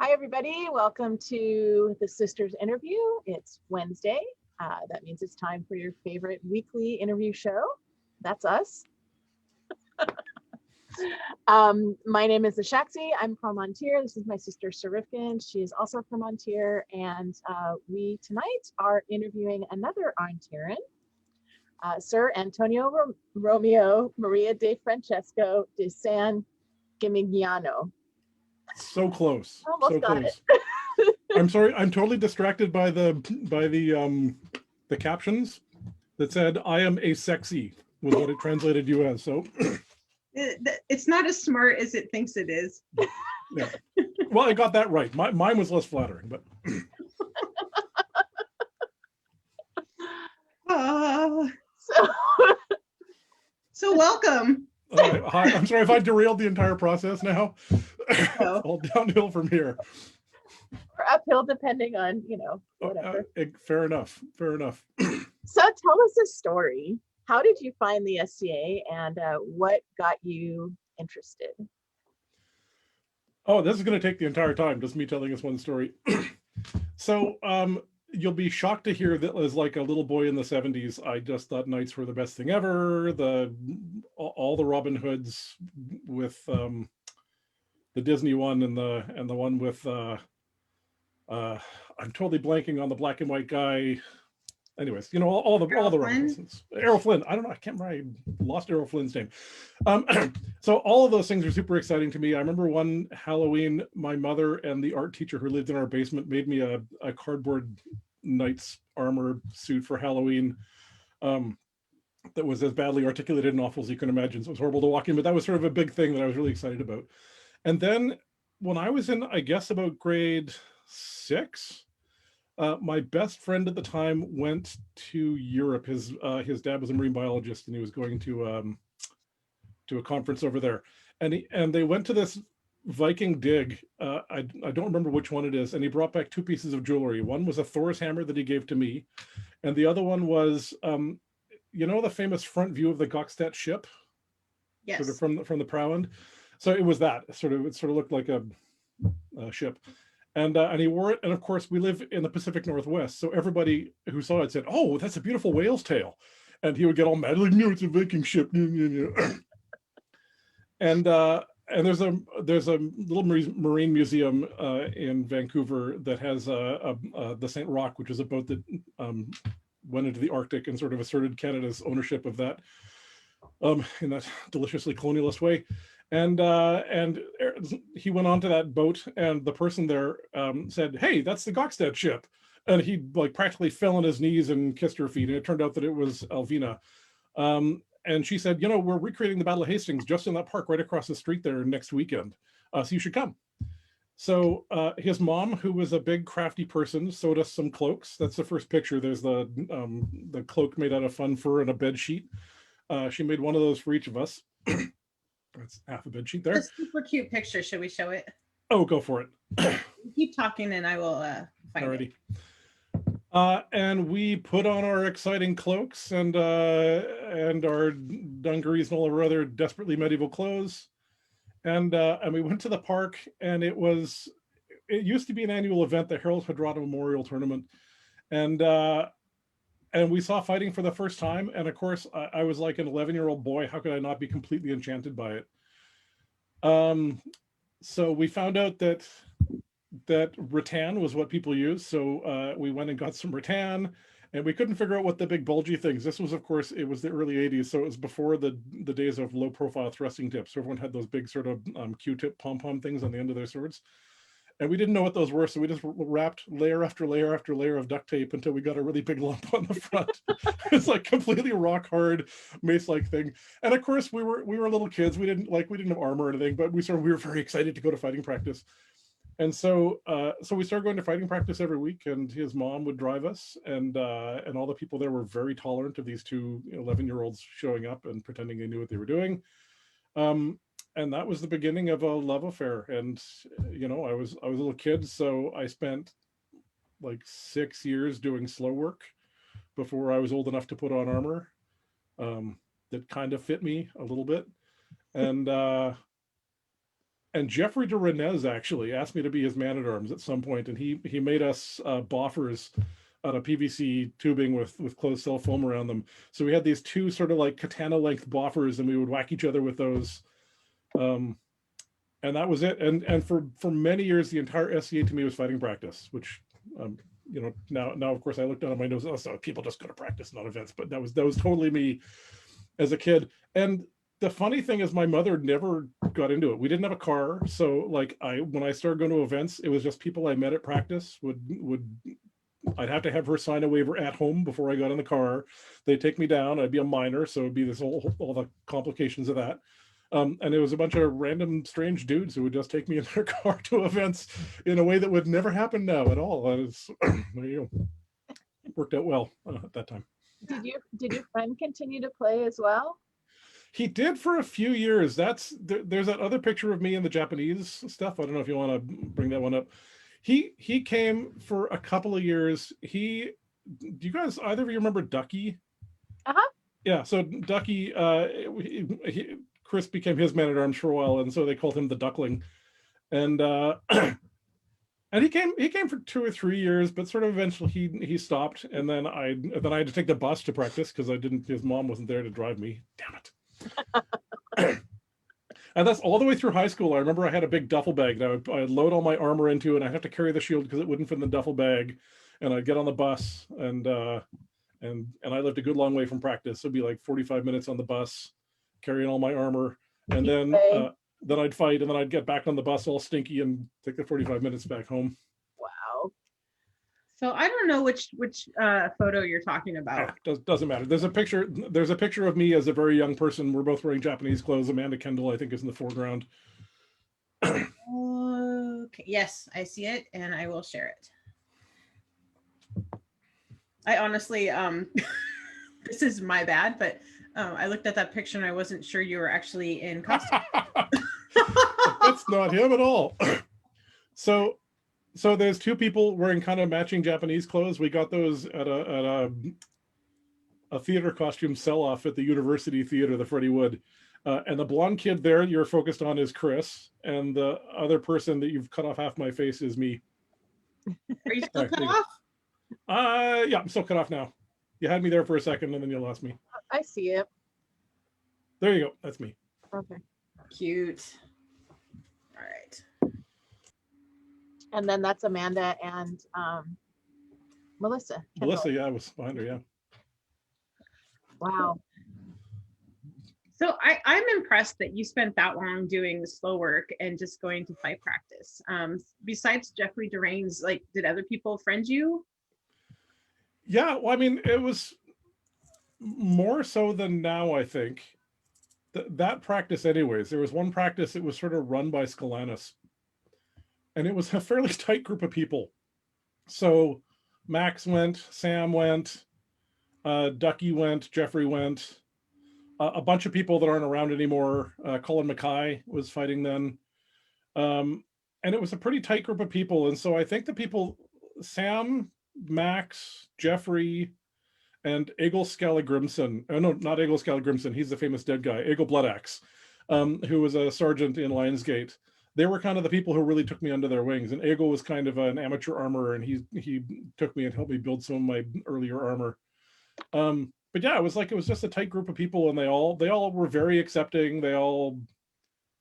Hi, everybody. Welcome to the Sisters interview. It's Wednesday. That means it's time for your favorite weekly interview show. That's us. My name is Ashaksi. I'm from Montier. This is my sister, Sarifkin. She is also from Montier. And we tonight are interviewing another Ontieran, Sir Antonio Romeo Maria de Francesco de San Gimignano. So close. Almost So got close. it. I'm sorry. I'm totally distracted by the captions that said "I am a sexy" was what it translated you as. So It's not as smart as it thinks it is. yeah. Well, I got that right. Mine was less flattering, but So welcome. hi. I'm sorry if I derailed the entire process. Now No. it's all downhill from here. Or uphill, depending on, whatever. Fair enough. Fair enough. So tell us a story. How did you find the SCA and what got you interested? Oh, this is going to take the entire time, just me telling us one story. So you'll be shocked to hear that as like a little boy in the 70s, I just thought knights were the best thing ever. All the Robin Hoods with the Disney one and the one with I'm totally blanking on the black and white guy. Anyways, all the Robin Hoods. Errol Flynn. I don't know. I can't remember. I lost Errol Flynn's name. So all of those things are super exciting to me. I remember one Halloween, my mother and the art teacher who lived in our basement made me a cardboard knight's armor suit for Halloween. That was as badly articulated and awful as you can imagine. So it was horrible to walk in, but that was sort of a big thing that I was really excited about. And then when I was in, I guess about grade 6, my best friend at the time went to Europe. His dad was a marine biologist, and he was going to a conference over there. And they went to this Viking dig. I don't remember which one it is. And he brought back 2 pieces of jewelry. One was a Thor's hammer that he gave to me, and the other one was, the famous front view of the Gokstad ship, Yes. sort of from the prow end. So it was that it sort of looked like a ship. And he wore it, and of course we live in the Pacific Northwest, so everybody who saw it said, "Oh, that's a beautiful whale's tail," and he would get all mad, like, "No, it's a Viking ship." And there's a little marine museum in Vancouver that has the St. Roch, which is a boat that went into the Arctic and sort of asserted Canada's ownership of that in that deliciously colonialist way. And he went onto that boat, and the person there said, "Hey, that's the Gokstad ship." And he like practically fell on his knees and kissed her feet. And it turned out that it was Alvina. And she said, "We're recreating the Battle of Hastings just in that park right across the street there next weekend. So you should come." So his mom, who was a big crafty person, sewed us some cloaks. That's the first picture. There's the cloak made out of fun fur and a bed sheet. She made one of those for each of us. That's half a bed sheet there. It's a super cute picture. Should we show it? Oh, go for it. Keep talking and I will find Alrighty. It. And we put on our exciting cloaks and our dungarees and all of our other desperately medieval clothes. And we went to the park, and it used to be an annual event, the Harold Hadrada Memorial Tournament. And we saw fighting for the first time. And of course, I was like an 11-year-old boy. How could I not be completely enchanted by it? So we found out that rattan was what people used. So we went and got some rattan, and we couldn't figure out what the big bulgy things. This was, of course, it was the early 80s. So it was before the days of low profile thrusting tips. So everyone had those big sort of Q-tip pom-pom things on the end of their swords. And we didn't know what those were, so we just wrapped layer after layer after layer of duct tape until we got a really big lump on the front. It's like completely rock hard mace-like thing. And of course, we were little kids. We didn't have armor or anything, but we were very excited to go to fighting practice. And so we started going to fighting practice every week, and his mom would drive us, and all the people there were very tolerant of these 2 11-year-olds showing up and pretending they knew what they were doing. And that was the beginning of a love affair. And I was a little kid, so I spent like 6 years doing slow work before I was old enough to put on armor that kind of fit me a little bit. And And Jeffrey de Renez actually asked me to be his man-at-arms at some point, and he made us boffers out of PVC tubing with closed cell foam around them. So we had these two sort of like katana length boffers, and we would whack each other with those. And that was it. And for many years, the entire SCA to me was fighting practice, which you know, now of course I look down at my nose. Oh, so people just go to practice, not events. But that was totally me as a kid. And the funny thing is, my mother never got into it. We didn't have a car, so like when I started going to events, it was just people I met at practice I'd have to have her sign a waiver at home before I got in the car. They'd take me down. I'd be a minor, so it'd be this all the complications of that. And it was a bunch of random strange dudes who would just take me in their car to events in a way that would never happen now at all. There you go. Worked out well at that time. Did your friend continue to play as well? He did for a few years. There's that other picture of me in the Japanese stuff. I don't know if you want to bring that one up. He came for a couple of years. Do you guys, either of you remember Ducky? Uh-huh. Yeah, so Ducky, Chris became his man-at-arms for a while, and so they called him the Duckling. And and he came for 2 or 3 years, but sort of eventually he stopped, and then I had to take the bus to practice because his mom wasn't there to drive me. Damn it. And that's all the way through high school. I remember I had a big duffel bag that I'd load all my armor into, and I'd have to carry the shield because it wouldn't fit in the duffel bag. And I'd get on the bus, and I lived a good long way from practice. So it'd be like 45 minutes on the bus, carrying all my armor, and then I'd fight, and then I'd get back on the bus all stinky and take the 45 minutes back home. Wow. So I don't know which photo you're talking about. Doesn't matter. There's a picture of me as a very young person. We're both wearing Japanese clothes. Amanda Kendall, I think, is in the foreground. Okay. Yes, I see it, and I will share it. I honestly, this is my bad, but I looked at that picture and I wasn't sure you were actually in costume. That's not him at all. So there's two people wearing kind of matching Japanese clothes. We got those at a theater costume sell-off at the University Theater, the Freddie Wood. And the blonde kid there you're focused on is Chris, and the other person that you've cut off half my face is me. Are you still cut off? Yeah, I'm still cut off now. You had me there for a second and then you lost me. I see it. There you go. That's me. Okay. Cute. All right. And then that's Amanda and Melissa. Kendall. Melissa, yeah, I was behind her, yeah. Wow. So I'm impressed that you spent that long doing the slow work and just going to fight practice. Besides Jeffrey Durain's, like, did other people friend you? Yeah, well, I mean, it was more so than now, I think. That practice anyways, there was one practice, it was sort of run by Scholanus. And it was a fairly tight group of people. So Max went, Sam went, Ducky went, Jeffrey went. A bunch of people that aren't around anymore. Colin Mackay was fighting then. And it was a pretty tight group of people. And so I think the people, Sam, Max, Jeffrey, and Egil Skallagrimson. Oh, no, not Egil Skallagrimson. He's the famous dead guy. Egil Bloodaxe, who was a sergeant in Lionsgate. They were kind of the people who really took me under their wings. And Egil was kind of an amateur armorer, and he took me and helped me build some of my earlier armor. But yeah, it was just a tight group of people, and they all were very accepting. They all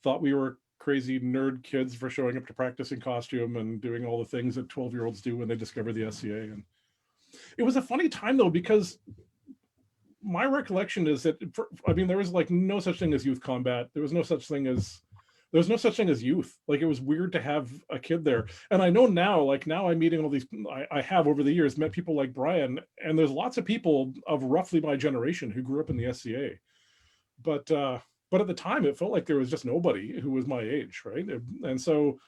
thought we were crazy nerd kids for showing up to practice in costume and doing all the things that 12-year-olds do when they discover the SCA. And it was a funny time though, because my recollection is that there was like no such thing as youth combat. There was no such thing as youth. Like, it was weird to have a kid there. And I know now, I'm meeting all these, I have over the years met people like Brian, and there's lots of people of roughly my generation who grew up in the SCA. But at the time, it felt like there was just nobody who was my age, right? And so,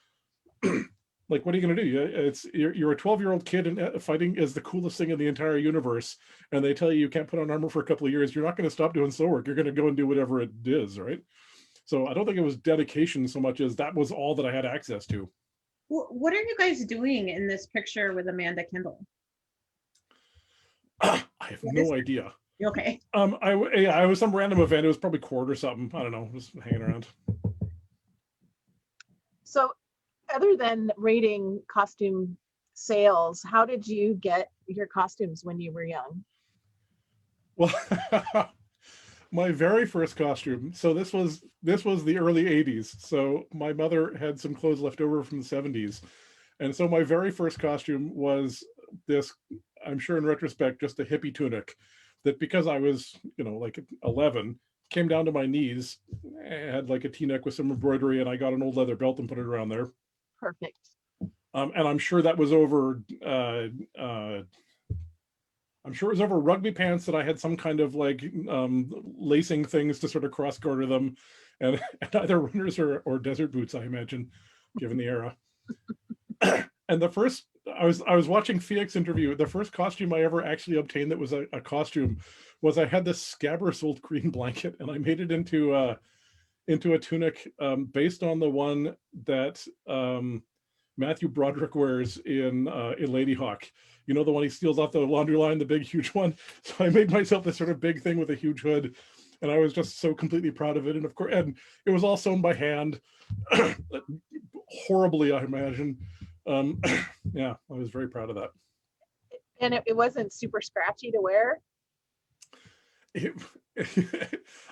like, what are you going to do? You're a 12-year-old kid, and fighting is the coolest thing in the entire universe. And they tell you can't put on armor for a couple of years. You're not going to stop doing slow work. You're going to go and do whatever it is, right? So I don't think it was dedication so much as that was all that I had access to. What are you guys doing in this picture with Amanda Kendall? I have no idea. Okay. I was some random event. It was probably court or something. I don't know. Just hanging around. So other than rating costume sales, how did you get your costumes when you were young? Well, my very first costume. So this was the early 80s. So my mother had some clothes left over from the 70s. And so my very first costume was this, I'm sure in retrospect, just a hippie tunic that, because I was, like 11, came down to my knees. It had like a T-neck with some embroidery, and I got an old leather belt and put it around there. Perfect. And I'm sure that was over I'm sure it was over rugby pants that I had some kind of like lacing things to sort of cross garter them, and either runners or desert boots, I imagine, given the era. And the first, I was watching Fiac's interview. The first costume I ever actually obtained that was a costume was I had this Scabrous old green blanket, and I made it into a tunic based on the one that Matthew Broderick wears in Ladyhawke. You know, the one he steals off the laundry line, the big, huge one. So I made myself this sort of big thing with a huge hood, and I was just so completely proud of it. And of course, and it was all sewn by hand, horribly, I imagine. Yeah, I was very proud of that. And it wasn't super scratchy to wear?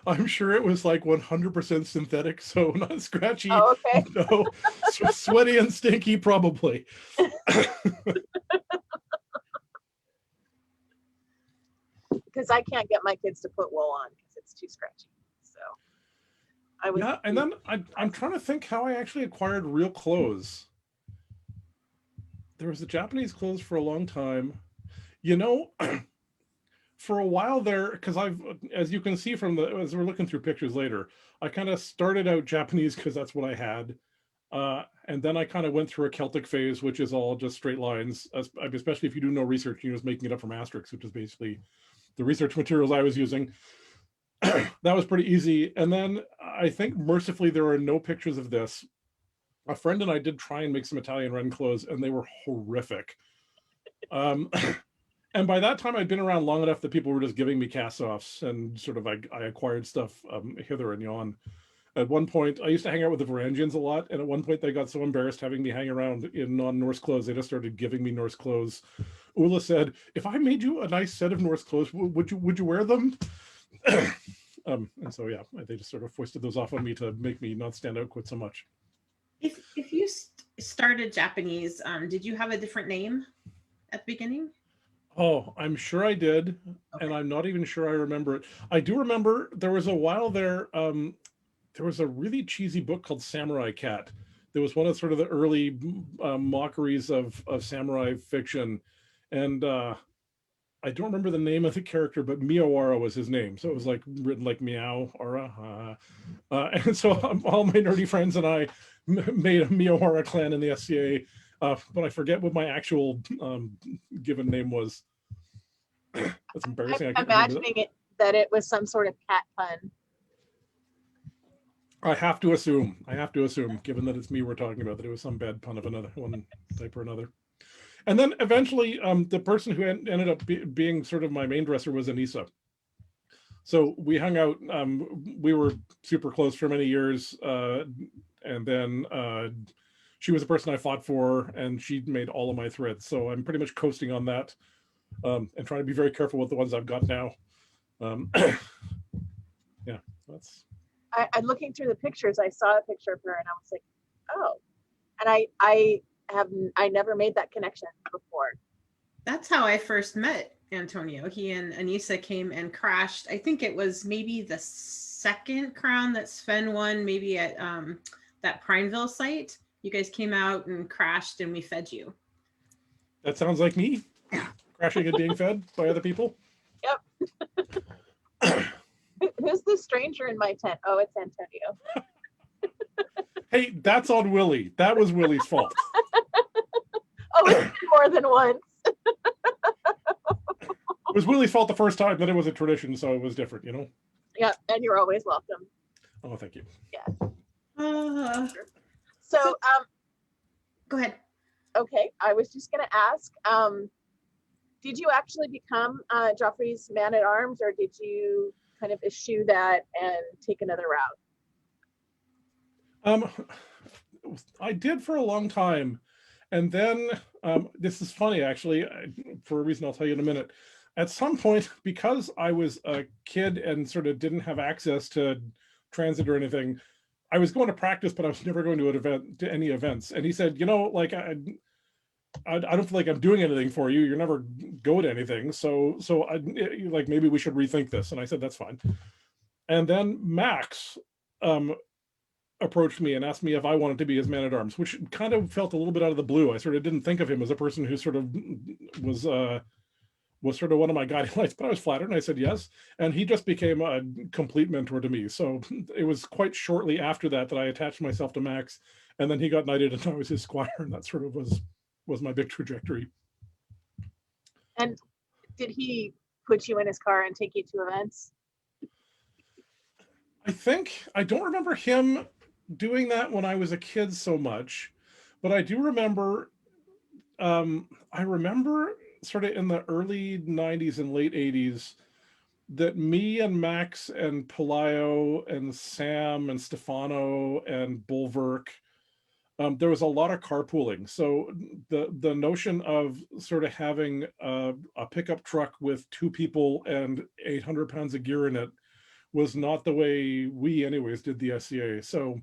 I'm sure it was like 100% synthetic, so not scratchy. Oh, okay. No, sweaty and stinky, probably. Because I can't get my kids to put wool on because it's too scratchy. So I was. Yeah, and then I'm trying to think how I actually acquired real clothes. There was the Japanese clothes for a long time. For a while there, because as you can see as we're looking through pictures later, I kind of started out Japanese because that's what I had. And then I kind of went through a Celtic phase, which is all just straight lines, especially if you do no research, you're just making it up from asterisks, which is basically the research materials I was using. That was pretty easy. And then I think mercifully there are no pictures of this. A friend and I did try and make some Italian Ren clothes, and they were horrific. And by that time, I'd been around long enough that people were just giving me cast-offs, and sort of I acquired stuff hither and yon. At one point, I used to hang out with the Varangians a lot, and at one point they got so embarrassed having me hang around in non-Norse clothes, they just started giving me Norse clothes. Ula said, "If I made you a nice set of Norse clothes, would you wear them?" And so yeah, they just sort of foisted those off on me to make me not stand out quite so much. If you started Japanese, did you have a different name at the beginning? Oh, I'm sure I did, Okay. and I'm not even sure I remember it. I do remember there was a while there, there was a really cheesy book called Samurai Cat. There was one of sort of the early mockeries of samurai fiction, and I don't remember the name of the character, but Miyawara was his name. So it was like written like Meow Ara. And so all my nerdy friends and I made a Miyawara clan in the SCA, but I forget what my actual given name was. That's embarrassing. I'm imagining that it was some sort of cat pun. I have to assume, given that it's me we're talking about, that it was some bad pun of another one type or another. And then eventually, the person who ended up being sort of my main dresser was Anissa. So we hung out. We were super close for many years, and then she was the person I fought for, and she made all of my threads. So I'm pretty much coasting on that, and trying to be very careful with the ones I've got now. Yeah, that's. I'm looking through the pictures. I saw a picture of her, and I was like, "Oh," and I never made that connection before. That's how I first met Antonio. He and Anissa came and crashed. I think it was maybe the second crown that Sven won, maybe at that Prineville site. You guys came out and crashed, and we fed you. That sounds like me. Crashing and being fed by other people. Yep. Who's the stranger in my tent? Oh, it's Antonio. Hey, that's on Willie. That was Willie's fault. Oh, it's been more than once. It was Willie's fault the first time, then it was a tradition, so it was different, you know? Yeah, and you're always welcome. Oh, thank you. Yeah. So, go ahead. Okay, I was just going to ask, did you actually become Joffrey's man-at-arms, or did you kind of eschew that and take another route? I did for a long time. And then this is funny, actually, for a reason I'll tell you in a minute. At some point, because I was a kid and sort of didn't have access to transit or anything, I was going to practice, but I was never going to an event, to any events. And he said, you know, like I don't feel like I'm doing anything for you. You're never go to anything. So like maybe we should rethink this. And I said, that's fine. And then Max approached me and asked me if I wanted to be his man at arms, which kind of felt a little bit out of the blue. I sort of didn't think of him as a person who sort of was sort of one of my guiding lights, but I was flattered and I said yes. And he just became a complete mentor to me. So it was quite shortly after that that I attached myself to Max, and then he got knighted and I was his squire, and that sort of was my big trajectory. And did he put you in his car and take you to events? I don't remember him doing that when I was a kid so much, but I do remember, I remember sort of in the early 90s and late 80s that me and Max and Pelayo and Sam and Stefano and Bulwark, there was a lot of carpooling. So the notion of sort of having a pickup truck with 2 people and 800 pounds of gear in it was not the way we anyways did the SCA. So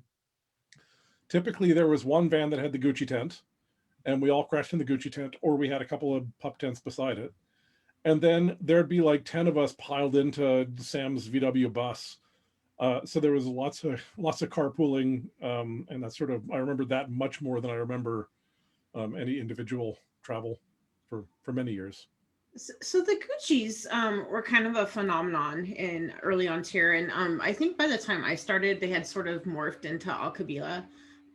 typically there was one van that had the Gucci tent, and we all crashed in the Gucci tent, or we had a couple of pup tents beside it. And then there'd be like 10 of us piled into Sam's VW bus. So there was lots of carpooling, and that sort of, I remember that much more than I remember any individual travel for many years. So the Gucci's were kind of a phenomenon in early Ontario, and I think by the time I started, they had sort of morphed into Al Qabila.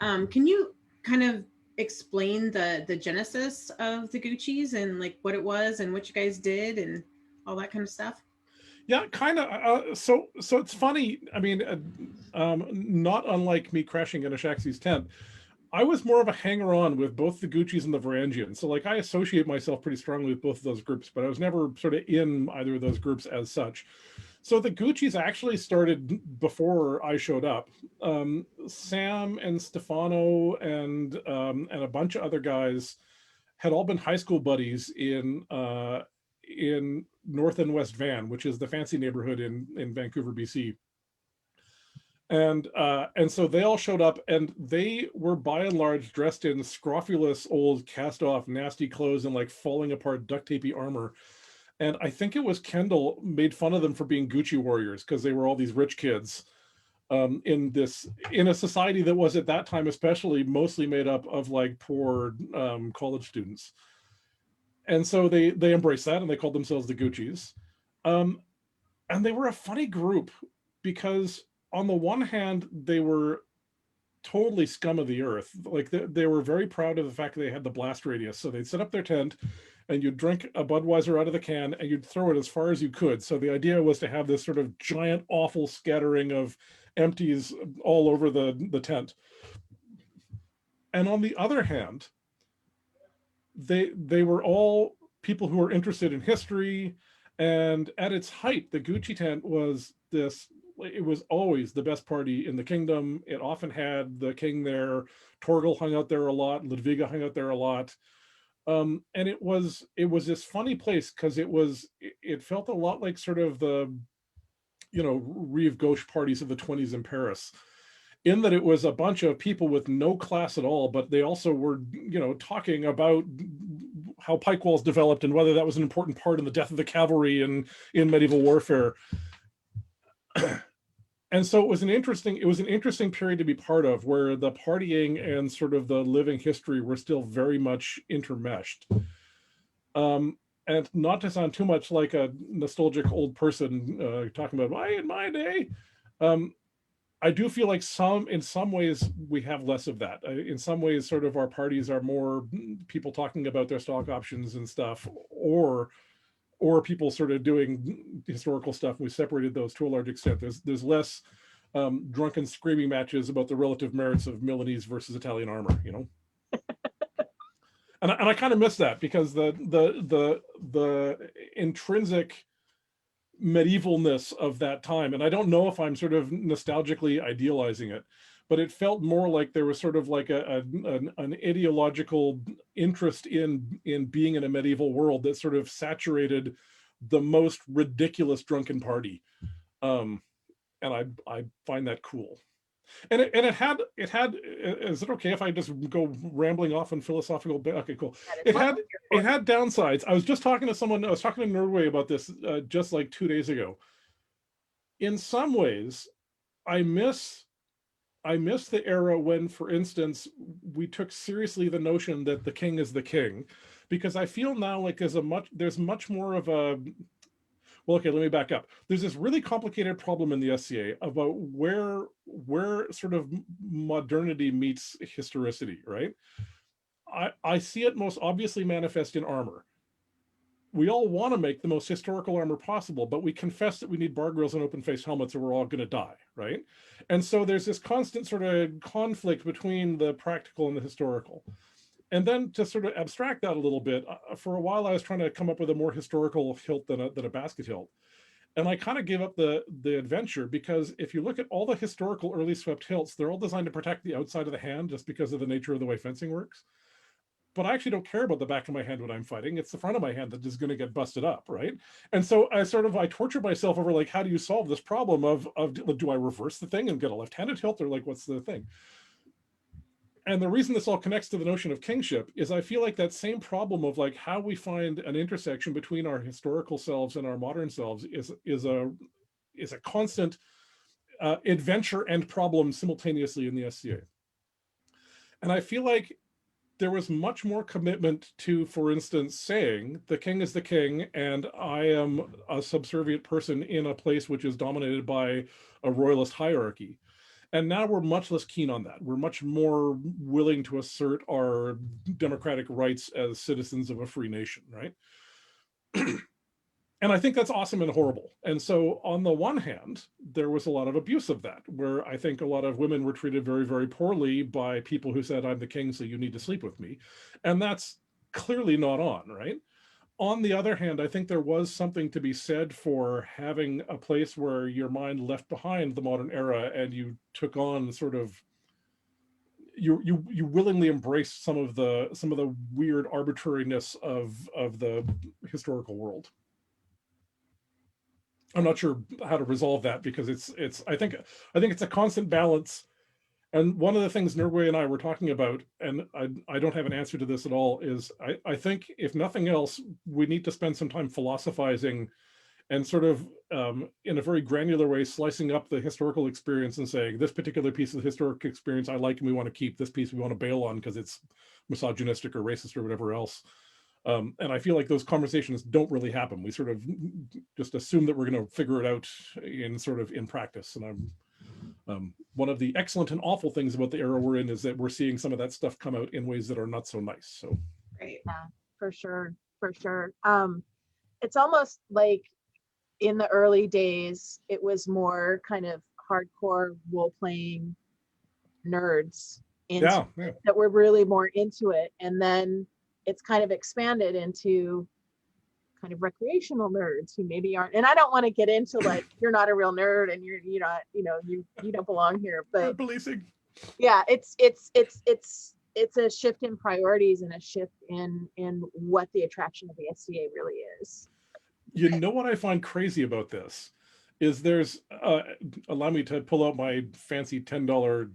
Can you kind of explain the genesis of the Gucci's and like what it was and what you guys did and all that kind of stuff? Yeah, kind of. So it's funny. I mean, not unlike me crashing in a Shaxi's tent, I was more of a hanger-on with both the Gucci's and the Varangians. So like I associate myself pretty strongly with both of those groups, but I was never sort of in either of those groups as such. So the Gucci's actually started before I showed up. Sam and Stefano and a bunch of other guys had all been high school buddies in North and West Van, which is the fancy neighborhood in Vancouver, BC. And so they all showed up, and they were by and large dressed in scrofulous old cast off nasty clothes and like falling apart duct tapey armor. And I think it was Kendall made fun of them for being Gucci warriors because they were all these rich kids in a society that was at that time especially mostly made up of like poor college students. And so they embraced that and they called themselves the Gucci's. And they were a funny group because on the one hand, they were totally scum of the earth. Like they were very proud of the fact that they had the blast radius. So they'd set up their tent and you'd drink a Budweiser out of the can and you'd throw it as far as you could. So the idea was to have this sort of giant, awful scattering of empties all over the tent. And on the other hand, they were all people who were interested in history. And at its height, the Gucci tent was it was always the best party in the kingdom. It often had the king there. Torgel hung out there a lot. Ludwiga hung out there a lot. And it was this funny place because it felt a lot like sort of the, Rive Gauche parties of the 20s in Paris, in that it was a bunch of people with no class at all, but they also were, talking about how pike walls developed and whether that was an important part in the death of the cavalry and in medieval warfare. And so it was an interesting period to be part of, where the partying and sort of the living history were still very much intermeshed. And not to sound too much like a nostalgic old person talking about in my day, I do feel like in some ways we have less of that. In some ways, sort of our parties are more people talking about their stock options and stuff, or people sort of doing historical stuff. We separated those to a large extent. There's less drunken screaming matches about the relative merits of Milanese versus Italian armor, and I kind of miss that because the intrinsic medievalness of that time, and I don't know if I'm sort of nostalgically idealizing it, but it felt more like there was sort of like an ideological interest in being in a medieval world that sort of saturated the most ridiculous drunken party. And I find that cool. And it had, is it okay if I just go rambling off on philosophical? Okay, cool. That is It had downsides. I was just talking to someone, I was talking to Nerdway about this just like 2 days ago. In some ways, I miss the era when, for instance, we took seriously the notion that the king is the king, because I feel now like there's much more of a, well, okay, let me back up. There's this really complicated problem in the SCA about where sort of modernity meets historicity, right? I see it most obviously manifest in armor. We all want to make the most historical armor possible, but we confess that we need bar grills and open-faced helmets or we're all going to die, right? And so there's this constant sort of conflict between the practical and the historical. And then to sort of abstract that a little bit, for a while I was trying to come up with a more historical hilt than a basket hilt. And I kind of gave up the adventure, because if you look at all the historical early swept hilts, they're all designed to protect the outside of the hand just because of the nature of the way fencing works. But I actually don't care about the back of my hand when I'm fighting. It's the front of my hand that is going to get busted up, right? And so I torture myself over like, how do you solve this problem of do I reverse the thing and get a left-handed hilt, or like what's the thing? And the reason this all connects to the notion of kingship is I feel like that same problem of like how we find an intersection between our historical selves and our modern selves is a constant adventure and problem simultaneously in the SCA. And I feel like there was much more commitment to, for instance, saying the king is the king and I am a subservient person in a place which is dominated by a royalist hierarchy. And now we're much less keen on that. We're much more willing to assert our democratic rights as citizens of a free nation, right? And I think that's awesome and horrible. And so on the one hand, there was a lot of abuse of that, where I think a lot of women were treated very, very poorly by people who said, I'm the king, so you need to sleep with me. And that's clearly not on, right? On the other hand, I think there was something to be said for having a place where your mind left behind the modern era and you took on sort of, you willingly embraced some of the weird arbitrariness of the historical world. I'm not sure how to resolve that, because I think it's a constant balance. And one of the things Nerdway and I were talking about, and I don't have an answer to this at all, is I think if nothing else, we need to spend some time philosophizing and sort of in a very granular way slicing up the historical experience and saying, this particular piece of the historic experience I like and we want to keep, this piece we want to bail on because it's misogynistic or racist or whatever else. And I feel like those conversations don't really happen. We sort of just assume that we're going to figure it out in practice. And one of the excellent and awful things about the era we're in is that we're seeing some of that stuff come out in ways that are not so nice. So, Right. Yeah, for sure. It's almost like in the early days, it was more kind of hardcore role playing nerds that were really more into it. And then it's kind of expanded into kind of recreational nerds who maybe aren't, and I don't want to get into like, you're not a real nerd and you're not, you don't belong here, but policing. Yeah, it's a shift in priorities and a shift in what the attraction of the SCA really is. You know what I find crazy about this is there's, allow me to pull out my fancy $10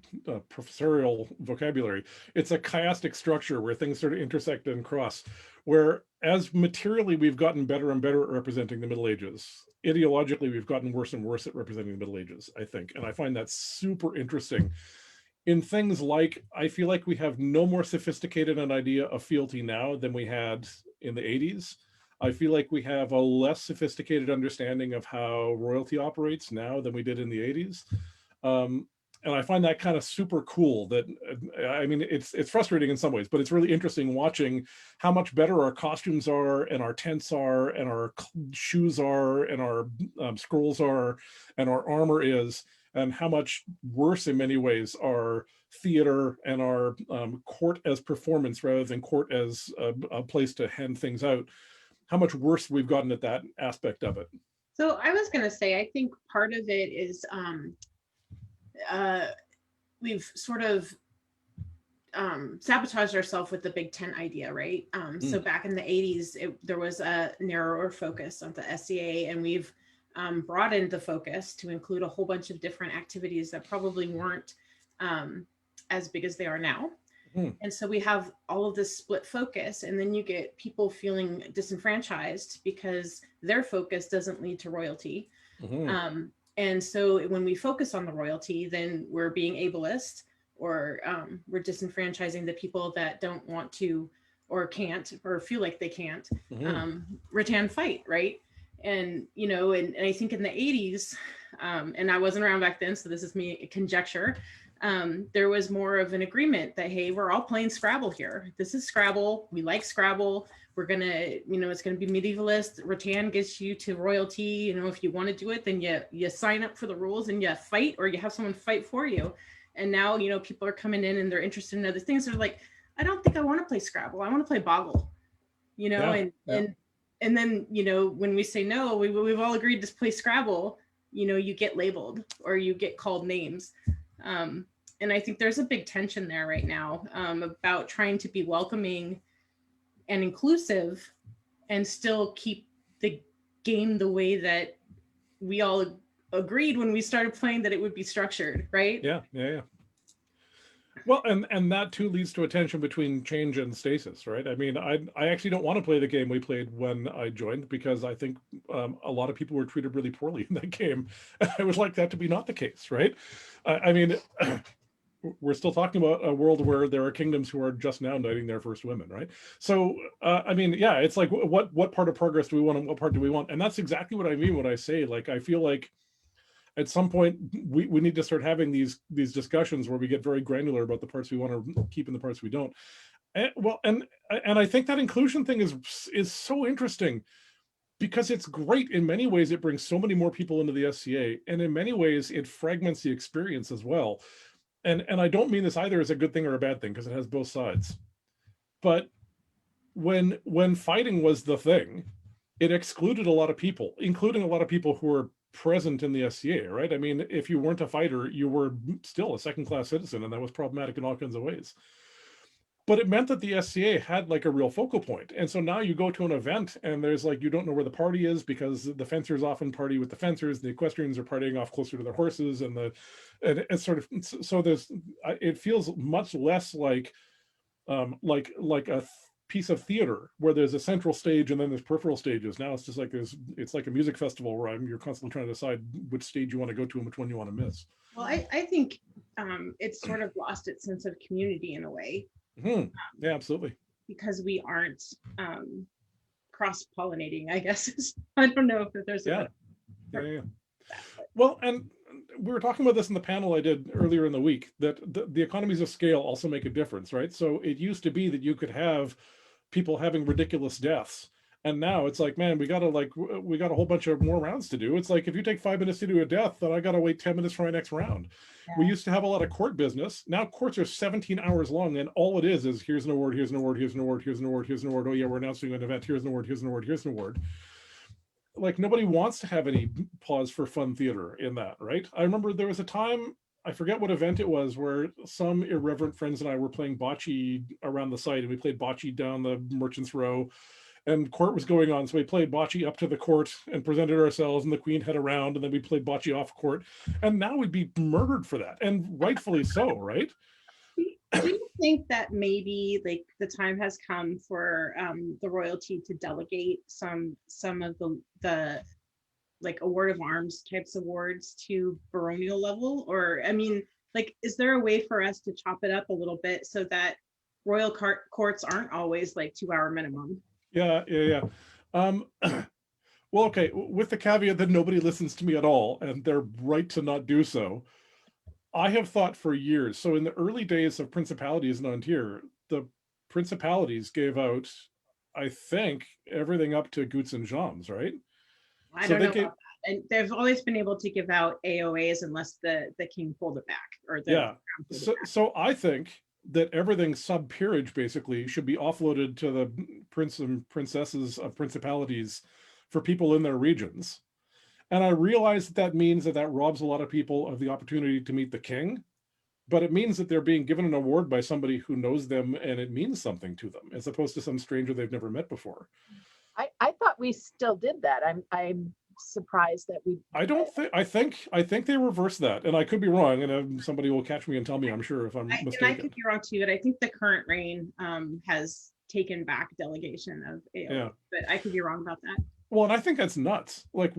professorial vocabulary. It's a chiastic structure where things sort of intersect and cross, where as materially we've gotten better and better at representing the Middle Ages, ideologically we've gotten worse and worse at representing the Middle Ages, I think. And I find that super interesting. In things like, I feel like we have no more sophisticated an idea of fealty now than we had in the 80s. I feel like we have a less sophisticated understanding of how royalty operates now than we did in the 80s. And I find that kind of super cool. That, I mean, it's frustrating in some ways, but it's really interesting watching how much better our costumes are and our tents are and our shoes are and our scrolls are and our armor is, and how much worse in many ways our theater and our court as performance rather than court as a place to hand things out, how much worse we've gotten at that aspect of it. So I was going to say, I think part of it is we've sort of sabotaged ourselves with the Big Tent idea, right? So back in the 80s, there was a narrower focus on the SCA, and we've broadened the focus to include a whole bunch of different activities that probably weren't as big as they are now. And so we have all of this split focus, and then you get people feeling disenfranchised because their focus doesn't lead to royalty. And so when we focus on the royalty, then we're being ableist, or we're disenfranchising the people that don't want to or can't or feel like they can't rattan fight, right? And, you know, and I think in the 80s, and I wasn't around back then, so this is me conjecture, there was more of an agreement that, hey, we're all playing Scrabble here. This is Scrabble. We like Scrabble. We're going to, you know, it's going to be medievalist. Rattan gets you to royalty. You know, if you want to do it, then you sign up for the rules and you fight, or you have someone fight for you. And now, you know, people are coming in and they're interested in other things. They're like, I don't think I want to play Scrabble. I want to play Boggle, you know, and then, you know, when we say no, we've all agreed to play Scrabble, you know, you get labeled or you get called names. And I think there's a big tension there right now about trying to be welcoming and inclusive and still keep the game the way that we all agreed when we started playing that it would be structured, right? Yeah. Well, and that too leads to a tension between change and stasis, right? I mean, I actually don't want to play the game we played when I joined, because I think a lot of people were treated really poorly in that game. I would like that to be not the case, right? I mean, we're still talking about a world where there are kingdoms who are just now knighting their first women, right? So, I mean, yeah, it's like, what part of progress do we want and what part do we want? And that's exactly what I mean when I say, like, I feel like at some point we need to start having these discussions where we get very granular about the parts we want to keep and the parts we don't. And I think that inclusion thing is so interesting, because it's great in many ways. It brings so many more people into the SCA, and in many ways it fragments the experience as well. And I don't mean this either as a good thing or a bad thing, because it has both sides. But when fighting was the thing, it excluded a lot of people, including a lot of people who were present in the SCA, right? I mean, if you weren't a fighter, you were still a second-class citizen, and that was problematic in all kinds of ways. But it meant that the SCA had like a real focal point. And so now you go to an event and there's like, you don't know where the party is, because the fencers often party with the fencers, the equestrians are partying off closer to their horses, and it's sort of, so it feels much less like a piece of theater where there's a central stage and then there's peripheral stages. Now it's just like it's like a music festival where you're constantly trying to decide which stage you want to go to and which one you want to miss. Well, I think it's sort of lost its sense of community in a way. Yeah, absolutely. Because we aren't cross-pollinating, I guess. I don't know if there's yeah. Well, and we were talking about this in the panel I did earlier in the week, that the economies of scale also make a difference, right? So it used to be that you could have people having ridiculous deaths, and now it's like, man, we got a whole bunch of more rounds to do. It's like, if you take 5 minutes to do a death, then I got to wait 10 minutes for my next round. Yeah. We used to have a lot of court business. Now courts are 17 hours long, and all it is here's an award, here's an award, here's an award, here's an award, here's an award. Oh yeah, we're announcing an event. Here's an award, here's an award, here's an award. Like, nobody wants to have any pause for fun theater in that, right? I remember there was a time, I forget what event it was, where some irreverent friends and I were playing bocce around the site, and we played bocce down the Merchant's Row, and court was going on. So we played bocce up to the court and presented ourselves, and the queen had a round, and then we played bocce off court. And now we'd be murdered for that, and rightfully so, right? Do you think that maybe like the time has come for the royalty to delegate some of the like award of arms types awards to baronial level? Or, I mean, like, is there a way for us to chop it up a little bit so that royal courts aren't always like 2-hour minimum? Yeah. Well, okay, with the caveat that nobody listens to me at all, and they're right to not do so. I have thought for years, so in the early days of principalities in Ontario, the principalities gave out, I think, everything up to Goots and Jams, right? I don't know about that. And they've always been able to give out AOAs unless the king pulled it back. Or so I think that everything sub-peerage basically should be offloaded to the prince and princesses of principalities for people in their regions. And I realize that means that robs a lot of people of the opportunity to meet the king. but it means that they're being given an award by somebody who knows them and it means something to them, as opposed to some stranger they've never met before. I thought we still did that. I'm surprised that we. I don't think I think they reversed that, and I could be wrong, and somebody will catch me and tell me, I'm sure, if I'm mistaken. And I could be wrong too, but I think the current reign has taken back delegation of AO, Yeah. but I could be wrong about that. Well, and I think that's nuts. Like,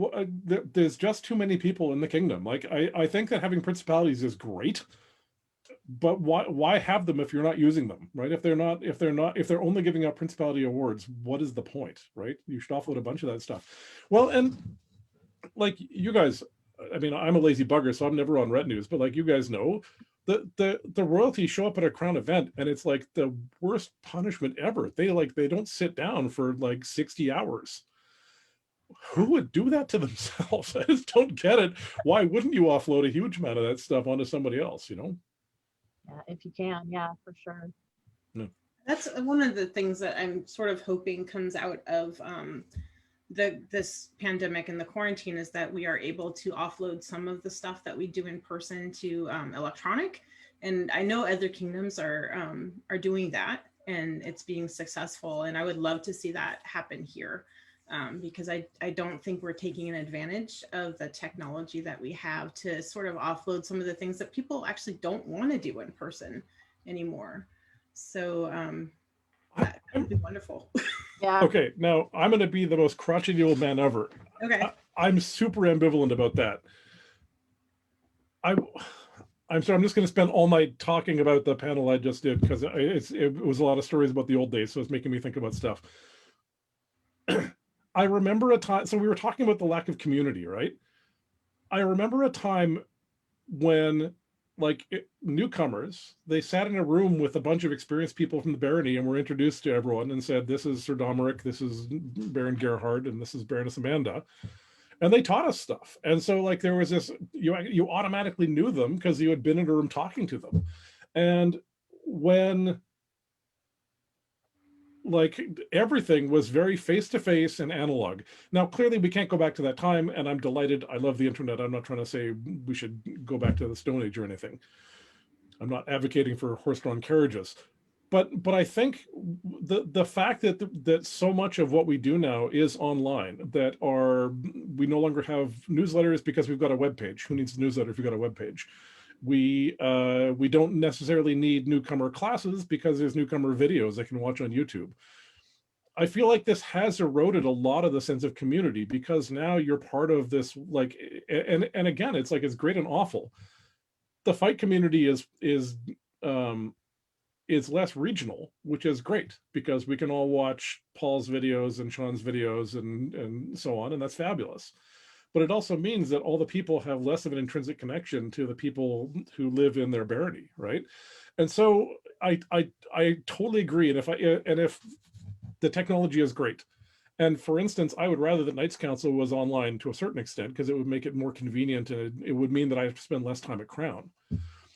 there's just too many people in the kingdom. Like, I think that having principalities is great, but why have them if you're not using them, right? If they're only giving out principality awards, what is the point, right? You should offload a bunch of that stuff. Well, and like you guys, I mean, I'm a lazy bugger, so I'm never on Ret News, but like you guys know, the royalty show up at a crown event and it's like the worst punishment ever. They don't sit down for like 60 hours. Who would do that to themselves? I just don't get it. Why wouldn't you offload a huge amount of that stuff onto somebody else, you know? Yeah, if you can, yeah, for sure. No. That's one of the things that I'm sort of hoping comes out of this pandemic and the quarantine, is that we are able to offload some of the stuff that we do in person to electronic. And I know other kingdoms are doing that, and it's being successful. And I would love to see that happen here. Because I don't think we're taking an advantage of the technology that we have to sort of offload some of the things that people actually don't want to do in person anymore. So that would be wonderful. Yeah. Okay, now I'm going to be the most crotchety old man ever. Okay. I'm super ambivalent about that. I'm sorry, I'm just going to spend all night talking about the panel I just did, because it was a lot of stories about the old days, so it's making me think about stuff. I remember a time, so we were talking about the lack of community, right? I remember a time when, like, newcomers, they sat in a room with a bunch of experienced people from the barony and were introduced to everyone and said, this is Sir Domeric, this is Baron Gerhard, and this is Baroness Amanda. And they taught us stuff. And so, like, there was this, you automatically knew them because you had been in a room talking to them. And when, like, everything was very face-to-face and analog. Now, clearly we can't go back to that time, and I'm delighted. I love the internet. I'm not trying to say we should go back to the Stone Age or anything. I'm not advocating for horse-drawn carriages. But I think the fact that so much of what we do now is online, we no longer have newsletters because we've got a web page. Who needs a newsletter if you've got a web page? We don't necessarily need newcomer classes because there's newcomer videos they can watch on YouTube. I feel like this has eroded a lot of the sense of community, because now you're part of this, like, and again, it's like, it's great and awful. The fight community is less regional, which is great, because we can all watch Paul's videos and Sean's videos and so on, and that's fabulous. But it also means that all the people have less of an intrinsic connection to the people who live in their barony, right? And so I totally agree. And if the technology is great, and for instance, I would rather that Knights Council was online to a certain extent, because it would make it more convenient, and it would mean that I have to spend less time at Crown.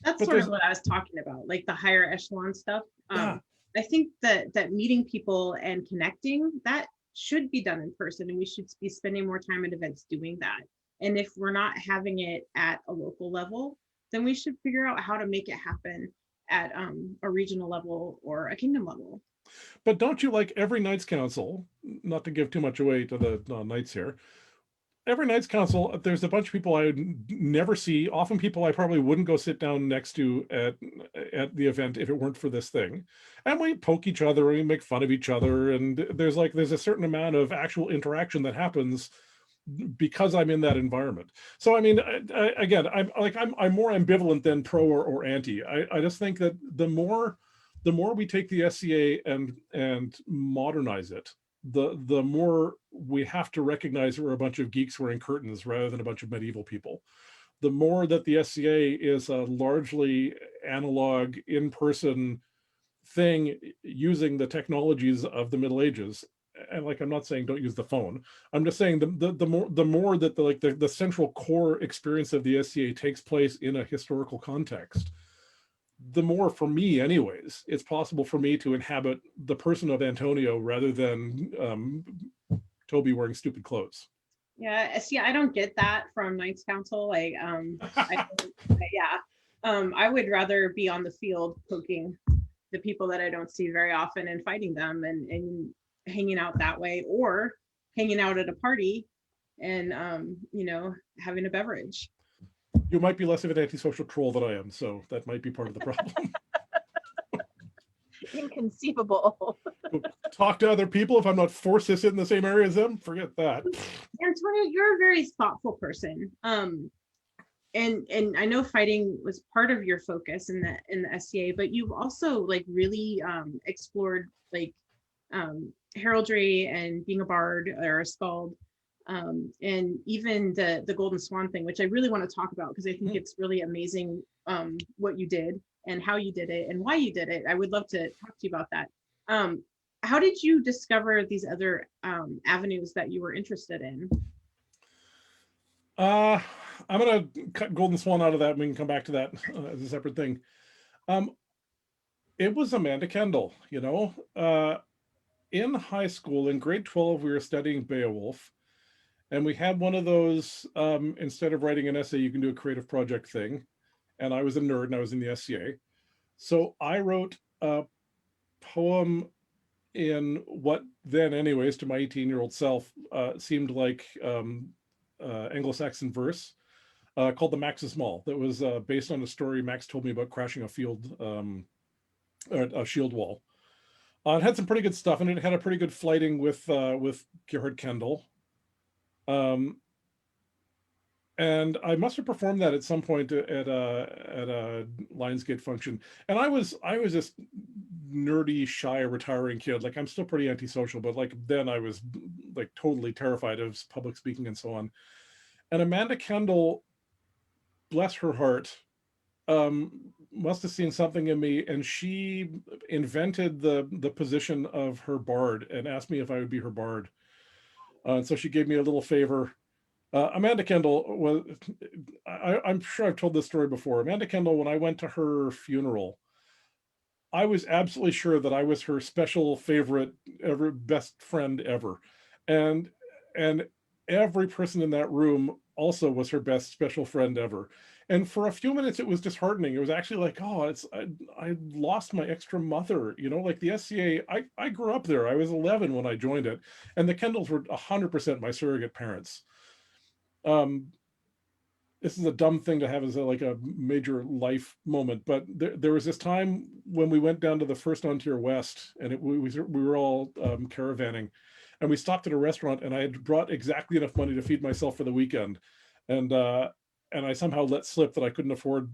That's But sort of what I was talking about, like the higher echelon stuff. Yeah. I think that meeting people and connecting, that should be done in person, and we should be spending more time at events doing that. And if we're not having it at a local level, then we should figure out how to make it happen at a regional level or a kingdom level. But don't you, like, every Knights Council, not to give too much away to the Knights here, every Knights Council, there's a bunch of people I would never see, often people I probably wouldn't go sit down next to at the event if it weren't for this thing. And we poke each other and we make fun of each other. And there's a certain amount of actual interaction that happens because I'm in that environment. So, I mean, again, I'm more ambivalent than pro or anti. I just think that the more we take the SCA and modernize it, the more we have to recognize we're a bunch of geeks wearing curtains rather than a bunch of medieval people. The more that the SCA is a largely analog, in-person thing using the technologies of the Middle Ages. And, like, I'm not saying don't use the phone. I'm just saying the more that the central core experience of the SCA takes place in a historical context, the more, for me anyways, it's possible for me to inhabit the person of Antonio rather than Toby wearing stupid clothes. Yeah, see, I don't get that from Knights Council. Like, yeah, I would rather be on the field poking the people that I don't see very often and fighting them and hanging out that way, or hanging out at a party and having a beverage. You might be less of an antisocial troll than I am, so that might be part of the problem. Inconceivable. Talk to other people if I'm not forced to sit in the same area as them. Forget that. Antonio, you're a very thoughtful person. And I know fighting was part of your focus in the SCA, but you've also like really explored like heraldry and being a bard or a skald, and even the Golden Swan thing, which I really want to talk about because I think it's really amazing what you did and how you did it and why you did it. I would love to talk to you about that. How did you discover these other avenues that you were interested in? I'm gonna cut Golden Swan out of that and we can come back to that as a separate thing. It was Amanda Kendall, in high school in grade 12 we were studying Beowulf, and we had one of those instead of writing an essay you can do a creative project thing, and I was a nerd and I was in the SCA, so I wrote a poem in what then anyways to my 18-year-old self seemed like Anglo-Saxon verse, called the Max's Maul, that was based on a story Max told me about crashing a shield wall. It had some pretty good stuff, and it had a pretty good flighting with Gerhard Kendall. And I must have performed that at some point at a Lionsgate function. And I was this nerdy, shy, retiring kid. Like, I'm still pretty antisocial, but like then I was like totally terrified of public speaking and so on. And Amanda Kendall, bless her heart, must have seen something in me, and she invented the position of her bard and asked me if I would be her bard. And so she gave me a little favor. Amanda Kendall was, I'm sure I've told this story before. Amanda Kendall, when I went to her funeral, I was absolutely sure that I was her special favorite, ever best friend ever. And every person in that room also was her best special friend ever. And for a few minutes, it was disheartening. It was actually like, oh, I lost my extra mother, like the SCA. I grew up there. I was 11 when I joined it, and the Kendalls were 100% my surrogate parents. This is a dumb thing to have as a major life moment, but there was this time when we went down to the first Ontario West, and we were all caravanning, and we stopped at a restaurant, and I had brought exactly enough money to feed myself for the weekend, and I somehow let slip that I couldn't afford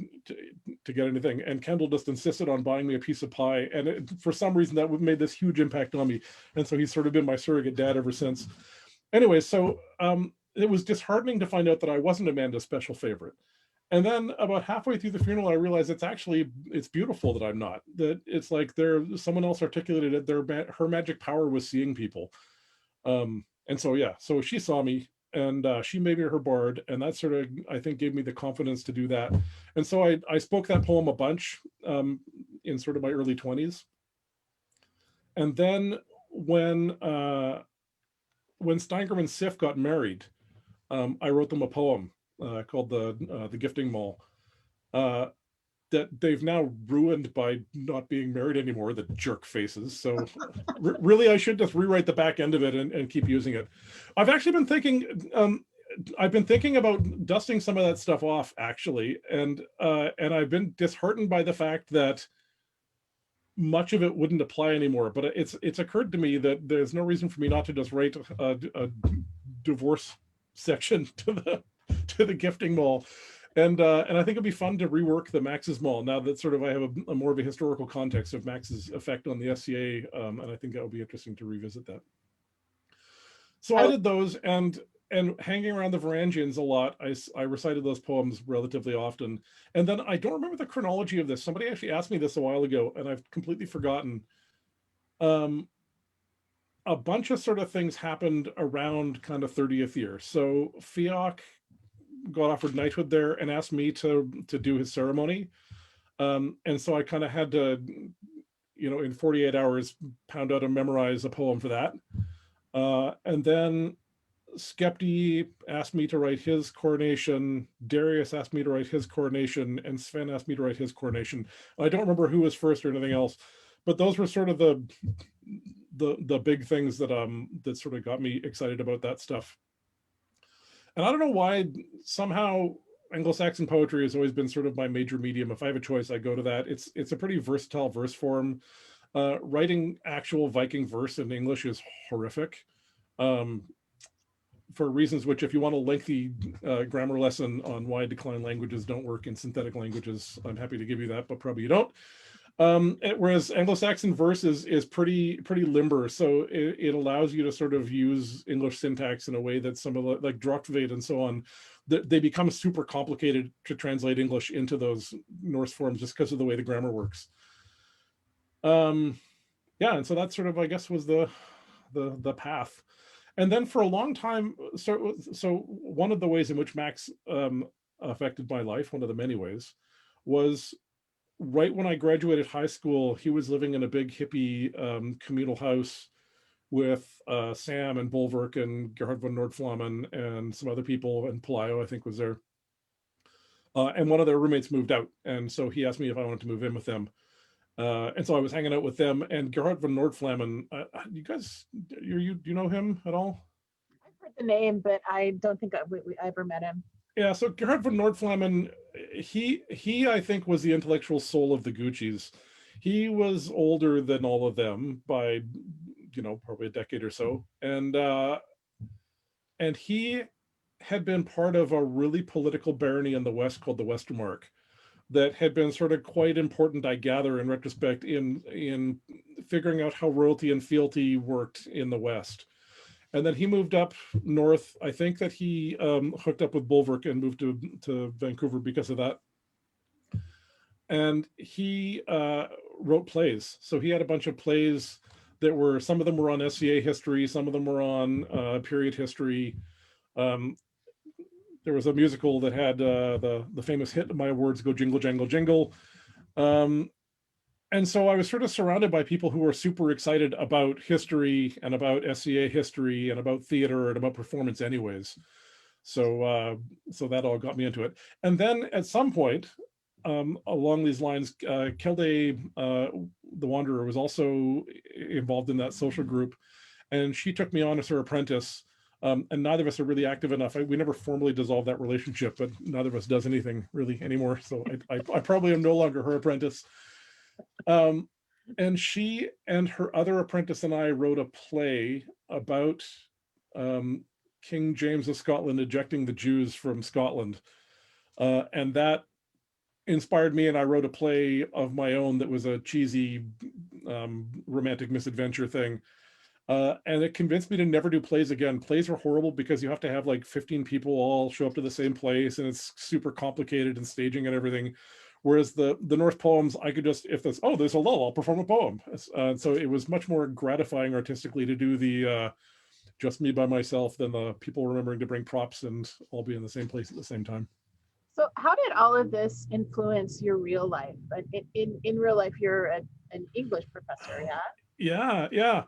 to get anything, and Kendall just insisted on buying me a piece of pie, and for some reason that made this huge impact on me, and so he's sort of been my surrogate dad ever since. Anyway, so it was disheartening to find out that I wasn't Amanda's special favorite. And then about halfway through the funeral, I realized it's beautiful that I'm not. That it's like someone else articulated it. Her magic power was seeing people. And so yeah, so she saw me, and she made me her bard, and that sort of, I think, gave me the confidence to do that. And so I spoke that poem a bunch in sort of my early 20s. And then when Steiger and Sif got married, I wrote them a poem called the Gifting Mall that they've now ruined by not being married anymore, the jerk faces. So really, I should just rewrite the back end of it and keep using it. I've actually been thinking about dusting some of that stuff off, actually, and I've been disheartened by the fact that much of it wouldn't apply anymore. But it's occurred to me that there's no reason for me not to just write a divorce section to the Gifting Mall, and I think it'd be fun to rework the Max's Mall now that sort of I have a more of a historical context of Max's effect on the SCA, and I think that would be interesting to revisit that. So I did those, and hanging around the Varangians a lot, I recited those poems relatively often. And then I don't remember the chronology of this. Somebody actually asked me this a while ago, and I've completely forgotten. A bunch of sort of things happened around kind of 30th year. So Fiach got offered knighthood there and asked me to do his ceremony. And so I kind of had to, in 48 hours, pound out and memorize a poem for that. And then Skepti asked me to write his coronation, Darius asked me to write his coronation, and Sven asked me to write his coronation. I don't remember who was first or anything else, but those were sort of the big things that sort of got me excited about that stuff. And I don't know why, somehow Anglo-Saxon poetry has always been sort of my major medium. If I have a choice, I go to that. It's a pretty versatile verse form. Writing actual Viking verse in English is horrific. For reasons which, if you want a lengthy grammar lesson on why declined languages don't work in synthetic languages, I'm happy to give you that, but probably you don't. Whereas Anglo-Saxon verse is pretty limber, so it allows you to sort of use English syntax in a way that some of the, like Drochtved and so on, they become super complicated to translate English into those Norse forms just because of the way the grammar works. Yeah, and so that sort of, I guess, was the path. And then for a long time, so one of the ways in which Max affected my life, one of the many ways, was right when I graduated high school. He was living in a big hippie communal house with Sam and Bulwark and Gerhard von Nordflammen and some other people, and Pelayo, I think, was there. And one of their roommates moved out, and so he asked me if I wanted to move in with them. And so I was hanging out with them, and Gerhard von Nordflammen. You guys, do you know him at all? I've heard the name, but I don't think we ever met him. Yeah, so Gerhard von Nordflammen, he I think was the intellectual soul of the Guccis. He was older than all of them by, probably a decade or so, and he had been part of a really political barony in the West called the Westermark, that had been sort of quite important, I gather, in retrospect, in figuring out how royalty and fealty worked in the West. And then he moved up north. I think that he hooked up with Bulwark and moved to Vancouver because of that. And he wrote plays. So he had a bunch of plays that were, some of them were on SCA history, some of them were on period history. There was a musical that had the famous hit, My Words Go Jingle, Jangle, Jingle. And so I was sort of surrounded by people who were super excited about history and about SCA history and about theater and about performance anyways. So that all got me into it. And then at some point along these lines, Kelde, the Wanderer, was also involved in that social group. And she took me on as her apprentice. And neither of us are really active enough. We never formally dissolved that relationship, but neither of us does anything really anymore. So I probably am no longer her apprentice. And she and her other apprentice and I wrote a play about King James of Scotland ejecting the Jews from Scotland. And that inspired me, and I wrote a play of my own that was a cheesy romantic misadventure thing. And it convinced me to never do plays again. Plays are horrible because you have to have like 15 people all show up to the same place, and it's super complicated and staging and everything. Whereas the Norse poems, I could just, if there's a lull, I'll perform a poem. So it was much more gratifying artistically to do the just me by myself than the people remembering to bring props and all be in the same place at the same time. So how did all of this influence your real life? In real life, you're an English professor, yeah? Yeah.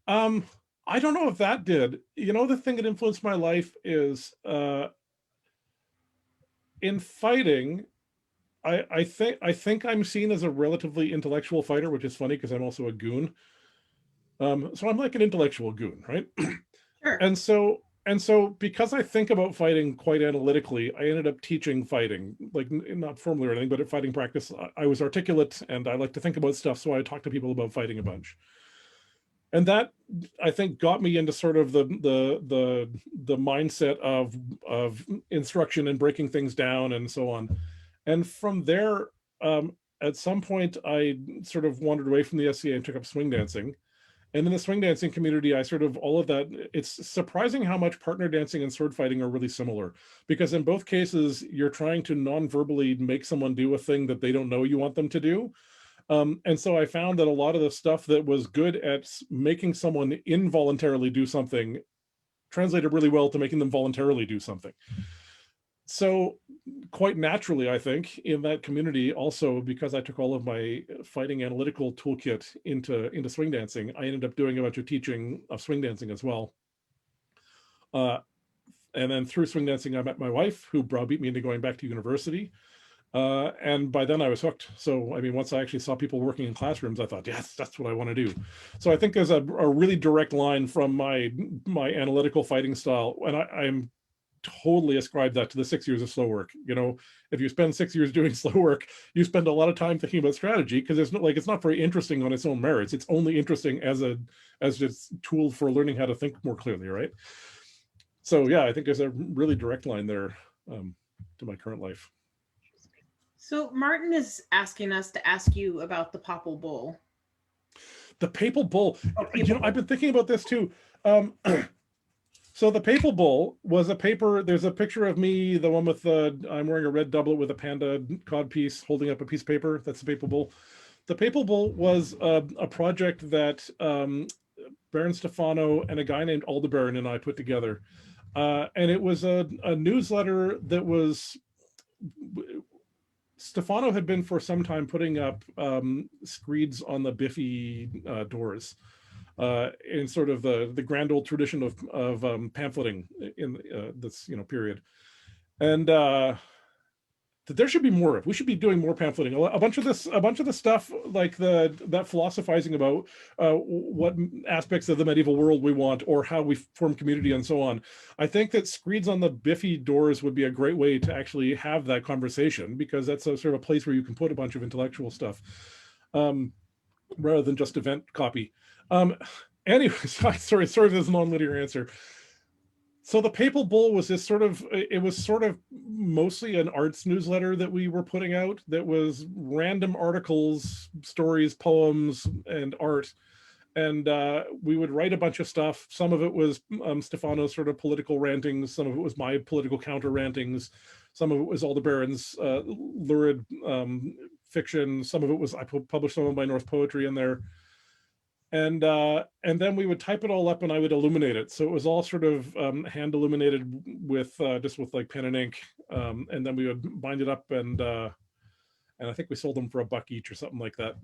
I don't know if that did. The thing that influenced my life is in fighting, I think I'm seen as a relatively intellectual fighter, which is funny because I'm also a goon. So I'm like an intellectual goon, right? Sure. And so because I think about fighting quite analytically, I ended up teaching fighting, like not formally or anything, but at fighting practice, I was articulate and I like to think about stuff. So I talk to people about fighting a bunch. And that, I think, got me into sort of the mindset of instruction and breaking things down and so on. And from there, at some point, I sort of wandered away from the SCA and took up swing dancing. And in the swing dancing community, I sort of, all of that, it's surprising how much partner dancing and sword fighting are really similar. Because in both cases, you're trying to non-verbally make someone do a thing that they don't know you want them to do. And so I found that a lot of the stuff that was good at making someone involuntarily do something translated really well to making them voluntarily do something. So quite naturally, I think, in that community, also because I took all of my fighting analytical toolkit into swing dancing, I ended up doing a bunch of teaching of swing dancing as well. And then through swing dancing, I met my wife, who browbeat me into going back to university. And by then I was hooked. So, I mean, once I actually saw people working in classrooms, I thought, yes, that's what I want to do. So I think there's a really direct line from my analytical fighting style. And I'm totally ascribe that to the 6 years of slow work. You know, if you spend 6 years doing slow work, you spend a lot of time thinking about strategy, because it's not very interesting on its own merits. It's only interesting as just tool for learning how to think more clearly, right? So yeah, I think there's a really direct line there to my current life. So Martin is asking us to ask you about the Papal Bull. The Papal Bull. Oh, You know, I've been thinking about this too. So the Papal Bull was a paper. There's a picture of me, the one with I'm wearing a red doublet with a panda codpiece holding up a piece of paper. That's the Papal Bull. The Papal Bull was a project that Baron Stefano and a guy named Aldebaran and I put together. And it was a newsletter that was, Stefano had been for some time putting up screeds on the Biffy doors in sort of the grand old tradition of pamphleting in this period. And there should be more of. We should be doing more pamphleting. A bunch of the stuff, like that philosophizing about what aspects of the medieval world we want, or how we form community and so on. I think that screeds on the Biffy doors would be a great way to actually have that conversation, because that's a sort of a place where you can put a bunch of intellectual stuff, rather than just event copy. Anyway, sorry, this is a non-linear answer. So the Papal Bull was it was sort of mostly an arts newsletter that we were putting out, that was random articles, stories, poems, and art. And we would write a bunch of stuff. Some of it was Stefano's sort of political rantings. Some of it was my political counter rantings. Some of it was Aldebaran's lurid fiction. Some of it was, I published some of my North poetry in there. And then we would type it all up and I would illuminate it. So it was all sort of hand illuminated with just with like pen and ink. And then we would bind it up, and I think we sold them for $1 each or something like that.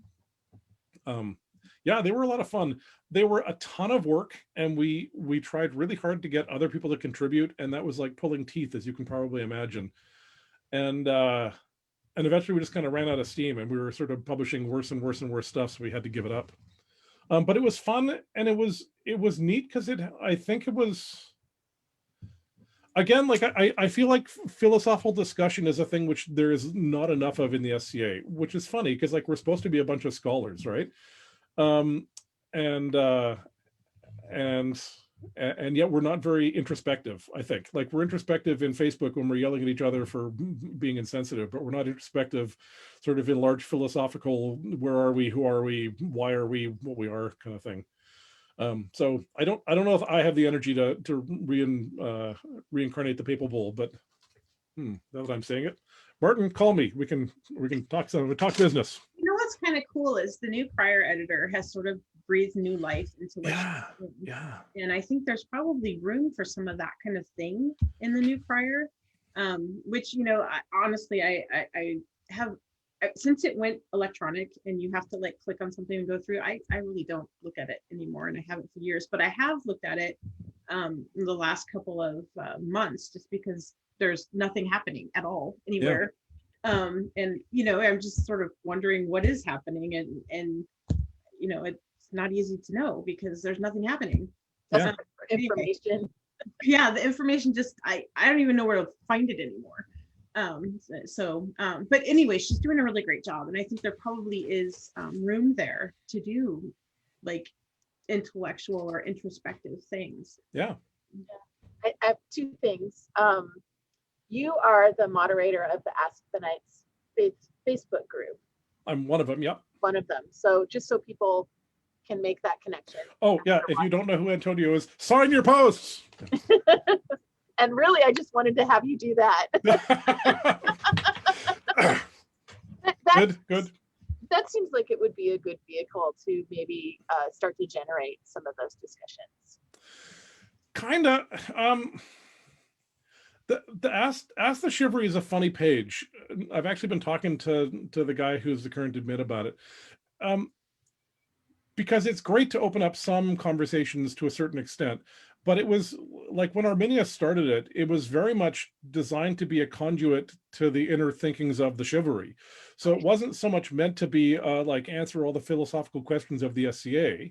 Yeah, they were a lot of fun. They were a ton of work, and we tried really hard to get other people to contribute, and that was like pulling teeth, as you can probably imagine. And eventually we just kind of ran out of steam, and we were sort of publishing worse and worse and worse stuff, so we had to give it up. But it was fun, and it was neat, because I think it was, again, like I feel like philosophical discussion is a thing which there is not enough of in the SCA, which is funny, because like we're supposed to be a bunch of scholars, right? And yet we're not very introspective. I think, like, we're introspective in Facebook when we're yelling at each other for being insensitive, but we're not introspective sort of in large philosophical, where are we, who are we, why are we what we are, kind of thing. So I don't know if I have the energy to reincarnate the Papal Bull, but now that I'm saying it, Martin, call me. We can talk business. You know what's kind of cool is the new prior editor has sort of breathed new life into what yeah. And I think there's probably room for some of that kind of thing in the new prior, which, honestly, I have, since it went electronic and you have to like click on something and go through, I really don't look at it anymore, and I haven't for years, but I have looked at it in the last couple of months, just because there's nothing happening at all anywhere. Yeah. And I'm just sort of wondering what is happening, and it's not easy to know because there's nothing happening. Yeah. Information. Yeah, the information just I don't even know where to find it anymore. But anyway, she's doing a really great job, and I think there probably is room there to do like intellectual or introspective things. Yeah. I have two things. You are the moderator of the Ask the Knights Facebook group. I'm one of them. Yep. One of them. So just so people can make that connection. Oh yeah. If you don't know who Antonio is, sign your posts. And really, I just wanted to have you do that. Good. That seems like it would be a good vehicle to maybe start to generate some of those discussions. Kinda. The Ask the Chivalry is a funny page. I've actually been talking to the guy who's the current admin about it, because it's great to open up some conversations to a certain extent, But it was like when Arminius started it, it was very much designed to be a conduit to the inner thinkings of the chivalry. So it wasn't so much meant to be like answer all the philosophical questions of the SCA.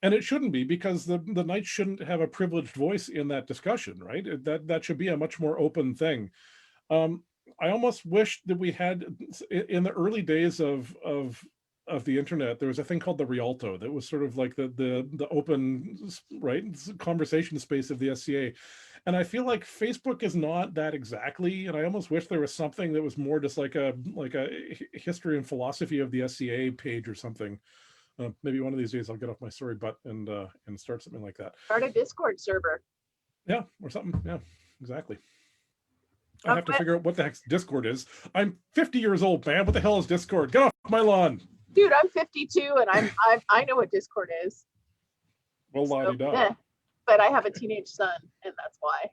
And it shouldn't be, because the knights shouldn't have a privileged voice in that discussion, right? That should be a much more open thing. I almost wish that we had, in the early days of the internet, there was a thing called the Rialto that was sort of like the open, right, conversation space of the SCA. And I feel like Facebook is not that exactly. And I almost wish there was something that was more just like a history and philosophy of the SCA page or something. Maybe one of these days I'll get off my sorry butt and start something like that. Start a Discord server. Yeah, or something. Yeah, exactly. I have to figure out what the heck Discord is. I'm 50 years old, man. What the hell is Discord? Get off my lawn. Dude, I'm 52 and I know what Discord is. Well, la-di-da. Yeah, but I have a teenage son, and that's why.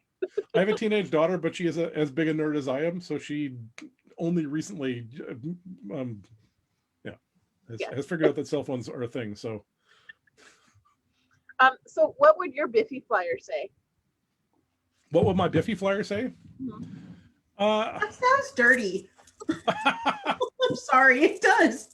I have a teenage daughter, but she is as big a nerd as I am, so she only recently has figured out that cell phones are a thing. So what would your Biffy flyer say? What would my Biffy flyer say? Mm-hmm. That sounds dirty. I'm sorry, it does.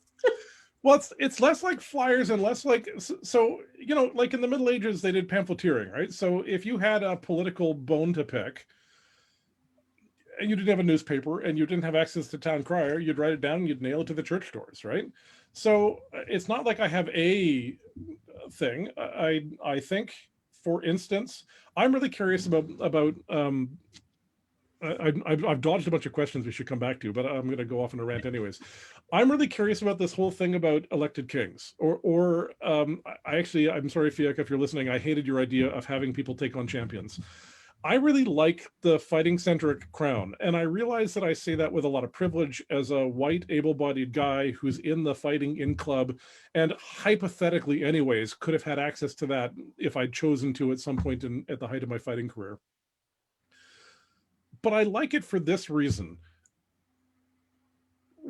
Well, it's less like flyers and less like, so, you know, like in the Middle Ages, they did pamphleteering, right? So if you had a political bone to pick and you didn't have a newspaper and you didn't have access to town crier, you'd write it down and you'd nail it to the church doors, right? So it's not like I have a thing. I think, for instance, I'm really curious about I've dodged a bunch of questions we should come back to, but I'm going to go off on a rant anyways. I'm really curious about this whole thing about elected kings, or I'm sorry, Fiac, if you're listening, I hated your idea of having people take on champions. I really like the fighting-centric crown, and I realize that I say that with a lot of privilege as a white, able-bodied guy who's in the fighting in club, and hypothetically anyways, could have had access to that if I'd chosen to at some point at the height of my fighting career. But I like it for this reason.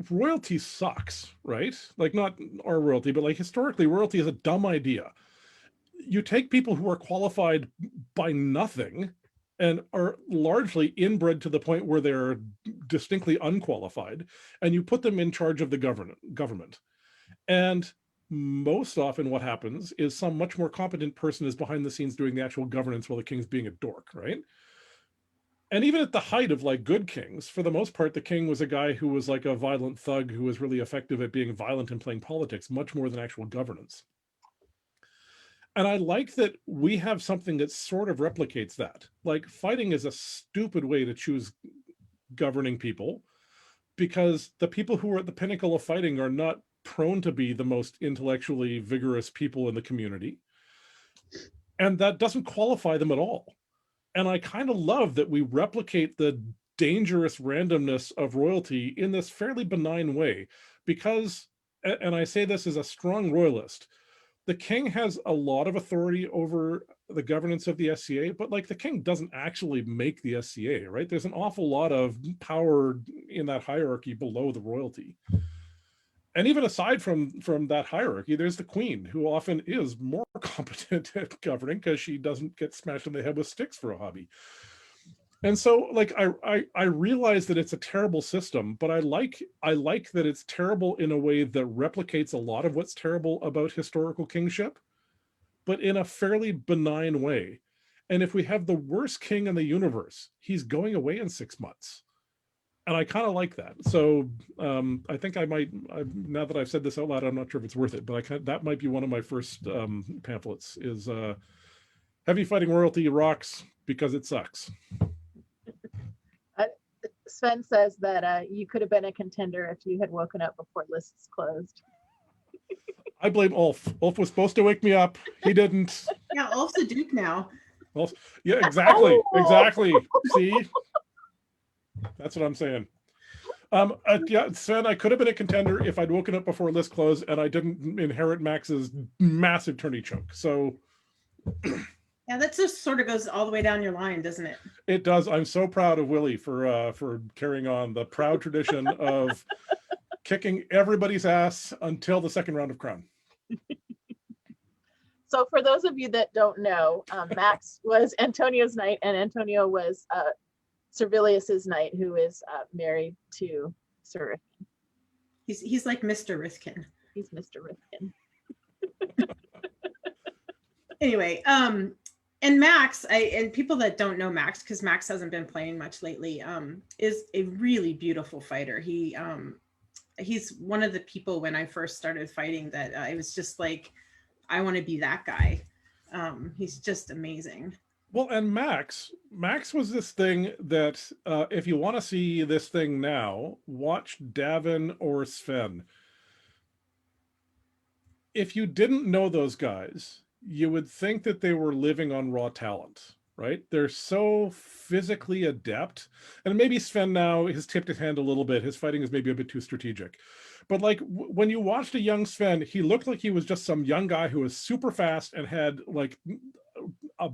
Royalty sucks, right? Like, not our royalty, but like historically, royalty is a dumb idea. You take people who are qualified by nothing and are largely inbred to the point where they're distinctly unqualified, and you put them in charge of the government. And most often what happens is some much more competent person is behind the scenes doing the actual governance while the king's being a dork, right? And even at the height of like good kings, for the most part, the king was a guy who was like a violent thug who was really effective at being violent and playing politics, much more than actual governance. And I like that we have something that sort of replicates that. Like, fighting is a stupid way to choose governing people, because the people who are at the pinnacle of fighting are not prone to be the most intellectually vigorous people in the community. And that doesn't qualify them at all. And I kind of love that we replicate the dangerous randomness of royalty in this fairly benign way, because, and I say this as a strong royalist, the king has a lot of authority over the governance of the SCA, but like, the king doesn't actually make the SCA, right? There's an awful lot of power in that hierarchy below the royalty. And even aside from that hierarchy, there's the queen, who often is more competent at governing because she doesn't get smashed in the head with sticks for a hobby. And so, like, I realize that it's a terrible system, but I like that it's terrible in a way that replicates a lot of what's terrible about historical kingship, but in a fairly benign way. And if we have the worst king in the universe, he's going away in 6 months. And I kind of like that. So I think I might, now that I've said this out loud, I'm not sure if it's worth it, but that might be one of my first pamphlets is Heavy Fighting Royalty Rocks because it sucks. Sven says that you could have been a contender if you had woken up before lists closed. I blame Ulf. Ulf was supposed to wake me up. He didn't. Yeah, Ulf's a duke now. Ulf, yeah, exactly. Exactly. See? That's what I'm saying. Yeah, Sven, I could have been a contender if I'd woken up before list closed and I didn't inherit Max's massive tourney choke. So yeah, that just sort of goes all the way down your line, doesn't it? It does. I'm so proud of Willie for carrying on the proud tradition of kicking everybody's ass until the second round of Crown. So for those of you that don't know, Max was Antonio's knight, and Antonio was Servilius's knight, who is married to Sir Rifkin. He's like Mr. Rifkin. He's Mr. Rifkin. Anyway, and Max, and people that don't know Max, because Max hasn't been playing much lately, is a really beautiful fighter. He's one of the people when I first started fighting that I was just like, I want to be that guy. He's just amazing. Well, and Max was this thing that if you want to see this thing now, watch Davin or Sven. If you didn't know those guys, you would think that they were living on raw talent, right? They're so physically adept. And maybe Sven now has tipped his hand a little bit. His fighting is maybe a bit too strategic. But like when you watched a young Sven, he looked like he was just some young guy who was super fast and had like a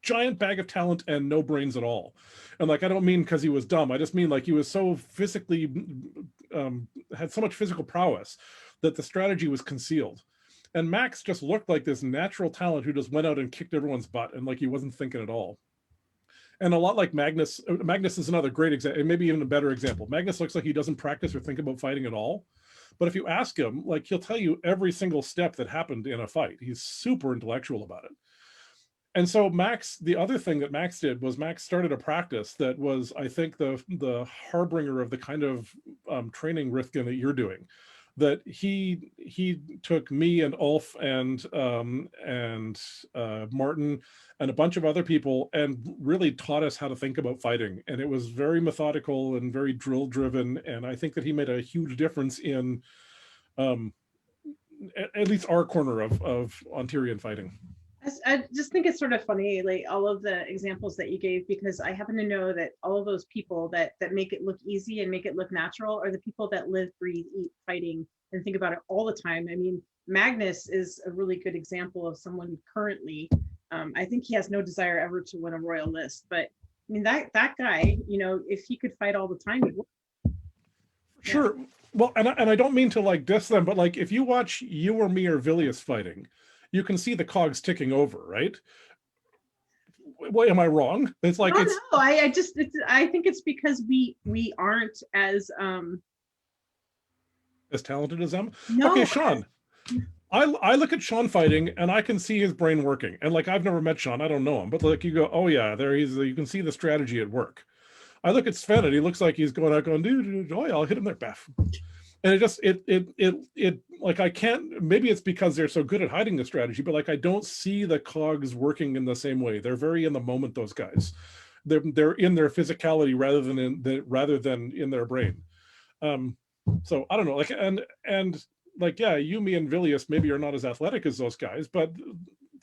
giant bag of talent and no brains at all. And like, I don't mean because he was dumb. I just mean like he was so physically, had so much physical prowess that the strategy was concealed. And Max just looked like this natural talent who just went out and kicked everyone's butt and like he wasn't thinking at all. And a lot like Magnus. Magnus is another great example, and maybe even a better example. Magnus looks like he doesn't practice or think about fighting at all. But if you ask him, like he'll tell you every single step that happened in a fight. He's super intellectual about it. And so Max, the other thing that Max did was Max started a practice that was, I think, the harbinger of the kind of training, Rifkin, that you're doing. That he took me and Ulf and Martin and a bunch of other people and really taught us how to think about fighting. And it was very methodical and very drill driven. And I think that he made a huge difference in at least our corner of Ontarian fighting. I just think it's sort of funny, like all of the examples that you gave, because I happen to know that all of those people that make it look easy and make it look natural are the people that live, breathe, eat fighting and think about it all the time. I mean, Magnus is a really good example of someone who currently, I think he has no desire ever to win a royal list, but I mean, that guy, you know, if he could fight all the time, he would. Sure. Yeah. Well, and I don't mean to like diss them, but like if you watch you or me or Vilius fighting, you can see the cogs ticking over, right? Well, am I wrong? It's like no, I think it's because we aren't as talented as them. No, okay, Sean. I look at Sean fighting and I can see his brain working. And like I've never met Sean, I don't know him, but like you go, oh yeah, there he's. You can see the strategy at work. I look at Sven and he looks like he's going out going, dude, oh yeah, I'll hit him there, baff. And it like I can't, maybe it's because they're so good at hiding the strategy, but like I don't see the cogs working in the same way. They're very in the moment, those guys. They're in their physicality rather than in their brain. So I don't know, like and like yeah, you, me, and Vilius maybe are not as athletic as those guys, but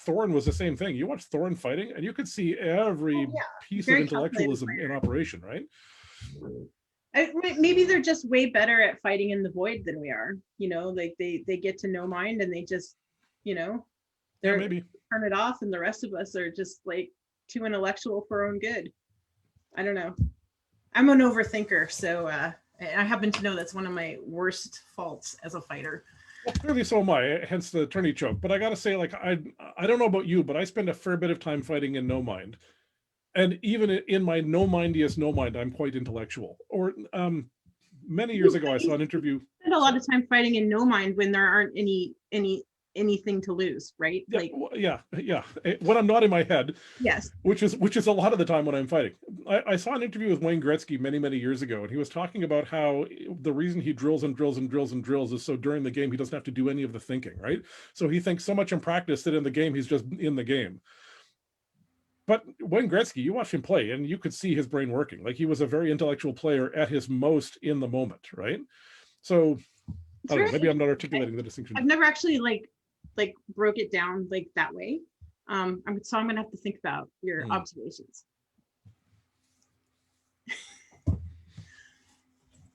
Thorin was the same thing. You watch Thorin fighting and you could see every piece of intellectualism in operation, right? Maybe they're just way better at fighting in the void than we are, you know, like they get to no mind and they just, you know, they're maybe turn it off, and the rest of us are just like too intellectual for our own good. I don't know. I'm an overthinker, so I happen to know that's one of my worst faults as a fighter. Well, clearly so am I, hence the tourney choke. But I gotta say, like I don't know about you, but I spend a fair bit of time fighting in no mind. And even in my no mindiest no mind, I'm quite intellectual. Or many years ago, I saw an interview. I spend a lot of time fighting in no mind when there aren't anything to lose, right? Yeah, like yeah. When I'm not in my head. Yes. Which is a lot of the time when I'm fighting. I saw an interview with Wayne Gretzky many years ago, and he was talking about how the reason he drills and drills and drills and drills is so during the game he doesn't have to do any of the thinking, right? So he thinks so much in practice that in the game he's just in the game. But Wayne Gretzky, you watch him play and you could see his brain working. Like he was a very intellectual player at his most in the moment, right? So I don't know, maybe I'm not articulating the distinction. I've never actually like broke it down like that way. So I'm gonna have to think about your observations.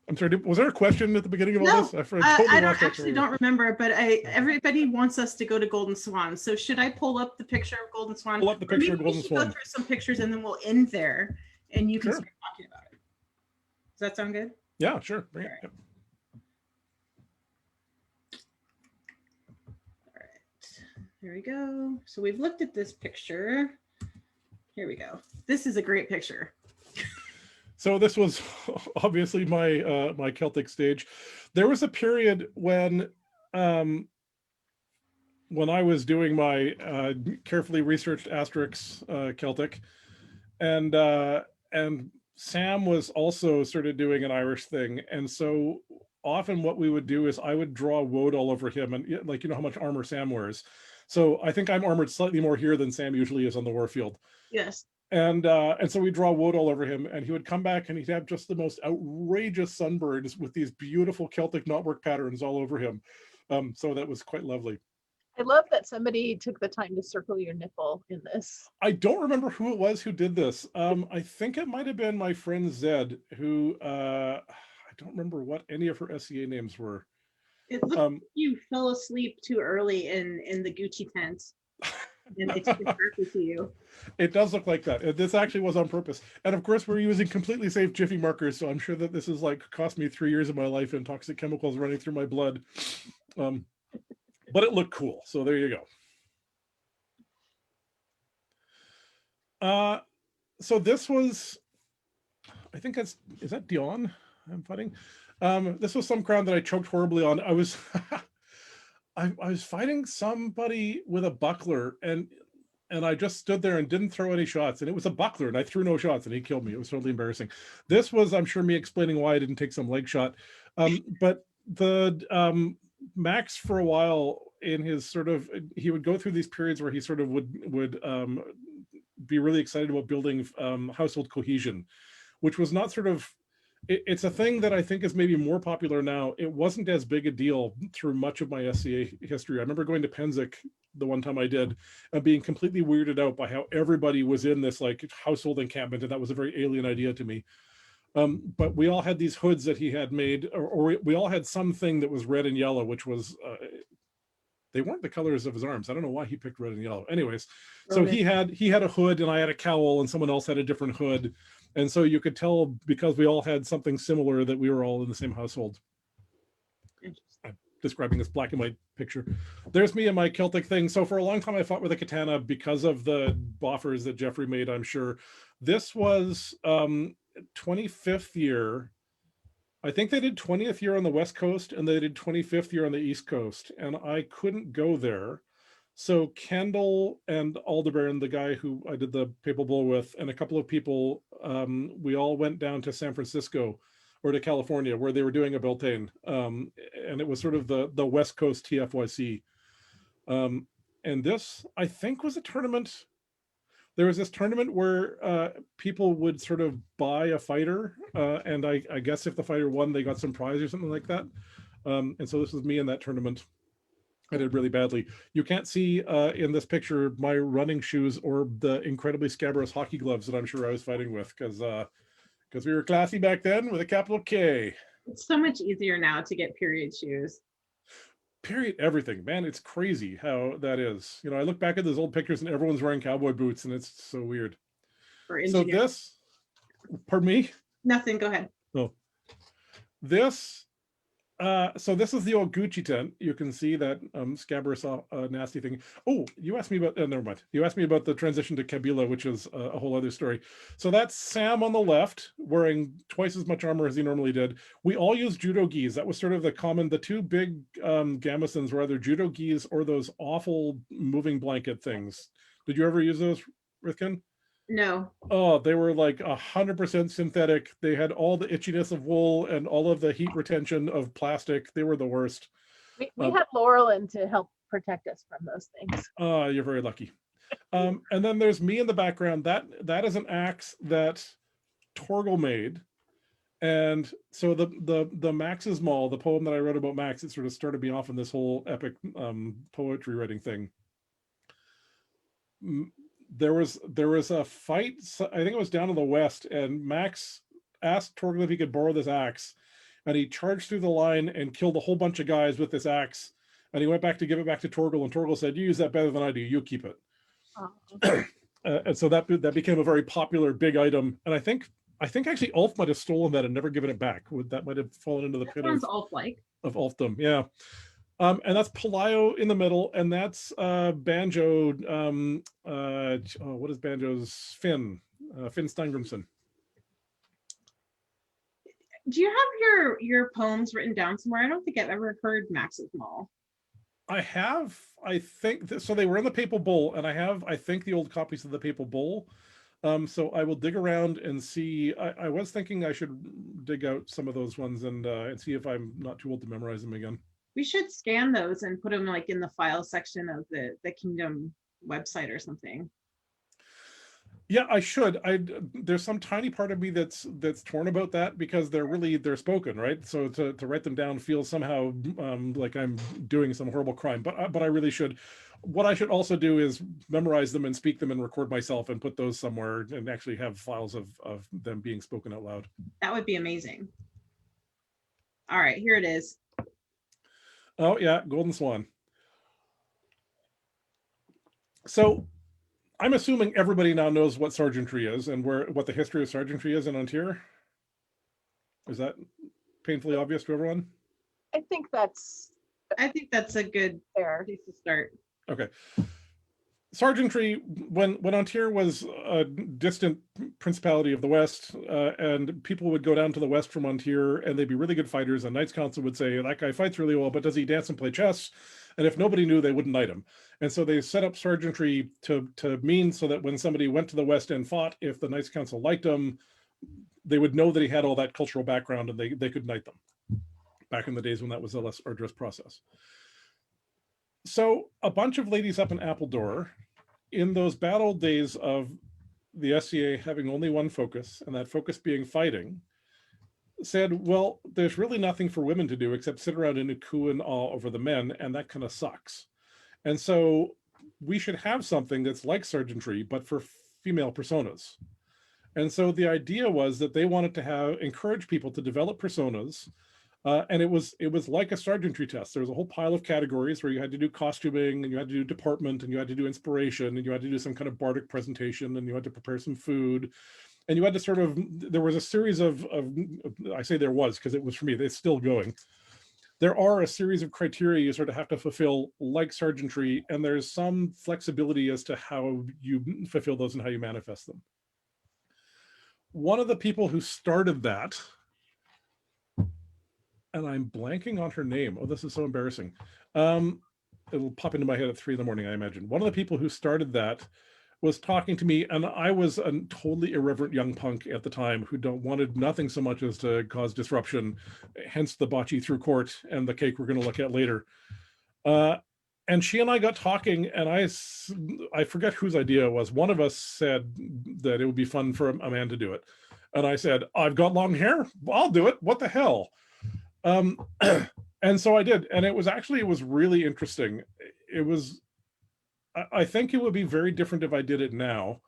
I'm sorry, was there a question at the beginning of all this? I don't remember, but everybody wants us to go to Golden Swan. So should I pull up the picture of Golden Swan? Pull up the picture of Golden Swan. Go through some pictures and then we'll end there and you can start talking about it. Does that sound good? Yeah, sure. Right. All right. Yep. All right. There we go. So we've looked at this picture. Here we go. This is a great picture. So this was obviously my my Celtic stage. There was a period when I was doing my carefully researched Asterix Celtic, and Sam was also sort of doing an Irish thing, and so often what we would do is I would draw woad all over him, and like, you know how much armor Sam wears. So I think I'm armored slightly more here than Sam usually is on the warfield. Yes. And so we draw woad all over him, and he would come back and he'd have just the most outrageous sunburns with these beautiful Celtic knotwork patterns all over him. So that was quite lovely. I love that somebody took the time to circle your nipple in this. I don't remember who it was who did this. I think it might have been my friend Zed, who I don't remember what any of her SCA names were. It looks like you fell asleep too early in the Gucci tent. And it's perfect to you. It does look like that. This actually was on purpose. And of course, we're using completely safe Jiffy markers, so I'm sure that this is like cost me 3 years of my life and toxic chemicals running through my blood. But it looked cool, so there you go. So this was, I think is that Dion I'm fighting? This was some crown that I choked horribly on. I was I was fighting somebody with a buckler, and I just stood there and didn't throw any shots, and it was a buckler, and I threw no shots, and he killed me. It was totally embarrassing. This was, I'm sure, me explaining why I didn't take some leg shot. But the Max, for a while in his sort of, he would go through these periods where he sort of would be really excited about building household cohesion, which was not sort of, it's a thing that I think is maybe more popular now. It wasn't as big a deal through much of my SCA history. I remember going to Penzic the one time I did and being completely weirded out by how everybody was in this like household encampment, and that was a very alien idea to me. But we all had these hoods that he had made, or we all had something that was red and yellow, which was, they weren't the colors of his arms. I don't know why he picked red and yellow. Anyways, so he had a hood, and I had a cowl, and someone else had a different hood. And so you could tell, because we all had something similar, that we were all in the same household. I'm describing this black and white picture. There's me and my Celtic thing. So for a long time, I fought with a katana because of the boffers that Jeffrey made, I'm sure. This was 25th year. I think they did 20th year on the West Coast, and they did 25th year on the East Coast. And I couldn't go there. So Kendall and Aldebaran, the guy who I did the Papal Bull with, and a couple of people, we all went down to San Francisco or to California, where they were doing a Beltane. And it was sort of the West Coast TFYC. And this, I think, was a tournament. There was this tournament where people would sort of buy a fighter. And I guess if the fighter won, they got some prize or something like that. And so this was me in that tournament. I did really badly. You can't see in this picture my running shoes or the incredibly scabrous hockey gloves that I'm sure I was fighting with, because we were classy back then with a capital K. It's so much easier now to get period shoes. Period everything, man. It's crazy how that is. You know, I look back at those old pictures and everyone's wearing cowboy boots, and it's so weird. So this, pardon me? Nothing, go ahead. Oh, this. So this is the old Gucci tent. You can see that scabrous nasty thing. Oh, you asked me about, never mind. You asked me about the transition to Kabila, which is a whole other story. So that's Sam on the left, wearing twice as much armor as he normally did. We all used judo gis. That was sort of the two big gamisons were either judo gis or those awful moving blanket things. Did you ever use those, Rithkin? No. Oh, they were like 100% synthetic. They had all the itchiness of wool and all of the heat retention of plastic. They were the worst. We had Laurelin to help protect us from those things. You're very lucky. And then there's me in the background. That is an axe that Torgal made. And so the Max's Mall, the poem that I wrote about Max, it sort of started me off in this whole epic poetry writing thing. There was a fight, I think it was down in the west, and Max asked Torgal if he could borrow this axe, and he charged through the line and killed a whole bunch of guys with this axe, and he went back to give it back to Torgal, and Torgal said, "You use that better than I do, you keep it." And so that became a very popular big item, and I think actually Ulf might have stolen that and never given it back. That might have fallen into the pit of Ulf-like. of Ulfdom, yeah. And that's Palaio in the middle, and that's Banjo. What is Banjo's Finn? Finn Steingrimson. Do you have your poems written down somewhere? I don't think I've ever heard Max's Mall. I have, I think, so they were in the Papal Bull, and I think, the old copies of the Papal Bull. So I will dig around and see. I was thinking I should dig out some of those ones and see if I'm not too old to memorize them again. We should scan those and put them like in the file section of the Kingdom website or something. Yeah, I should. There's some tiny part of me that's torn about that, because they're spoken, right? So to write them down feels somehow like I'm doing some horrible crime. But I really should. What I should also do is memorize them and speak them and record myself and put those somewhere and actually have files of them being spoken out loud. That would be amazing. All right, here it is. Oh yeah, Golden Swan. So I'm assuming everybody now knows what sergeantry is and what the history of sergeantry is in Untier. Is that painfully obvious to everyone? I think that's a good fair. place to start. Okay. Sergeantry, when Untier was a distant principality of the West, and people would go down to the West from Untier, and they'd be really good fighters, and Knights Council would say, that guy fights really well, but does he dance and play chess? And if nobody knew, they wouldn't knight him. And so they set up sergeantry to mean so that when somebody went to the West and fought, if the Knights Council liked him, they would know that he had all that cultural background, and they could knight them, back in the days when that was a less arduous process. So a bunch of ladies up in Appledore, in those bad old days of the SCA having only one focus, and that focus being fighting, said, well, there's really nothing for women to do except sit around in a coo and awe over the men, and that kind of sucks. And so we should have something that's like sergeantry, but for female personas. And so the idea was that they wanted to encourage people to develop personas. And it was like a sergeantry test. There was a whole pile of categories where you had to do costuming, and you had to do department, and you had to do inspiration, and you had to do some kind of bardic presentation, and you had to prepare some food. And you had to there was a series of I say there was, because it was for me, it's still going. There are a series of criteria you sort of have to fulfill like sergeantry, and there's some flexibility as to how you fulfill those and how you manifest them. One of the people who started that, and I'm blanking on her name. Oh, this is so embarrassing. It'll pop into my head at 3 a.m, I imagine. One of the people who started that was talking to me, and I was a totally irreverent young punk at the time who wanted nothing so much as to cause disruption, hence the bocce through court and the cake we're going to look at later. And she and I got talking, and I forget whose idea it was. One of us said that it would be fun for a man to do it. And I said, I've got long hair. I'll do it. What the hell? And so I did. And it was really interesting. I think it would be very different if I did it now,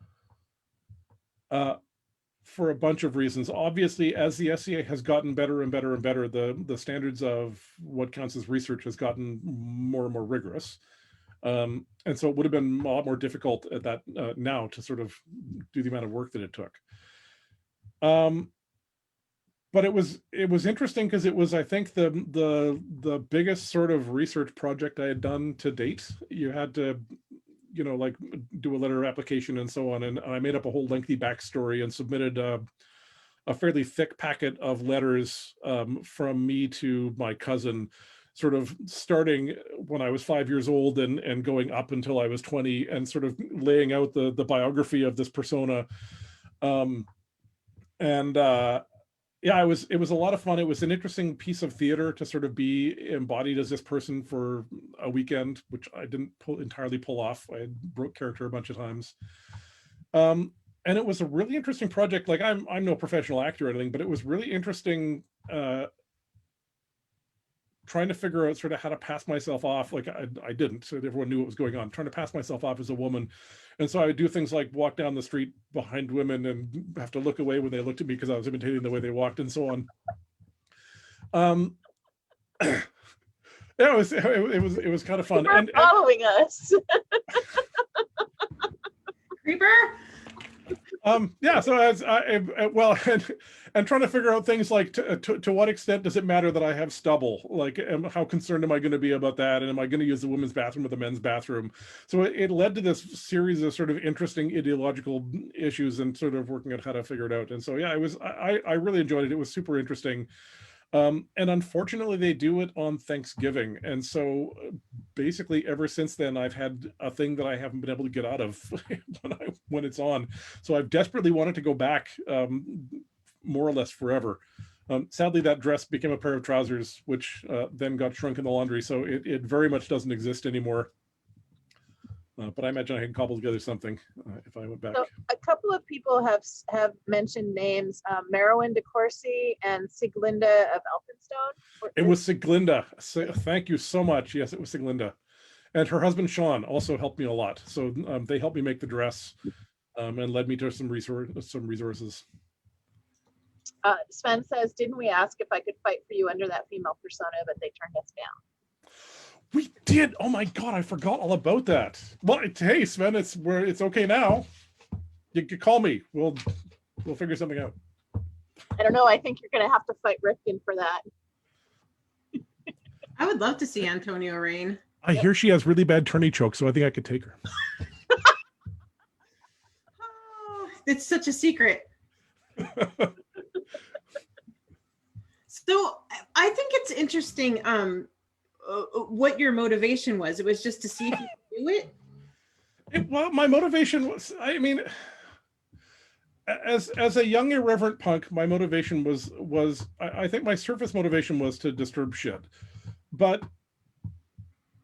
for a bunch of reasons. Obviously, as the SCA has gotten better and better and better, the standards of what counts as research has gotten more and more rigorous. And so it would have been a lot more difficult at that now to sort of do the amount of work that it took. But it was interesting because it was, I think, the biggest sort of research project I had done to date. You had to, like do a letter of application and so on. And I made up a whole lengthy backstory and submitted a fairly thick packet of letters from me to my cousin, sort of starting when I was 5 years old and going up until I was 20, and sort of laying out the biography of this persona. Yeah, it was a lot of fun. It was an interesting piece of theater to sort of be embodied as this person for a weekend, which I didn't entirely pull off. I broke character a bunch of times. And it was a really interesting project. Like I'm no professional actor or anything, but it was really interesting trying to figure out sort of how to pass myself off. Like I didn't, so everyone knew what was going on, trying to pass myself off as a woman. And so I would do things like walk down the street behind women and have to look away when they looked at me because I was imitating the way they walked and so on. Yeah, it was kind of fun. You're following us. Creeper. Yeah, so as well, and trying to figure out things like to what extent does it matter that I have stubble? Like, how concerned am I going to be about that? And am I going to use the women's bathroom or the men's bathroom? So it led to this series of sort of interesting ideological issues and sort of working out how to figure it out. And so, yeah, I really enjoyed it. It was super interesting. And unfortunately, they do it on Thanksgiving. And so basically ever since then, I've had a thing that I haven't been able to get out of when it's on. So I've desperately wanted to go back more or less forever. Sadly, that dress became a pair of trousers, which then got shrunk in the laundry. So it very much doesn't exist anymore. But I imagine I can cobble together something if I went back. So a couple of people have mentioned names, Merowyn de Courcy and Siglinda of Elphinstone. It was Siglinda. Thank you so much. Yes, it was Siglinda. And her husband, Sean, also helped me a lot. So they helped me make the dress and led me to some resources. Sven says, didn't we ask if I could fight for you under that female persona, but they turned us down? We did. Oh my God, I forgot all about that. Well, hey, Sven, it's okay now. You can call me. We'll figure something out. I don't know. I think you're going to have to fight Rifkin for that. I would love to see Antonio reign. I hear she has really bad tourney choke, so I think I could take her. Oh, it's such a secret. So I think it's interesting what your motivation was. It was just to see if you could do it? Well, my motivation was, I mean, as a young irreverent punk, my motivation was I think my surface motivation was to disturb shit. But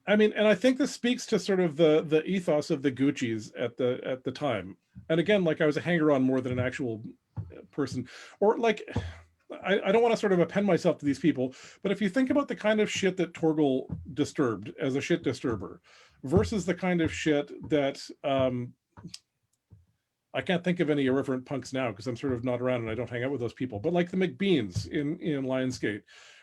I mean, and I think this speaks to sort of the ethos of the Gucci's at the time. And again, like I was a hanger-on more than an actual person, or like I don't want to sort of append myself to these people, but if you think about the kind of shit that Torgel disturbed as a shit disturber versus the kind of shit that I can't think of any irreverent punks now because I'm sort of not around and I don't hang out with those people, but like the McBeans in Lionsgate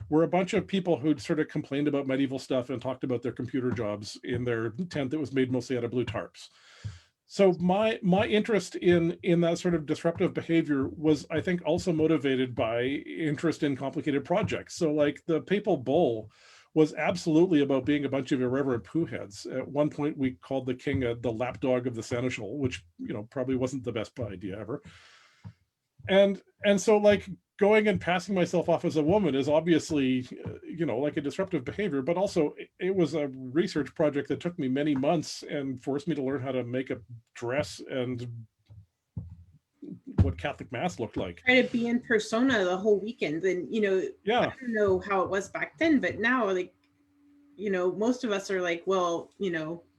were a bunch of people who'd sort of complained about medieval stuff and talked about their computer jobs in their tent that was made mostly out of blue tarps. So my interest in that sort of disruptive behavior was, I think, also motivated by interest in complicated projects. So like the Papal Bull was absolutely about being a bunch of irreverent pooheads. At one point, we called the king the lapdog of the seneschal, which probably wasn't the best idea ever. And so like going and passing myself off as a woman is obviously, like a disruptive behavior, but also it was a research project that took me many months and forced me to learn how to make a dress and what Catholic Mass looked like. Try to be in persona the whole weekend. And, yeah. I don't know how it was back then, but now, like, most of us are like, well,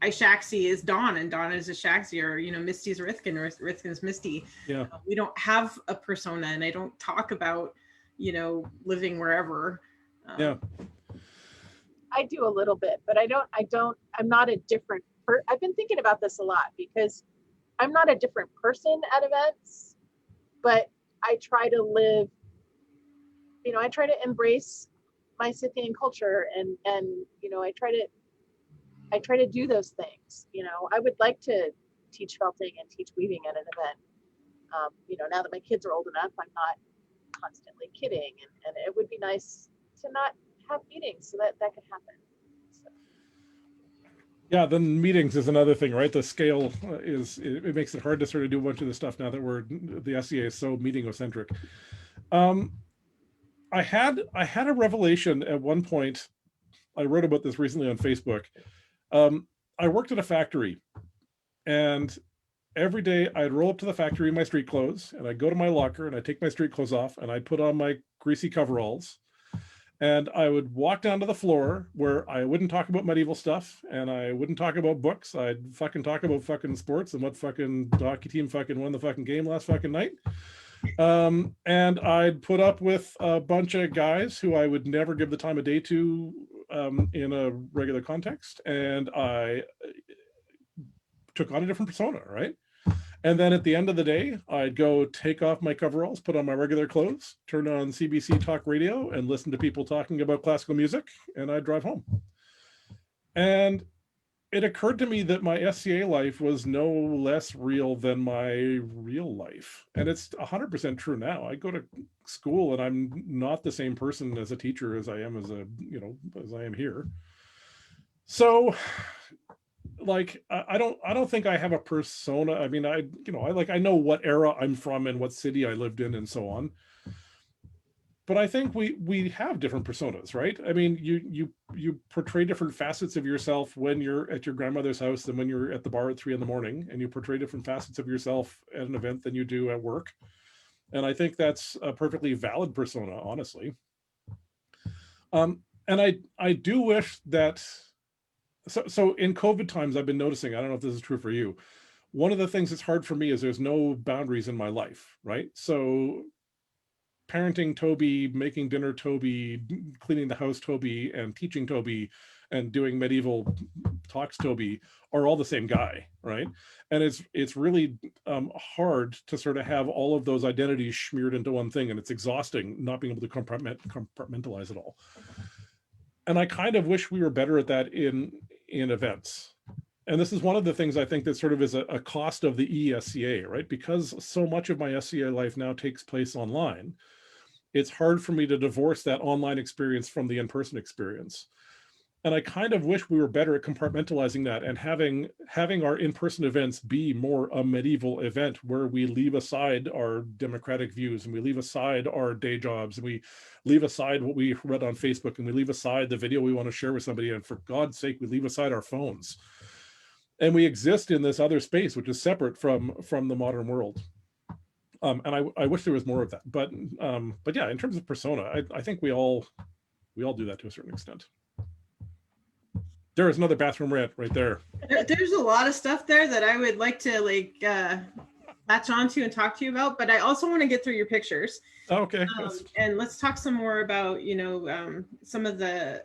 Ishaxi is Dawn and Dawn is Ishaxi, or, Misty's Rithkin or Rithkin's Misty. Yeah. We don't have a persona, and I don't talk about, living wherever. Yeah. I do a little bit, but I'm not a different I've been thinking about this a lot because I'm not a different person at events, but I try to live, I try to embrace my Scythian culture and I try to do those things. I would like to teach felting and teach weaving at an event. Now that my kids are old enough, I'm not constantly kidding, and it would be nice to not have meetings so that could happen. So. Yeah, then meetings is another thing, right? The scale it makes it hard to sort of do a bunch of the stuff now that the SCA is so meeting-ocentric. I had a revelation at one point. I wrote about this recently on Facebook. I worked at a factory, and every day I'd roll up to the factory in my street clothes, and I'd go to my locker and I'd take my street clothes off and I'd put on my greasy coveralls, and I would walk down to the floor where I wouldn't talk about medieval stuff and I wouldn't talk about books. I'd fucking talk about fucking sports and what fucking hockey team fucking won the fucking game last fucking night. And I'd put up with a bunch of guys who I would never give the time of day to in a regular context, and I took on a different persona, right? And then at the end of the day, I'd go take off my coveralls, put on my regular clothes, turn on CBC Talk Radio and listen to people talking about classical music, and I'd drive home. And it occurred to me that my SCA life was no less real than my real life. And it's 100% true now. I go to school and I'm not the same person as a teacher as I am as as I am here. So like, I don't think I have a persona. I mean, I know what era I'm from and what city I lived in and so on. But I think we have different personas, right? I mean, you portray different facets of yourself when you're at your grandmother's house than when you're at the bar at 3 a.m, and you portray different facets of yourself at an event than you do at work. And I think that's a perfectly valid persona, honestly. And I do wish that. So in COVID times, I've been noticing, I don't know if this is true for you, one of the things that's hard for me is there's no boundaries in my life, right? So parenting Toby, making dinner Toby, cleaning the house Toby, and teaching Toby, and doing medieval talks Toby are all the same guy, right? And it's really hard to sort of have all of those identities smeared into one thing, and it's exhausting not being able to compartmentalize it all. And I kind of wish we were better at that in events. And this is one of the things I think that sort of is a cost of the ESCA, right? Because so much of my SCA life now takes place online, it's hard for me to divorce that online experience from the in-person experience. And I kind of wish we were better at compartmentalizing that and having our in-person events be more a medieval event where we leave aside our democratic views and we leave aside our day jobs and we leave aside what we read on Facebook and we leave aside the video we want to share with somebody, and for God's sake, we leave aside our phones. And we exist in this other space, which is separate from the modern world. And I wish there was more of that. But yeah, in terms of persona, I think we all do that to a certain extent. There is another bathroom rant right there. There's a lot of stuff there that I would like to latch onto and talk to you about, but I also want to get through your pictures. Okay. And let's talk some more about, some of the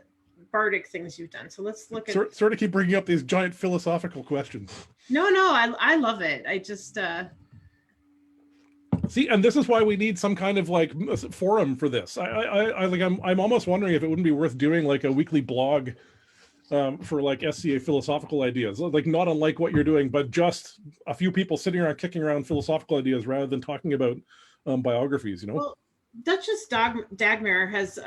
bardic things you've done. So let's look at sort of keep bringing up these giant philosophical questions. No, I love it. I just see, and this is why we need some kind of like forum for this. I'm almost wondering if it wouldn't be worth doing like a weekly blog for like SCA philosophical ideas, like not unlike what you're doing, but just a few people sitting around kicking around philosophical ideas rather than talking about biographies, Well, Duchess Dagmar has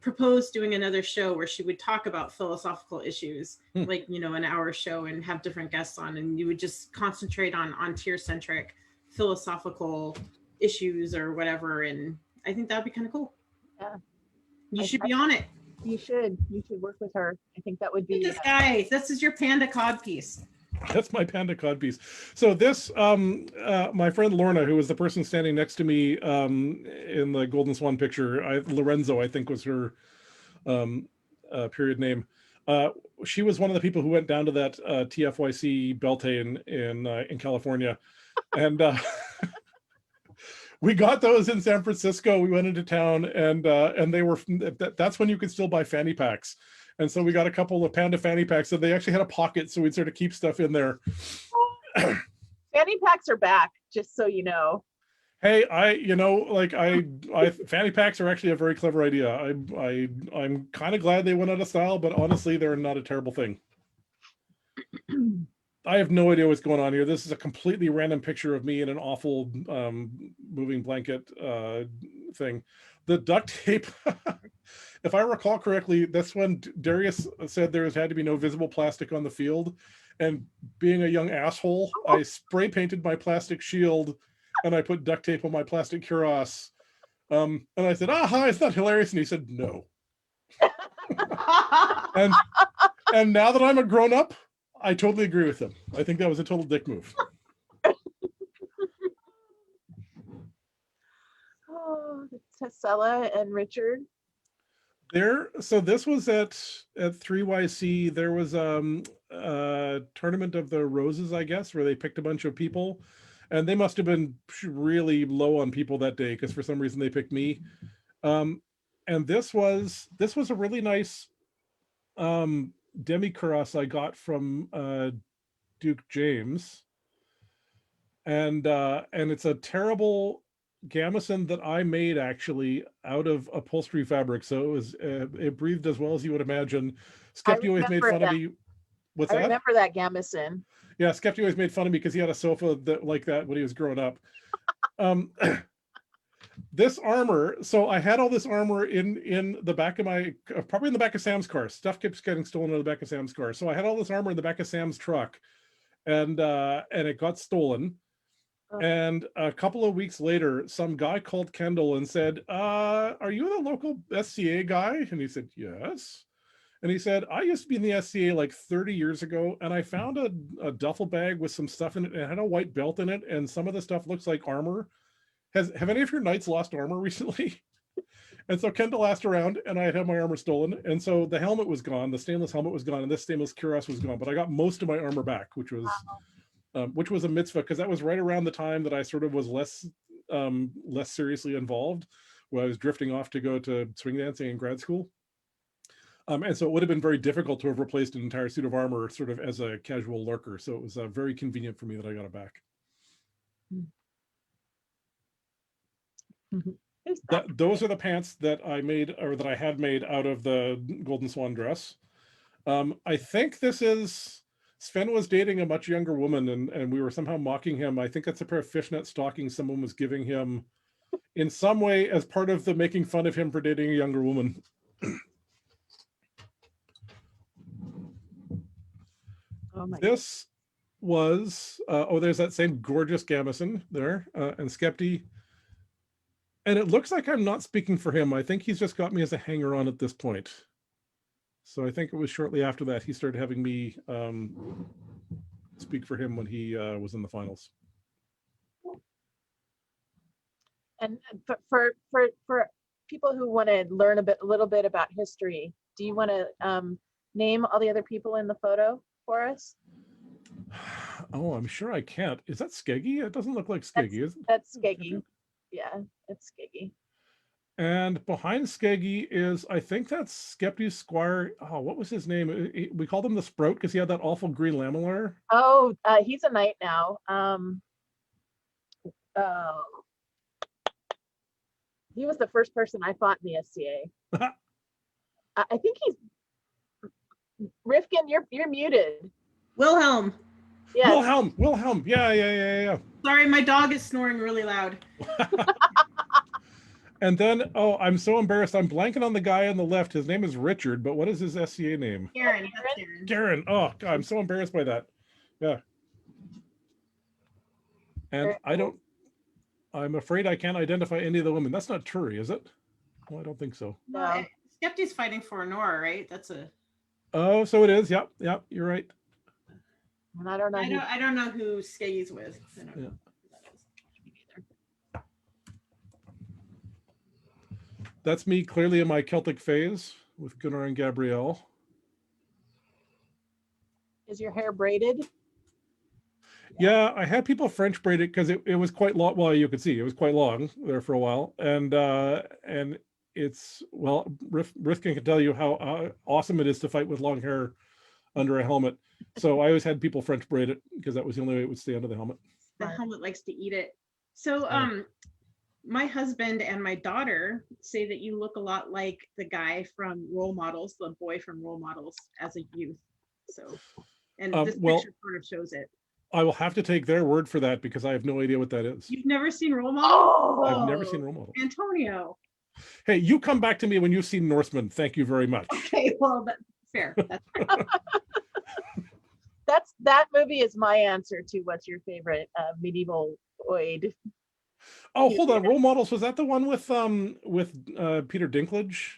proposed doing another show where she would talk about philosophical issues, like, an hour show, and have different guests on, and you would just concentrate on tier-centric philosophical issues or whatever. And I think that'd be kind of cool. Yeah. You should be on it. You should work with her. I think that would be this guy. This is your panda cod piece. That's my panda cod piece. So this, my friend Lorna, who was the person standing next to me in the Golden Swan picture, Lorenzo, I think was her period name. She was one of the people who went down to that TFYC Beltane in California, and we got those in San Francisco. We went into town, and they were. That's when you could still buy fanny packs. And so we got a couple of panda fanny packs, and they actually had a pocket, so we'd sort of keep stuff in there. Fanny packs are back, just so you know. Hey, fanny packs are actually a very clever idea. I'm kind of glad they went out of style, but honestly, they're not a terrible thing. I have no idea what's going on here. This is a completely random picture of me in an awful moving blanket thing. The duct tape, if I recall correctly, that's when Darius said there had to be no visible plastic on the field. And being a young asshole, I spray painted my plastic shield and I put duct tape on my plastic cuirass. And I said, hi, it's not hilarious. And he said, no. and now that I'm a grown up, I totally agree with him. I think that was a total dick move. Tessella and Richard. So this was at 3YC. There was a tournament of the roses, I guess, where they picked a bunch of people, and they must have been really low on people that day because for some reason they picked me. And this was a really nice demi-cuirass I got from Duke James, and it's a terrible gambeson that I made actually out of upholstery fabric. So it breathed as well as you would imagine. Skepti always made fun of me. What's I that? remember that gambeson. Yeah, Skepti always made fun of me because he had a sofa that like that when he was growing up. This armor, so I had all this armor in the back of my, probably in the back of Sam's car. Stuff keeps getting stolen out of the back of Sam's car. So I had all this armor in the back of Sam's truck, and it got stolen. Oh. And a couple of weeks later, some guy called Kendall and said, are you the local SCA guy? And he said, yes. And he said, I used to be in the SCA like 30 years ago, and I found a duffel bag with some stuff in it, and it had a white belt in it, and some of the stuff looks like armor. Have any of your knights lost armor recently? And so Kendall asked around, and I had my armor stolen. And so the helmet was gone, the stainless helmet was gone, and this stainless cuirass was gone. But I got most of my armor back, which was a mitzvah, because that was right around the time that I sort of was less seriously involved, where I was drifting off to go to swing dancing in grad school. And so it would have been very difficult to have replaced an entire suit of armor sort of as a casual lurker. So it was very convenient for me that I got it back. Those are the pants that I made, or that I had made out of the Golden Swan dress. I think this is, Sven was dating a much younger woman, and we were somehow mocking him. I think that's a pair of fishnet stockings someone was giving him in some way as part of the making fun of him for dating a younger woman. Oh my This was, there's that same gorgeous gambeson there, and Skepti. And it looks like I'm not speaking for him. I think he's just got me as a hanger-on at this point. So I think it was shortly after that he started having me speak for him when he was in the finals. And for people who want to learn a little bit about history, do you want to name all the other people in the photo for us? Oh, I'm sure I can't. Is that Skeggy? It doesn't look like Skeggy. That's Skeggy. Yeah, it's Skeggy. And behind Skeggy is, I think that's Skepti's squire. Oh, what was his name? We called him the Sprout because he had that awful green lamellar. Oh, he's a knight now. He was the first person I fought in the SCA. I think he's Rifkin. You're muted. Wilhelm. Yes. Wilhelm. Yeah. Sorry, my dog is snoring really loud. And then, I'm so embarrassed. I'm blanking on the guy on the left. His name is Richard, but what is his SCA name? Garen. Garen. Oh, God, I'm so embarrassed by that. Yeah. And I'm afraid I can't identify any of the women. That's not Turi, is it? Well, I don't think so. No. Skepti's fighting for Nora, right? That's a... Oh, so it is. Yep, you're right. And I don't know. I don't know who Skeggy's with. I don't know who that is. Me neither. That's me clearly in my Celtic phase with Gunnar and Gabrielle. Is your hair braided? Yeah, I had people French braid it because it was quite long. Well, you could see it was quite long there for a while, and it's, well, Rifkin can tell you how awesome it is to fight with long hair under a helmet. So I always had people French braid it because that was the only way it would stay under the helmet. The helmet likes to eat it. So my husband and my daughter say that you look a lot like the guy from Role Models, the boy from Role Models as a youth. So, and this picture sort of shows it. I will have to take their word for that because I have no idea what that is. You've never seen Role Models? Oh, I've never seen Role Models. Antonio. Hey, you come back to me when you've seen Norseman. Thank you very much. Okay, well, that's fair. That's fair. That movie is my answer to what's your favorite medieval oid. Oh, hold on. Role Models, was that the one with Peter Dinklage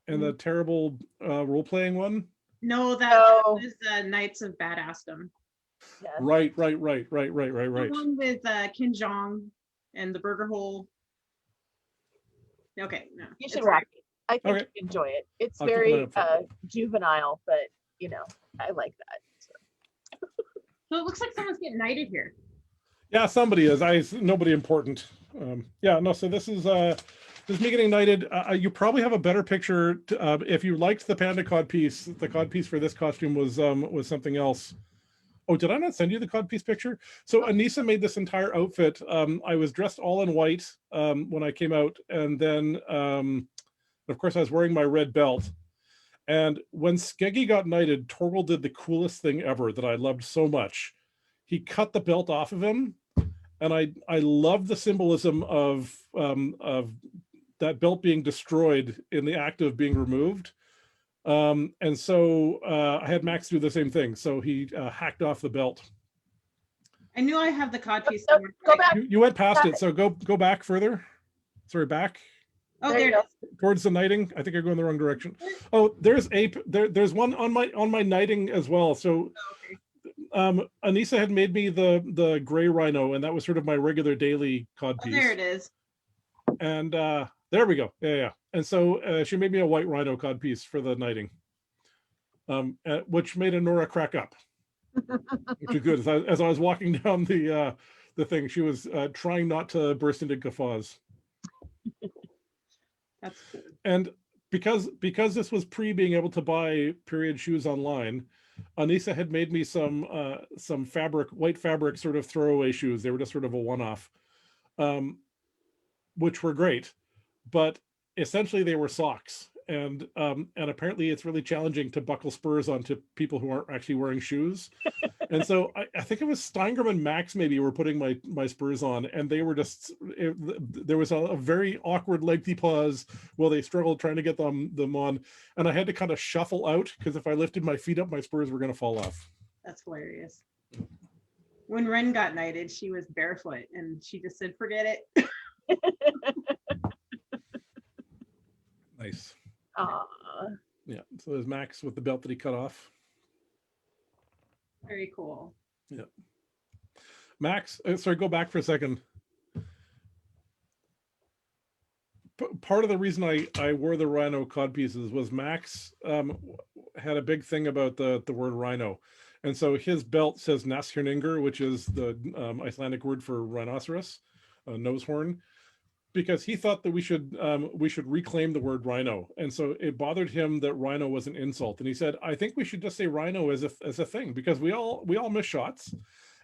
and the terrible role-playing one? No, that was Knights of Badassdom. Yes. Right. The one with Kin Jong and the burger hole. Okay, no. You should watch it. I think you enjoy it. It's very juvenile, but I like that. So it looks like someone's getting knighted here. Yeah, somebody is. Nobody important. So this is me getting knighted. You probably have a better picture if you liked the panda cod piece. The cod piece for this costume was something else. Oh, did I not send you the codpiece picture? So Anissa made this entire outfit. I was dressed all in white when I came out, and then of course I was wearing my red belt. And when Skeggy got knighted, Torgal did the coolest thing ever that I loved so much. He cut the belt off of him, and I love the symbolism of that belt being destroyed in the act of being removed. And so I had Max do the same thing. So he hacked off the belt. I knew I have the codpiece. Oh, go back. You went past it, so go back further. Sorry, back. Oh, There there you it go. is. Towards the knighting. I think I'm going the wrong direction. Oh, there's there's one on my knighting as well. So Oh, okay. Anissa had made me the gray rhino, and that was sort of my regular daily cod Oh, piece. there it is. And there we go. Yeah. And so she made me a white rhino cod piece for the knighting, which made Honora crack up, which is good. As I was walking down the thing, she was trying not to burst into guffaws. That's cool. And because this was pre being able to buy period shoes online, Anissa had made me some white fabric sort of throwaway shoes. They were just sort of a one-off, which were great, but essentially they were socks. And apparently it's really challenging to buckle spurs onto people who aren't actually wearing shoes. And so I think it was Steingram and Max maybe were putting my spurs on, and they were just, there was a very awkward lengthy pause while they struggled trying to get them on. And I had to kind of shuffle out because if I lifted my feet up, my spurs were going to fall off. That's hilarious. When Ren got knighted, she was barefoot and she just said, forget it. Nice. Yeah, so there's Max with the belt that he cut off. Very cool. Yeah. Max, sorry, go back for a second. Part of the reason I wore the rhino cod pieces was Max had a big thing about the word rhino. And so his belt says Nashirningur, which is the Icelandic word for rhinoceros, nose horn, because he thought that we should reclaim the word rhino. And so it bothered him that rhino was an insult. And he said, I think we should just say rhino as a thing, because we all miss shots.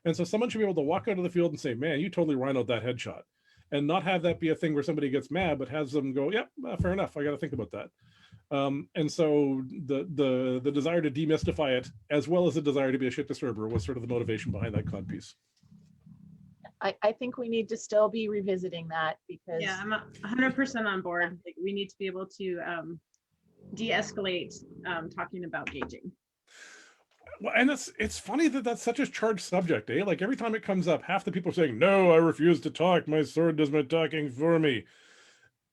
And so someone should be able to walk out of the field and say, man, you totally rhinoed that headshot. And not have that be a thing where somebody gets mad, but has them go, yep, fair enough. I got to think about that. And so the desire to demystify it, as well as the desire to be a shit disturber, was sort of the motivation behind that cod piece. I think we need to still be revisiting that because Yeah, I'm 100% on board. Like, we need to be able to de-escalate talking about gauging. Well, and it's funny that that's such a charged subject, eh? Like every time it comes up, half the people are saying, no, I refuse to talk. My sword does my talking for me.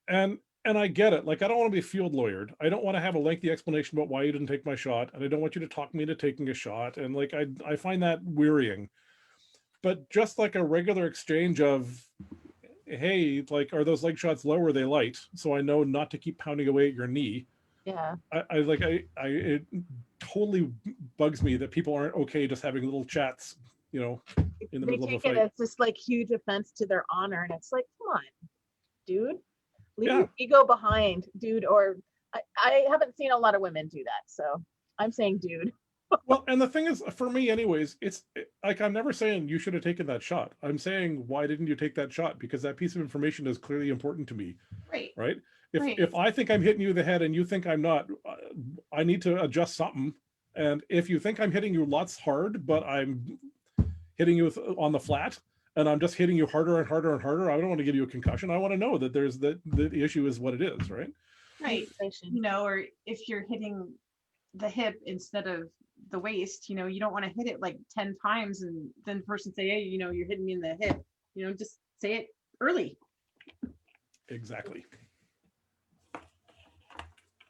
And I get it. Like, I don't want to be field lawyered. I don't want to have a lengthy explanation about why you didn't take my shot. And I don't want you to talk me into taking a shot. And like, I find that wearying. But just like a regular exchange of, hey, like, are those leg shots low or are they light? So I know not to keep pounding away at your knee. yeah, It totally bugs me that people aren't okay just having little chats, in the they middle of a take fight. it as this like huge offense to their honor, and it's like, come on, dude, leave Yeah. your ego behind, dude. Or I haven't seen a lot of women do that, so I'm saying, dude. Well, and the thing is, for me anyways, it's like, I'm never saying you should have taken that shot. I'm saying, why didn't you take that shot? Because that piece of information is clearly important to me, Right. right? Right. If I think I'm hitting you in the head and you think I'm not, I need to adjust something. And if you think I'm hitting you lots hard, but I'm hitting you on the flat, and I'm just hitting you harder and harder and harder, I don't want to give you a concussion. I want to know that the issue is what it is, right? Right. Or if you're hitting the hip instead of the waist, you don't want to hit it like 10 times and then the person say, hey, you're hitting me in the hip. Just say it early. Exactly.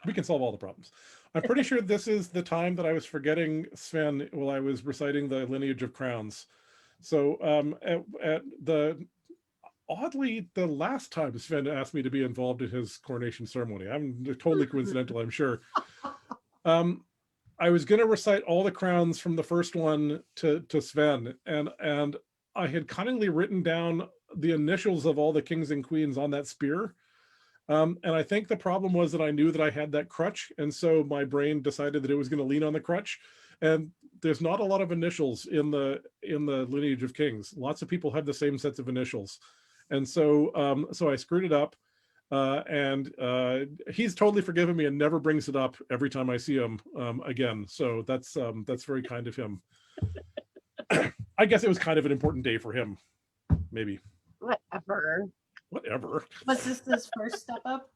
We can solve all the problems. I'm pretty sure this is the time that I was forgetting Sven while I was reciting the lineage of crowns. So oddly, the last time Sven asked me to be involved in his coronation ceremony, I'm totally coincidental, I'm sure. I was going to recite all the crowns from the first one to Sven, and I had cunningly written down the initials of all the kings and queens on that spear. And I think the problem was that I knew that I had that crutch, and so my brain decided that it was going to lean on the crutch. And there's not a lot of initials in the lineage of kings. Lots of people have the same sets of initials, and so so I screwed it up. And he's totally forgiven me and never brings it up every time I see him again. So that's very kind of him. I guess it was kind of an important day for him, maybe. Whatever. Was this his first step up?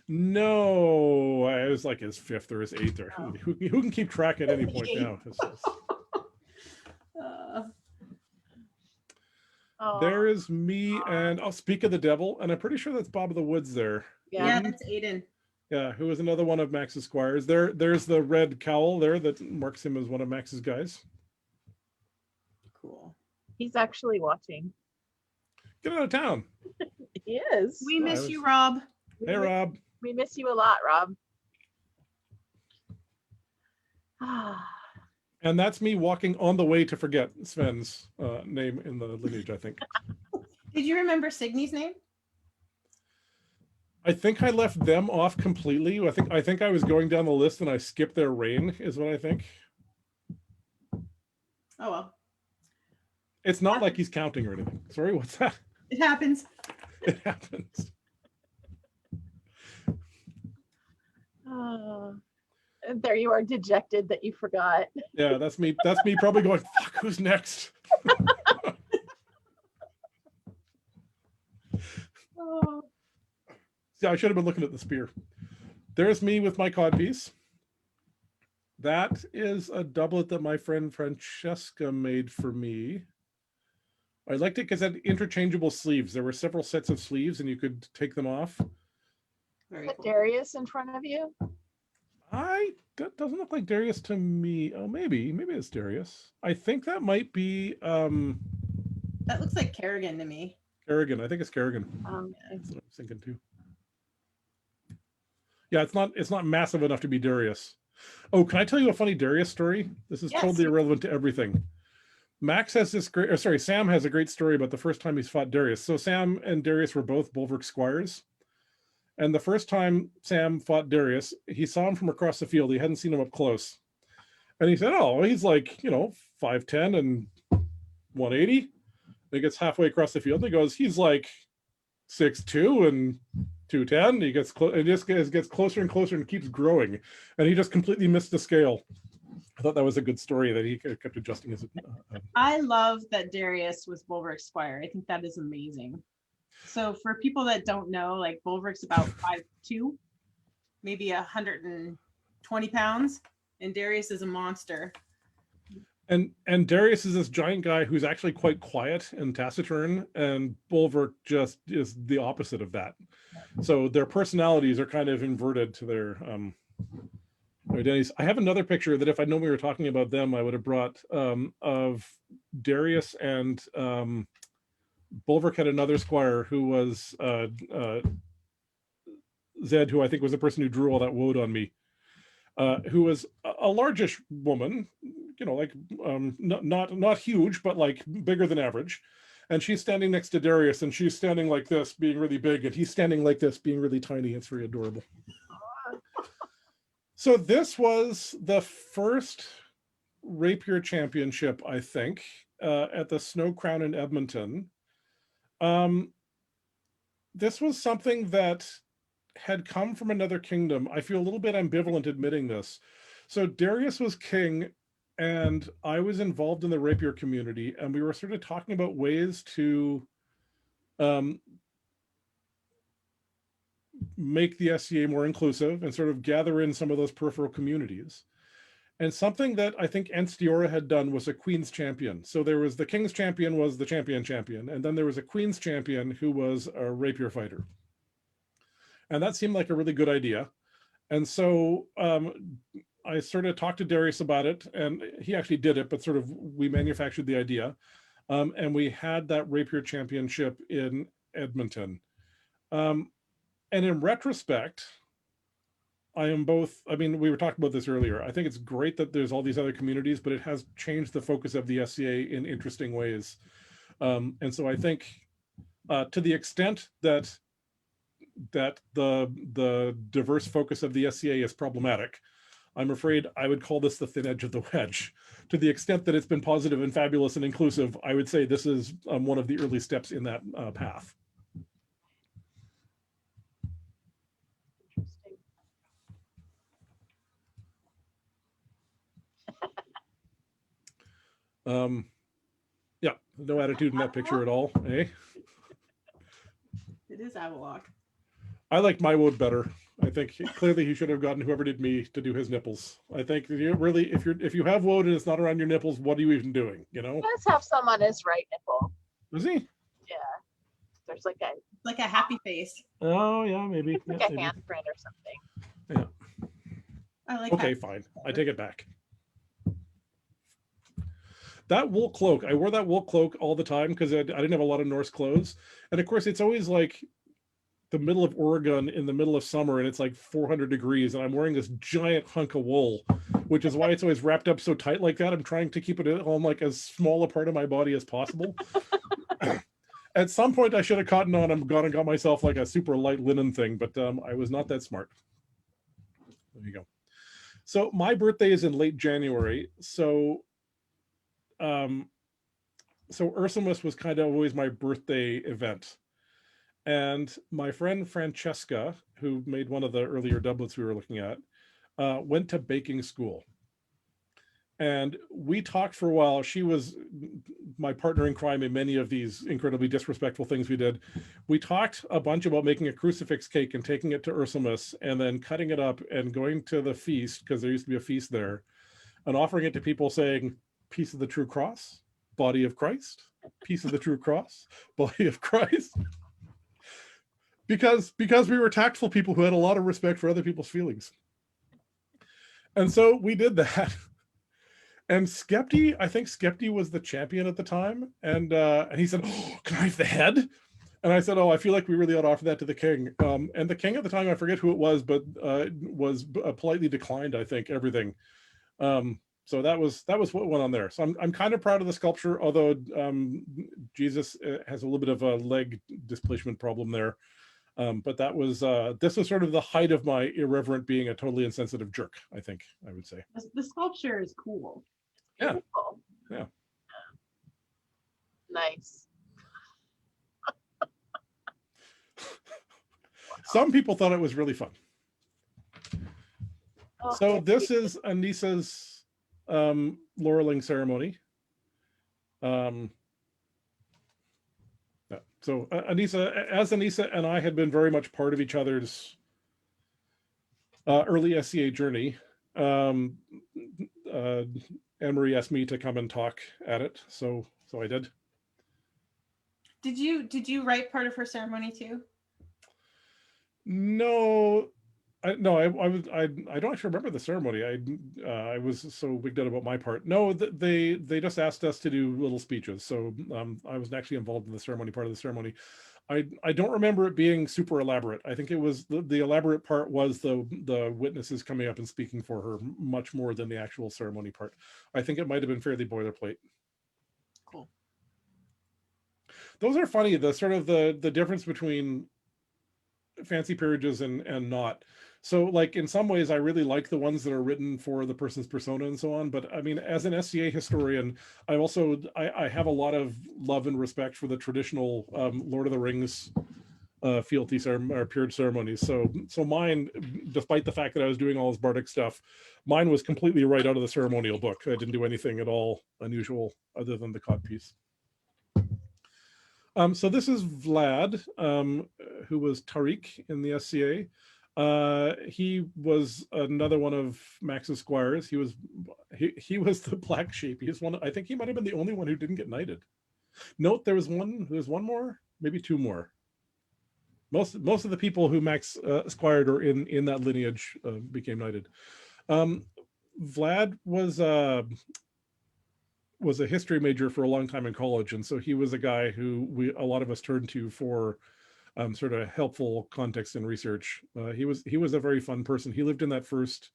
No, it was like his 5th or his 8th. Or Oh. who can keep track at any point now? There is me, and I'll speak of the devil, and I'm pretty sure that's Bob of the Woods there. Yeah, that's Aiden. Yeah, who was another one of Max's squires. There's the red cowl there that marks him as one of Max's guys. Cool. He's actually watching. Get out of town. He is. We miss you, Rob. Hey, Rob. We miss you a lot, Rob. And that's me walking on the way to forget Sven's name in the lineage, I think. Did you remember Signy's name? I think I left them off completely. I think I was going down the list and I skipped their reign, is what I think. Oh, well. It's not like he's counting or anything. Sorry, what's that? It happens. It happens. And there you are, dejected that you forgot. Yeah, that's me. That's me probably going, fuck, who's next? See, I should have been looking at the spear. There's me with my codpiece. That is a doublet that my friend Francesca made for me. I liked it because it had interchangeable sleeves. There were several sets of sleeves and you could take them off. Very Put cool. Darius in front of you. That doesn't look like Darius to me. Oh, maybe it's Darius. I think that might be That looks like Kerrigan to me. Kerrigan. I think it's Kerrigan. That's what I was thinking too. Yeah, it's not massive enough to be Darius. Oh, can I tell you a funny Darius story? This is totally irrelevant to everything. Max has this great, or sorry, Sam has a great story about the first time he's fought Darius. So Sam and Darius were both Bulwark squires. And the first time Sam fought Darius, he saw him from across the field. He hadn't seen him up close. And he said, oh, he's like, 5'10" and 180. And he gets halfway across the field and he goes, he's like 6'2" and 210. He gets it just gets closer and closer and keeps growing. And he just completely missed the scale. I thought that was a good story that he kept adjusting his. I love that Darius was Bulwark Squire. I think that is amazing. So for people that don't know, like Bulwark's about 5'2", maybe 120 pounds, and Darius is a monster. And Darius is this giant guy who's actually quite quiet and taciturn, and Bulwark just is the opposite of that. So their personalities are kind of inverted to their identities. I have another picture that if I'd known we were talking about them, I would have brought of Darius and Bulwark had another squire who was Zed, who I think was the person who drew all that woad on me, who was a largish woman, not huge, but like bigger than average. And she's standing next to Darius, and she's standing like this, being really big, and he's standing like this, being really tiny. It's very adorable. So this was the first Rapier championship, I think, at the Snow Crown in Edmonton. This was something that had come from another kingdom. I feel a little bit ambivalent admitting this. So Darius was king, and I was involved in the Rapier community, and we were sort of talking about ways to make the SCA more inclusive and sort of gather in some of those peripheral communities. And something that I think Enstiora had done was a Queen's Champion. So there was the King's Champion was the champion, and then there was a Queen's Champion who was a Rapier fighter. And that seemed like a really good idea. And so I sort of talked to Darius about it, and he actually did it, but sort of we manufactured the idea. And we had that Rapier Championship in Edmonton. And in retrospect, we were talking about this earlier. I think it's great that there's all these other communities, but it has changed the focus of the SCA in interesting ways. And so I think to the extent that the diverse focus of the SCA is problematic, I'm afraid I would call this the thin edge of the wedge. To the extent that it's been positive and fabulous and inclusive, I would say this is one of the early steps in that path. Interesting. Yeah, no attitude in that picture at all, eh? It is Avalok. I liked my wood better. I think clearly he should have gotten whoever did me to do his nipples. I think you really, if you have woad and it's not around your nipples, what are you even doing? You know? He does have some on his right nipple. Is he? Yeah. There's like a happy face. Oh yeah, maybe. It's like yeah, a maybe. handprint or something. Yeah. I like Okay, that. fine. I take it back. That wool cloak, I wore that wool cloak all the time because I didn't have a lot of Norse clothes. And of course, it's always like the middle of Oregon in the middle of summer and it's like 400 degrees and I'm wearing this giant hunk of wool, which is why it's always wrapped up so tight like that. I'm trying to keep it on like as small a part of my body as possible. At some point I should have cottoned on and gone and got myself like a super light linen thing, but I was not that smart. There you go. So my birthday is in late January. So Ursamus was kind of always my birthday event. And my friend Francesca, who made one of the earlier doublets we were looking at, went to baking school. And we talked for a while. She was my partner in crime in many of these incredibly disrespectful things we did. We talked a bunch about making a crucifix cake and taking it to Ursamus and then cutting it up and going to the feast, because there used to be a feast there, and offering it to people saying, piece of the true cross, body of Christ, piece of the true cross, body of Christ. Because we were tactful people who had a lot of respect for other people's feelings. And so we did that. And Skepti, I think Skepti was the champion at the time. And he said, oh, can I have the head? And I said, oh, I feel like we really ought to offer that to the king. And the king at the time, I forget who it was, but was politely declined, I think, everything. So that was what went on there. So I'm kind of proud of the sculpture, although Jesus has a little bit of a leg displacement problem there. But that was this was sort of the height of my irreverent being a totally insensitive jerk, I think I would say. The sculpture is cool. Yeah. Beautiful. Yeah. Nice. Some people thought it was really fun. Oh, So this is Anissa's laurelling ceremony. So Anissa and I had been very much part of each other's early SCA journey. Anne-Marie asked me to come and talk at it, so I did. Did you write part of her ceremony too? No, I don't actually remember the ceremony. I was so wigged out about my part. No, they just asked us to do little speeches, so I wasn't actually involved in the ceremony part of the ceremony. I don't remember it being super elaborate. I think it was the elaborate part was the witnesses coming up and speaking for her much more than the actual ceremony part. I think it might have been fairly boilerplate. Cool. Those are funny. The sort of the difference between fancy peerages and not. So like in some ways I really like the ones that are written for the person's persona and so on, but I mean as an SCA historian I have a lot of love and respect for the traditional Lord of the Rings fealty or peerage ceremonies. So mine, despite the fact that I was doing all this bardic stuff, mine was completely right out of the ceremonial book. I didn't do anything at all unusual other than the codpiece. So this is Vlad, who was Tariq in the SCA. He was another one of Max's squires. He was the black sheep. He was one. I think he might have been the only one who didn't get knighted. Note there's one more, maybe two more. Most of the people who Max squired or in that lineage became knighted. Vlad was a history major for a long time in college, and so he was a guy who a lot of us turned to for sort of helpful context and research. He was a very fun person. He lived in that first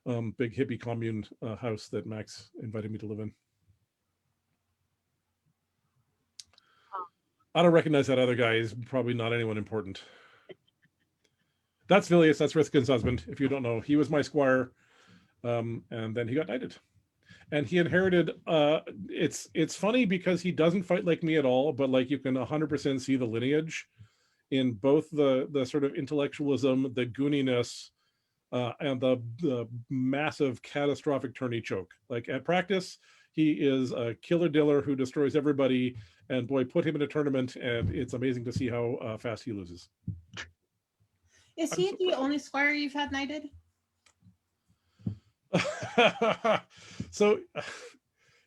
big hippie commune house that Max invited me to live in. I don't recognize that other guy. He's probably not anyone important. That's Vilius. That's Rithkin's husband. If you don't know, he was my squire And then he got knighted. And he inherited, it's funny because he doesn't fight like me at all, but like you can 100% see the lineage in both the sort of intellectualism, the gooniness, and the massive catastrophic turny choke. Like at practice, he is a killer diller who destroys everybody. And boy, put him in a tournament, and it's amazing to see how fast he loses. Is he the only squire you've had knighted? So you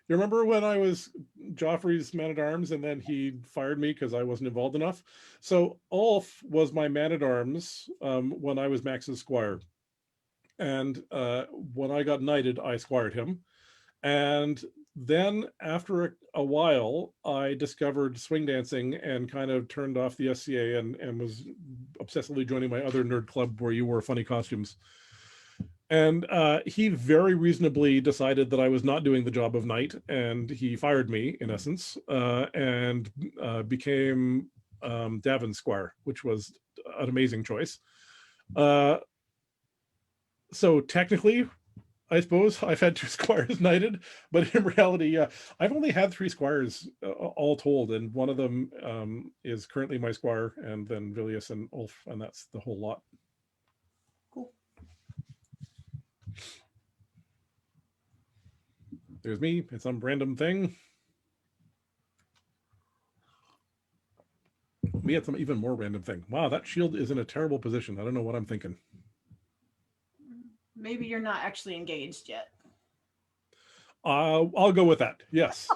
remember when I was Joffrey's man-at-arms and then he fired me because I wasn't involved enough? So Ulf was my man-at-arms when I was Max's squire. And when I got knighted, I squired him. And then after a while, I discovered swing dancing and kind of turned off the SCA and was obsessively joining my other nerd club where you wore funny costumes. And he very reasonably decided that I was not doing the job of knight, and he fired me, in essence, and became Davin's squire, which was an amazing choice. So technically, I suppose I've had 2 squires knighted, but in reality, I've only had 3 squires all told, and one of them is currently my squire, and then Vilius and Ulf, and that's the whole lot. Cool. There's me. It's some random thing. We had some even more random thing. Wow, that shield is in a terrible position. I don't know what I'm thinking. Maybe you're not actually engaged yet. I'll go with that. Yes.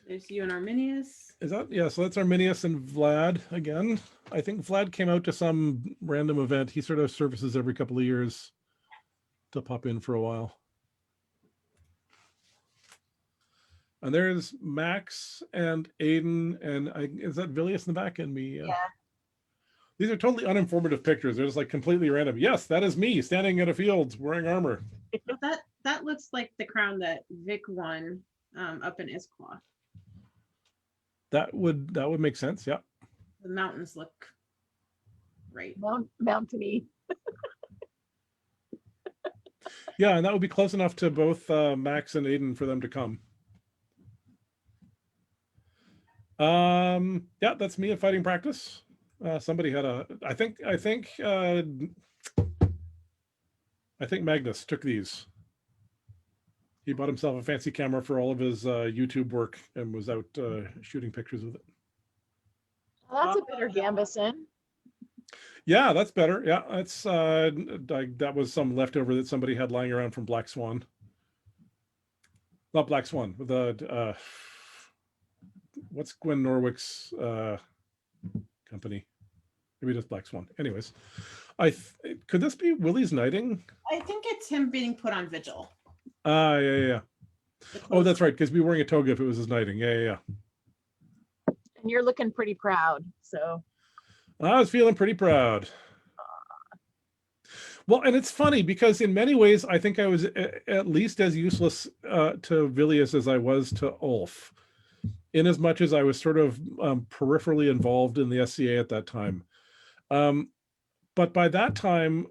There's you and Arminius. Is that, yeah, so that's Arminius and Vlad again. I think Vlad came out to some random event. He sort of services every couple of years to pop in for a while. And there's Max and Aiden, and is that Vilius in the back and me? Yeah. These are totally uninformative pictures. They're just like completely random. Yes, that is me standing in a field wearing armor. That looks like the crown that Vic won up in Issaquah. That would make sense. Yeah. The mountains look right. Mountainy. Yeah, and that would be close enough to both Max and Aiden for them to come. Yeah, that's me at fighting practice. Somebody had I think Magnus took these. He bought himself a fancy camera for all of his YouTube work and was out shooting pictures with it. Well, that's a better Gambison. Yeah, that's better. Yeah, that's that was some leftover that somebody had lying around from Black Swan. Not Black Swan, the what's Gwen Norwick's company? Maybe just Black Swan. Anyways, could this be Willie's knighting? I think it's him being put on vigil. Yeah. Oh, that's right, because we were wearing a toga if it was his knighting. Yeah. And you're looking pretty proud, so. I was feeling pretty proud. Well, and it's funny because in many ways, I think I was at least as useless to Vilius as I was to Ulf, in as much as I was sort of peripherally involved in the SCA at that time. But by that time,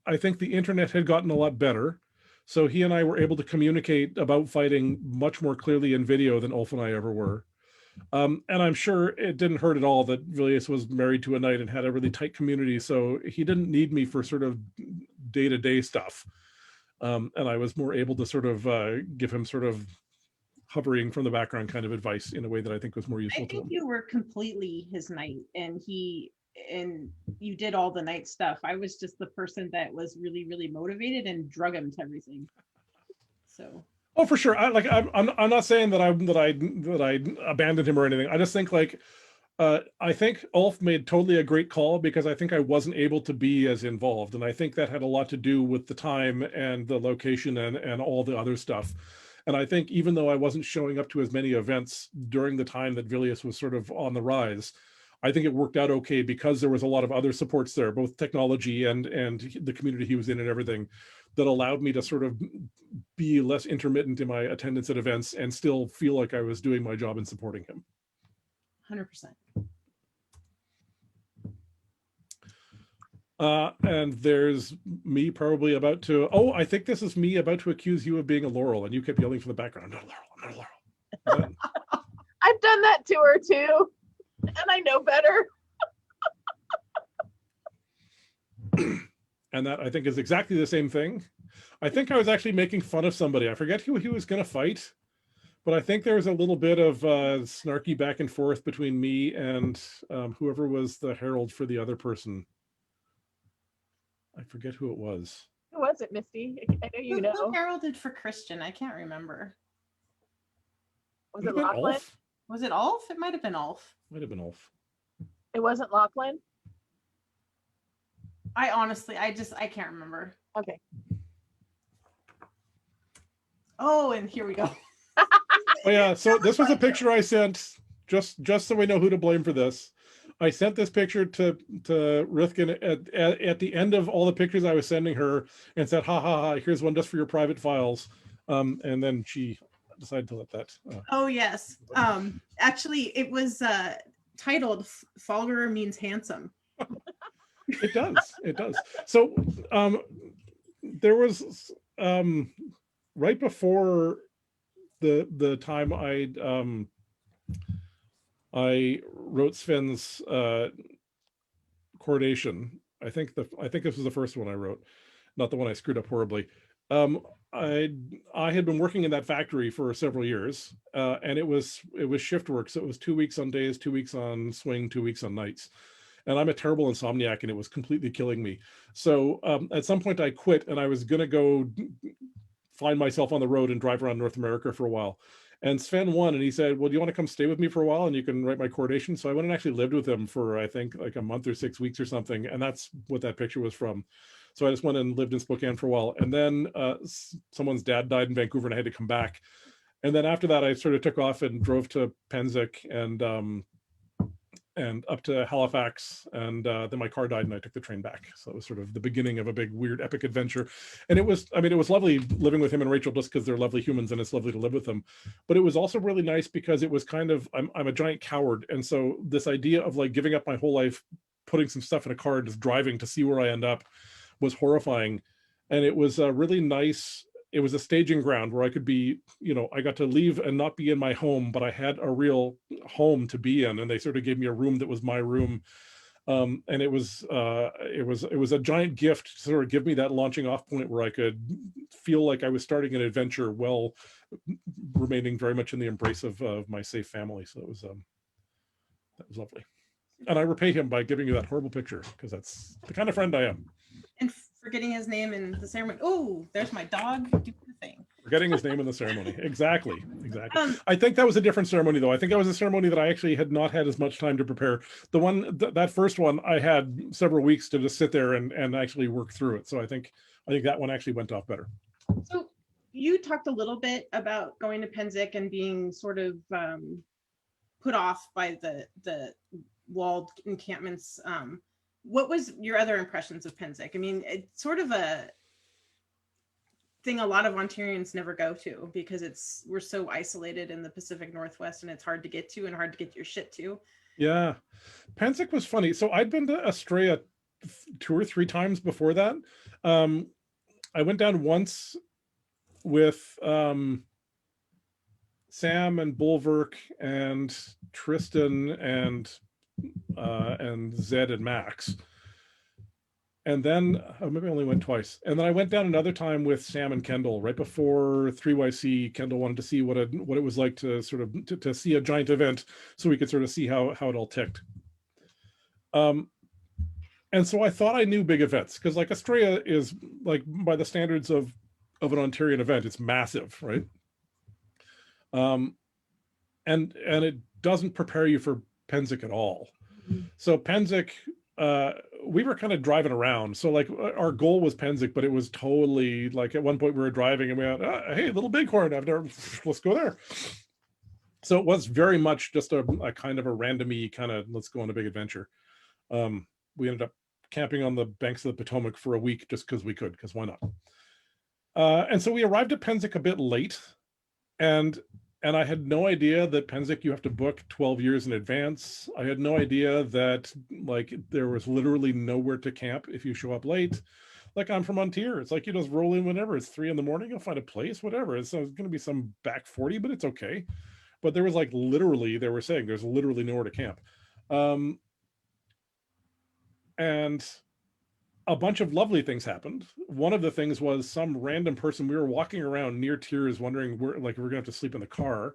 I think the internet had gotten a lot better. So he and I were able to communicate about fighting much more clearly in video than Ulf and I ever were. And I'm sure it didn't hurt at all that Vilius was married to a knight and had a really tight community. So he didn't need me for sort of day-to-day stuff. And I was more able to sort of give him sort of hovering from the background kind of advice in a way that I think was more useful to him. I think you were completely his knight and you did all the knight stuff. I was just the person that was really, really motivated and drug him to everything. So. Oh, for sure. I'm not saying that I abandoned him or anything. I just think I think Ulf made totally a great call because I think I wasn't able to be as involved, and I think that had a lot to do with the time and the location and all the other stuff. And I think even though I wasn't showing up to as many events during the time that Vilius was sort of on the rise, I think it worked out okay because there was a lot of other supports there, both technology and the community he was in and everything, that allowed me to sort of be less intermittent in my attendance at events and still feel like I was doing my job in supporting him. 100%. And there's me probably about to, oh, I think this is me about to accuse you of being a Laurel, and you kept yelling from the background, I'm not a Laurel, I'm not a Laurel. I've done that to her too, and I know better. And that, I think, is exactly the same thing. I think I was actually making fun of somebody. I forget who he was going to fight, but I think there was a little bit of snarky back and forth between me and whoever was the herald for the other person. I forget who it was. Who was it, Misty? I know you know. Who heralded for Christian? I can't remember. Was Would it have been Lachlan? Ulf? Was it Ulf? It might have been Ulf. Might have been Ulf. It wasn't Lachlan? I honestly, I can't remember. Okay. Oh, and here we go. Oh yeah, so this was a picture I sent, just so we know who to blame for this. I sent this picture to Rithkin at the end of all the pictures I was sending her and said, ha ha ha, here's one just for your private files. And then she decided to let that. Oh yes. Actually, it was titled "Falger Means Handsome." It does. It does. So there was right before the time I wrote Sven's coronation. I think this was the first one I wrote, not the one I screwed up horribly. I had been working in that factory for several years, and it was shift work, so it was 2 weeks on days, 2 weeks on swing, 2 weeks on nights. And I'm a terrible insomniac, and it was completely killing me. So at some point I quit, and I was gonna go find myself on the road and drive around North America for a while. And Sven won, and he said, well, do you want to come stay with me for a while and you can write my coronation? So I went and actually lived with him for, I think, like a month or 6 weeks or something. And that's what that picture was from. So I just went and lived in Spokane for a while. And then someone's dad died in Vancouver and I had to come back. And then after that, I sort of took off and drove to Pennsic and up to Halifax, and then my car died and I took the train back. So it was sort of the beginning of a big, weird, epic adventure. And it was lovely living with him and Rachel just because they're lovely humans and it's lovely to live with them. But it was also really nice because it was kind of, I'm a giant coward. And so this idea of like giving up my whole life, putting some stuff in a car and just driving to see where I end up was horrifying. And it was really nice. It was a staging ground where I could be, I got to leave and not be in my home, but I had a real home to be in. And they sort of gave me a room that was my room. And it was a giant gift to sort of give me that launching off point where I could feel like I was starting an adventure while remaining very much in the embrace of my safe family. So that was lovely. And I repay him by giving you that horrible picture because that's the kind of friend I am. And forgetting his name in the ceremony. Oh, there's my dog doing the thing. Forgetting his name in the ceremony. Exactly. I think that was a different ceremony, though. I think that was a ceremony that I actually had not had as much time to prepare. The one, that first one, I had several weeks to just sit there and actually work through it. So I think that one actually went off better. So you talked a little bit about going to Pennsic and being sort of put off by the walled encampments. What was your other impressions of Pennsic? I mean, it's sort of a thing a lot of Ontarians never go to because we're so isolated in the Pacific Northwest and it's hard to get to and hard to get your shit to. Yeah. Pennsic was funny. So I'd been to Australia 2 or 3 times before that. I went down once with Sam and Bulwark and Tristan and Zed and Max. And then maybe I only went twice. And then I went down another time with Sam and Kendall right before 3YC. Kendall wanted to see what it was like to sort of to see a giant event so we could sort of see how it all ticked. And so I thought I knew big events because like Australia is like by the standards of an Ontarian event, it's massive, right? And it doesn't prepare you for Pennsic at all. So Pennsic, we were kind of driving around. So like our goal was Pennsic, but it was totally like at one point we were driving and we went, hey, Little Bighorn, let's go there. So it was very much just a kind of a randomy kind of let's go on a big adventure. We ended up camping on the banks of the Potomac for a week just because we could, because why not? And so we arrived at Pennsic a bit late. And and I had no idea that Pennsic you have to book 12 years in advance. I had no idea that like there was literally nowhere to camp if you show up late. Like I'm from Untier. It's like you just roll in whenever. It's 3 a.m. You'll find a place, whatever. It's going to be some back 40, but it's okay. But there was like literally, they were saying there's literally nowhere to camp. And a bunch of lovely things happened. One of the things was some random person, we were walking around near Tiers wondering where, like, we're gonna have to sleep in the car.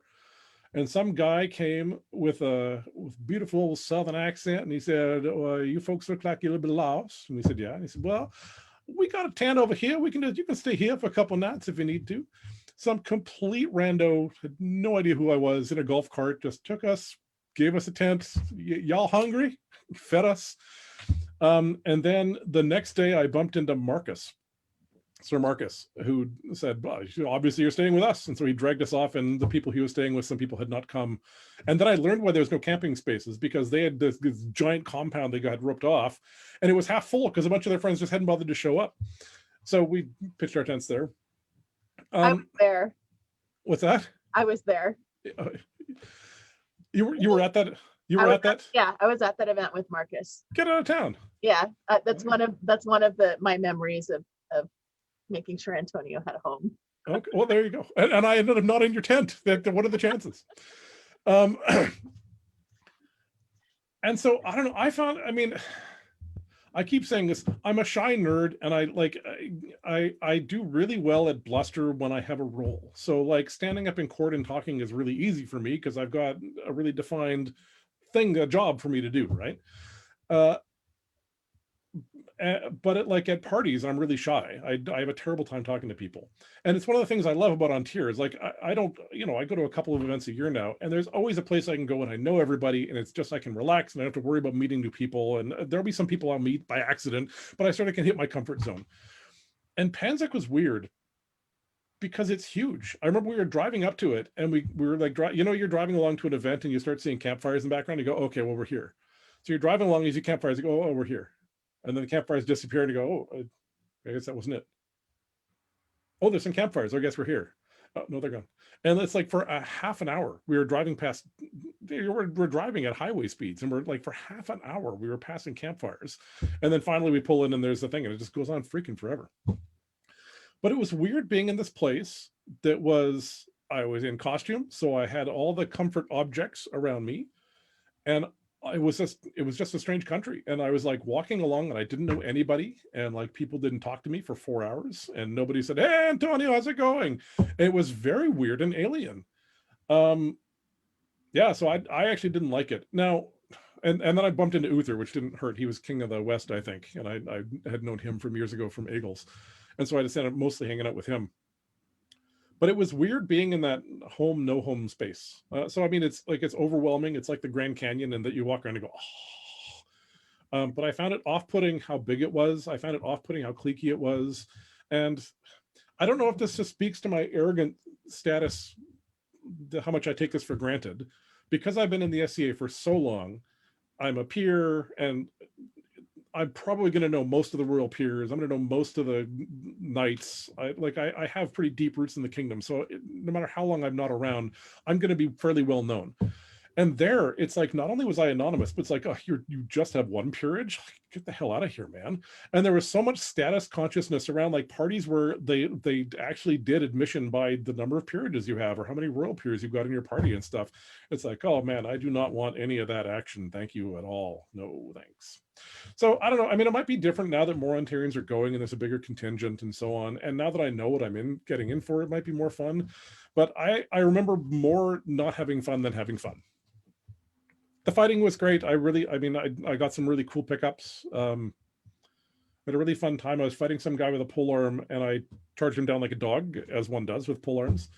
And some guy came with a beautiful Southern accent, and he said, you folks look like you're a little bit lost. And we said, yeah. And he said, well, we got a tent over here. You can stay here for a couple nights if you need to. Some complete rando, had no idea who I was, in a golf cart, just took us, gave us a tent. Y'all hungry? Fed us. And then the next day I bumped into Sir Marcus, who said, well, obviously you're staying with us. And so he dragged us off, and the people he was staying with, some people had not come. And then I learned why there was no camping spaces, because they had this giant compound they got roped off, and it was half full because a bunch of their friends just hadn't bothered to show up. So we pitched our tents there. I was there. What's that? I was there. You were at that? You were at that? Yeah, I was at that event with Marcus. Get out of town. Yeah, that's one of my memories of making sure Antonio had a home. Okay, well, there you go. And I ended up not in your tent. What are the chances? And so I don't know. I mean, I keep saying this. I'm a shy nerd, and I do really well at bluster when I have a role. So like standing up in court and talking is really easy for me because I've got a really defined a job for me to do, right? But at parties, I'm really shy. I have a terrible time talking to people. And it's one of the things I love about Untier is like, I don't, I go to a couple of events a year now, and there's always a place I can go and I know everybody, and it's just, I can relax and I don't have to worry about meeting new people. And there'll be some people I'll meet by accident, but I sort of can hit my comfort zone. And Pennsic was weird because it's huge. I remember we were driving up to it, and we were like, you're driving along to an event and you start seeing campfires in the background. You go, okay, well, we're here. So you're driving along, you see campfires, you go, oh, we're here. And then the campfires disappear, and you go, oh, I guess that wasn't it. Oh, there's some campfires. I guess we're here. Oh, no, they're gone. And it's like for a half an hour, we were driving past, we're driving at highway speeds, and we're like for half an hour, we were passing campfires. And then finally we pull in and there's the thing, and it just goes on freaking forever. But it was weird being in this place that was, I was in costume, so I had all the comfort objects around me. And it was just a strange country. And I was like walking along, and I didn't know anybody, and like people didn't talk to me for 4 hours, and nobody said, hey, Antonio, how's it going? It was very weird and alien. Yeah, so I actually didn't like it. Now, and then I bumped into Uther, which didn't hurt. He was king of the West, I think. And I had known him from years ago from Eagles. And so I just ended up mostly hanging out with him. But it was weird being in that no home space. So, I mean, it's overwhelming. It's like the Grand Canyon, and that you walk around and go, oh. But I found it off-putting how big it was. I found it off-putting how cliquey it was. And I don't know if this just speaks to my arrogant status, how much I take this for granted. Because I've been in the SCA for so long, I'm a peer, and I'm probably going to know most of the royal peers. I'm going to know most of the knights. I have pretty deep roots in the kingdom. So no matter how long I'm not around, I'm going to be fairly well known. And there, it's like, not only was I anonymous, but it's like, oh, you just have one peerage? Get the hell out of here, man. And there was so much status consciousness around like parties where they actually did admission by the number of peerages you have or how many royal peers you've got in your party and stuff. It's like, oh man, I do not want any of that action. Thank you at all. No, thanks. So I don't know. I mean, it might be different now that more Ontarians are going and there's a bigger contingent and so on. And now that I know what I'm getting in for, it might be more fun. But I remember more not having fun than having fun. The fighting was great. I got some really cool pickups. I had a really fun time. I was fighting some guy with a polearm, and I charged him down like a dog, as one does with polearms.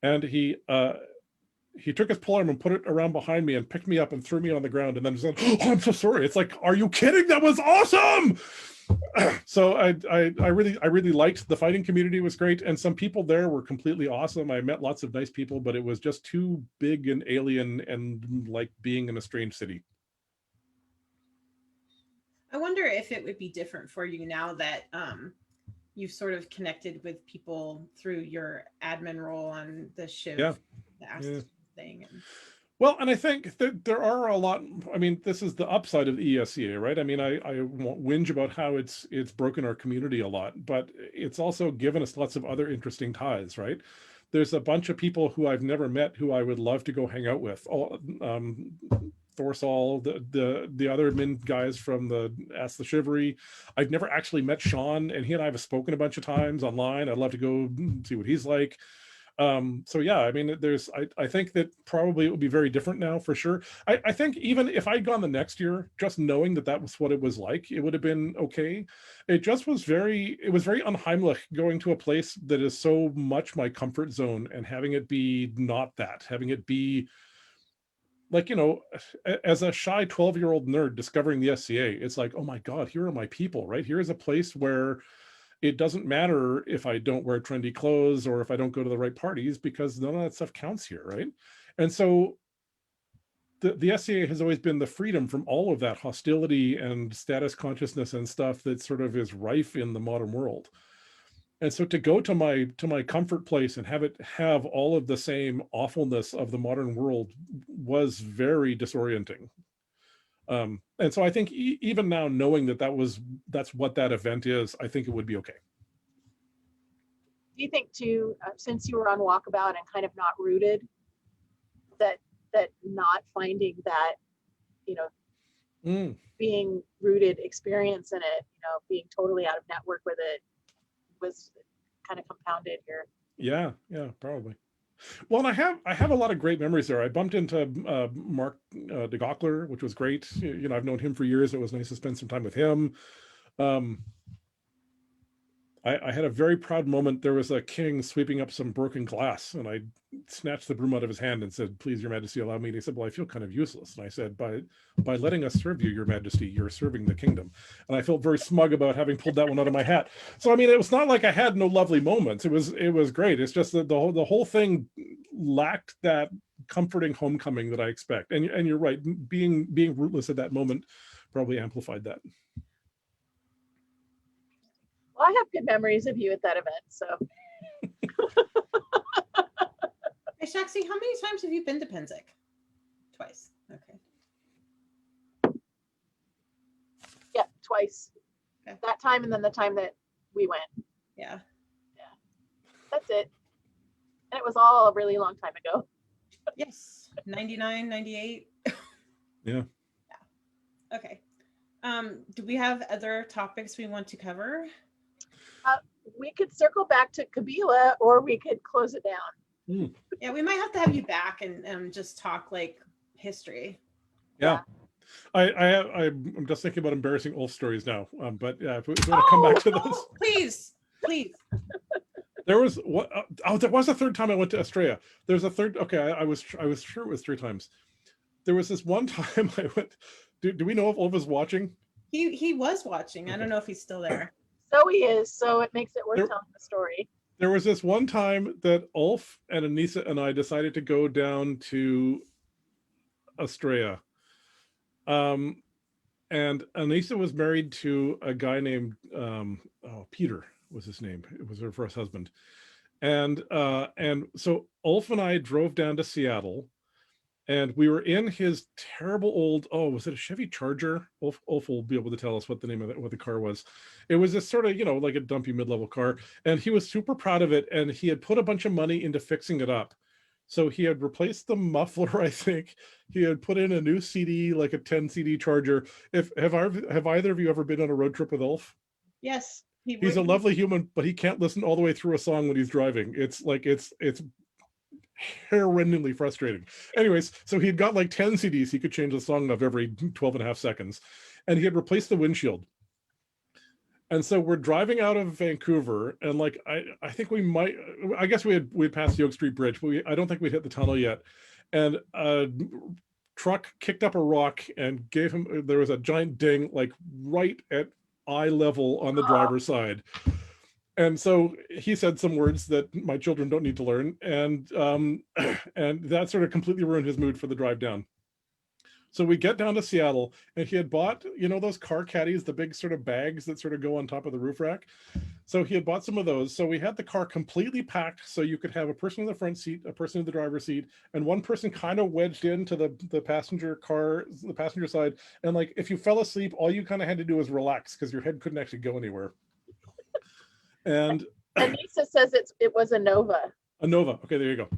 And he took his polearm and put it around behind me and picked me up and threw me on the ground, and then said, oh, I'm so sorry. It's like, are you kidding? That was awesome. So I really liked the fighting community. Was great, and some people there were completely awesome. I met lots of nice people, but it was just too big and alien and like being in a strange city. I wonder if it would be different for you now that you've sort of connected with people through your admin role on the Shiv ask Yeah. thing. And Well, and I think that there are a lot. I mean, this is the upside of the ESCA, right? I mean, I won't whinge about how it's broken our community a lot, but it's also given us lots of other interesting ties, right? There's a bunch of people who I've never met who I would love to go hang out with. All, Thorsall, the other min guys from the Ask the Chivalry. I've never actually met Sean, and he and I have spoken a bunch of times online. I'd love to go see what he's like. So yeah, I mean, I think that probably it would be very different now for sure. I think even if I'd gone the next year, just knowing that that was what it was like, it would have been okay. It was very unheimlich going to a place that is so much my comfort zone and having it be not that, having it be like, as a shy 12-year-old nerd discovering the SCA, it's like, oh my God, here are my people, right? Here is a place where it doesn't matter if I don't wear trendy clothes or if I don't go to the right parties, because none of that stuff counts here, right? And so the SCA has always been the freedom from all of that hostility and status consciousness and stuff that sort of is rife in the modern world. And so to go to my comfort place and have it have all of the same awfulness of the modern world was very disorienting. And so I think even now, knowing that that's what that event is, I think it would be okay. Do you think too, since you were on Walkabout and kind of not rooted, that not finding that, being rooted experience in it, being totally out of network with it was kind of compounded here? Yeah, probably. Well, and I have a lot of great memories there. I bumped into Mark de Gockler, which was great. I've known him for years. It was nice to spend some time with him. I had a very proud moment. There was a king sweeping up some broken glass, and I snatched the broom out of his hand and said, "Please, Your Majesty, allow me." And he said, "Well, I feel kind of useless." And I said, by letting us serve you, Your Majesty, you're serving the kingdom." And I felt very smug about having pulled that one out of my hat. So, I mean, it was not like I had no lovely moments. It was great. It's just that the whole thing lacked that comforting homecoming that I expect. And you're right, being rootless at that moment probably amplified that. Well, I have good memories of you at that event, so. Hey, Shaxi, how many times have you been to Penzic? Twice. Okay. Yeah, twice. Okay. That time and then the time that we went. Yeah. That's it. And it was all a really long time ago. Yes. 99, 98. Yeah. Okay. Do we have other topics we want to cover? We could circle back to Kabila, or we could close it down. Yeah, we might have to have you back and just talk like history. Yeah. I'm just thinking about embarrassing Ulf stories now. But yeah, if we want to come back to those. Please. There was what? There was a third time I went to Estrella. There's a third. Okay, I was sure it was 3 times. There was this one time I went. Do we know if Ulf is watching? He was watching. Okay. I don't know if he's still there. So he is. So it makes it worth telling the story. There was this one time that Ulf and Anissa and I decided to go down to Estrella. And Anissa was married to a guy named Peter was his name. It was her first husband. And so Ulf and I drove down to Seattle, and we were in his terrible old, was it a Chevy Charger? Ulf will be able to tell us what the name of what the car was. It was this sort of, like a dumpy mid-level car, and he was super proud of it, and he had put a bunch of money into fixing it up. So he had replaced the muffler, I think. He had put in a new CD, like a 10 CD charger. Have either of you ever been on a road trip with Ulf? Yes. He's a lovely human, but he can't listen all the way through a song when he's driving. It's like, it's hair-rendingly frustrating. Anyways, so he had got like 10 CDs he could change the song of every 12 and a half seconds. And he had replaced the windshield. And so we're driving out of Vancouver, and like I think we might, I guess we'd passed the Oak Street Bridge, but I don't think we'd hit the tunnel yet. And a truck kicked up a rock and gave him, there was a giant ding like right at eye level on the driver's side. And so he said some words that my children don't need to learn, and that sort of completely ruined his mood for the drive down. So we get down to Seattle, and he had bought, those car caddies, the big sort of bags that sort of go on top of the roof rack. So he had bought some of those. So we had the car completely packed, so you could have a person in the front seat, a person in the driver's seat, and one person kind of wedged into the passenger side. And like if you fell asleep, all you kind of had to do was relax because your head couldn't actually go anywhere. And Anissa says it was a Nova. a Nova. Okay, there you go.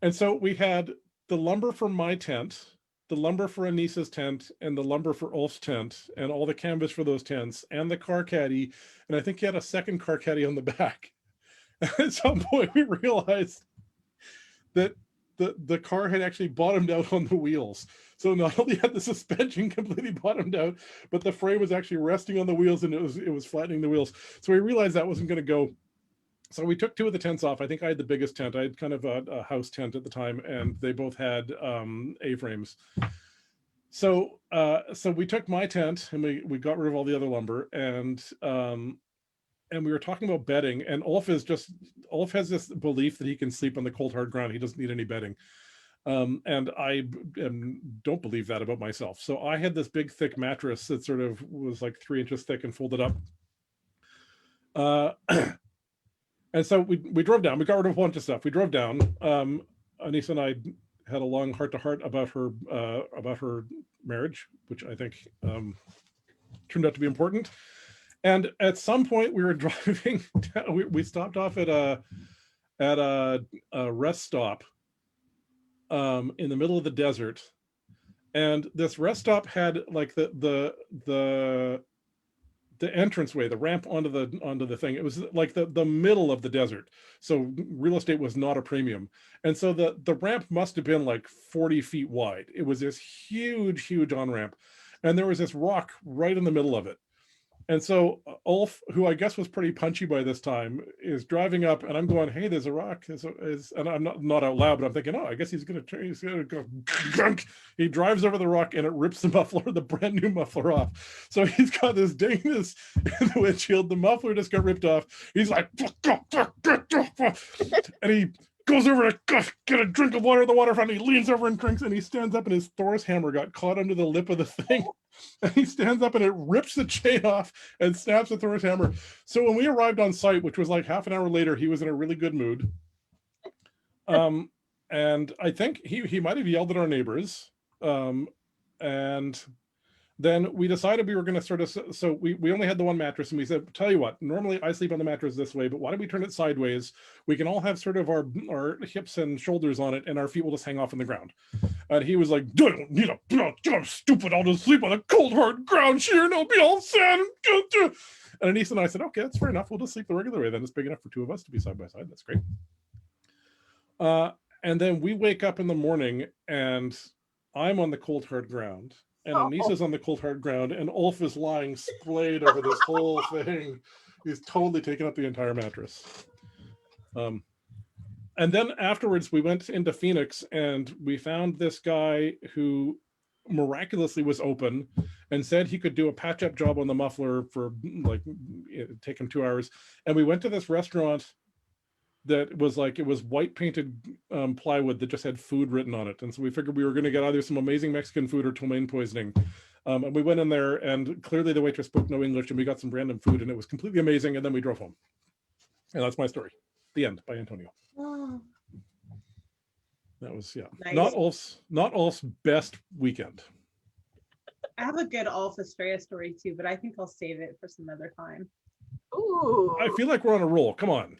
And so we had the lumber for my tent, the lumber for Anissa's tent, and the lumber for Ulf's tent, and all the canvas for those tents, and the car caddy. And I think he had a second car caddy on the back. At some point, we realized that the car had actually bottomed out on the wheels. So not only had the suspension completely bottomed out, but the frame was actually resting on the wheels, and it was flattening the wheels. So we realized that wasn't going to go. So we took two of the tents off. I think I had the biggest tent. I had kind of a house tent at the time, and they both had A-frames. So we took my tent and we got rid of all the other lumber, and we were talking about bedding, and Ulf has this belief that he can sleep on the cold hard ground. He doesn't need any bedding. And I don't believe that about myself. So I had this big thick mattress that sort of was like 3 inches thick and folded up. And so we drove down. We got rid of a bunch of stuff. We drove down. Anissa and I had a long heart-to-heart about her marriage, which I think turned out to be important. And at some point, we were driving down, we stopped off at a rest stop in the middle of the desert, and this rest stop had like the entranceway, the ramp onto the thing. It was like the middle of the desert, so real estate was not a premium, and so the ramp must have been like 40 feet wide. It was this huge on ramp, and there was this rock right in the middle of it. And so Ulf, who I guess was pretty punchy by this time, is driving up, and I'm going, "Hey, there's a rock." And I'm not out loud, but I'm thinking, "Oh, I guess he's gonna go drunk." He drives over the rock, and it rips the brand new muffler off. So he's got this dingus in the windshield. The muffler just got ripped off. He's like, and he goes over to get a drink of water at the water fountain. He leans over and drinks, and he stands up, and his Thor's hammer got caught under the lip of the thing. And he stands up, and it rips the chain off and snaps the Thor's hammer. So when we arrived on site, which was like half an hour later, he was in a really good mood. And I think he might have yelled at our neighbors. And then we decided we were going to sort of, so we only had the one mattress, and we said, "Tell you what, normally I sleep on the mattress this way, but why don't we turn it sideways? We can all have sort of our hips and shoulders on it, and our feet will just hang off on the ground." And he was like, "Don't need I'm stupid. I'll just sleep on the cold hard ground here, and I'll be all sad." And Anissa and I said, "Okay, that's fair enough. We'll just sleep the regular way. Then it's big enough for two of us to be side by side. That's great." And then we wake up in the morning, and I'm on the cold hard ground, and Anissa's on the cold hard ground, and Ulf is lying splayed over this whole thing. He's totally taken up the entire mattress. And then afterwards, we went into Phoenix, and we found this guy who miraculously was open and said he could do a patch-up job on the muffler for like take him 2 hours. And we went to this restaurant that was like, it was white painted plywood that just had food written on it. And so we figured we were going to get either some amazing Mexican food or ptomaine poisoning. And we went in there, and clearly the waitress spoke no English, and we got some random food, and it was completely amazing. And then we drove home. And that's my story. The end, by Antonio. Oh, That was, yeah. nice. Not Ulf's best weekend. I have a good Ulf Estrella story too, but I think I'll save it for some other time. Ooh. I feel like we're on a roll. Come on.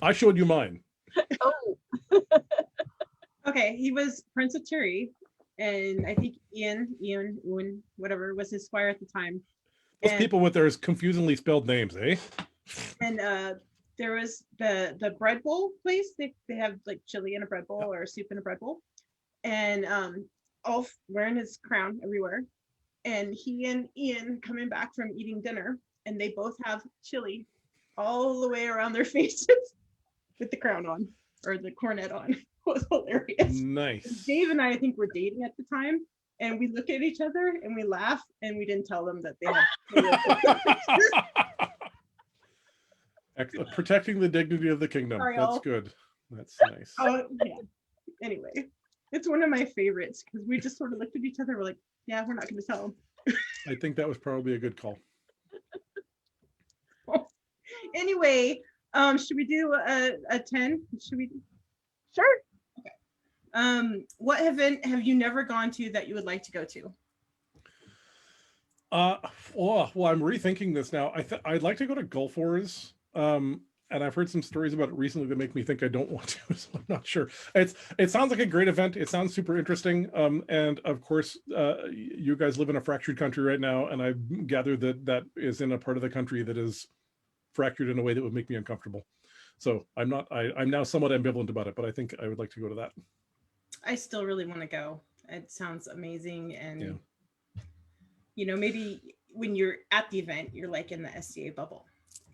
I showed you mine. Oh. Okay, he was Prince of Turi, and I think Ian, whatever, was his squire at the time. Those And- people with their confusingly spelled names, eh? And there was the bread bowl place. They have like chili in a bread bowl, Yep. or soup in a bread bowl. And Ulf wearing his crown everywhere. And he and Ian coming back from eating dinner, and they both have chili all the way around their faces with the crown on, or the cornet on. It was hilarious. Nice. Dave and I think, were dating at the time, and we look at each other and we laugh, and we didn't tell them that they had. Protecting the dignity of the kingdom. Sorry, That's Ulf. good. That's nice. Oh yeah. Anyway, it's one of my favorites because we just sort of looked at each other. We're like, yeah, we're not going to tell them. I think that was probably a good call. Anyway, should we do a 10? Should we? Sure. What event have you never gone to that you would like to go to? Well, I'm rethinking this now. I'd like to go to Gulf Wars. And I've heard some stories about it recently that make me think I don't want to, so I'm not sure. It sounds like a great event. It sounds super interesting. And of course, you guys live in a fractured country right now, and I gather that that is in a part of the country that is fractured in a way that would make me uncomfortable. So I'm now somewhat ambivalent about it, but I think I would like to go to that. I still really want to go. It sounds amazing, and Yeah. you know, maybe when you're at the event, you're like in the SCA bubble.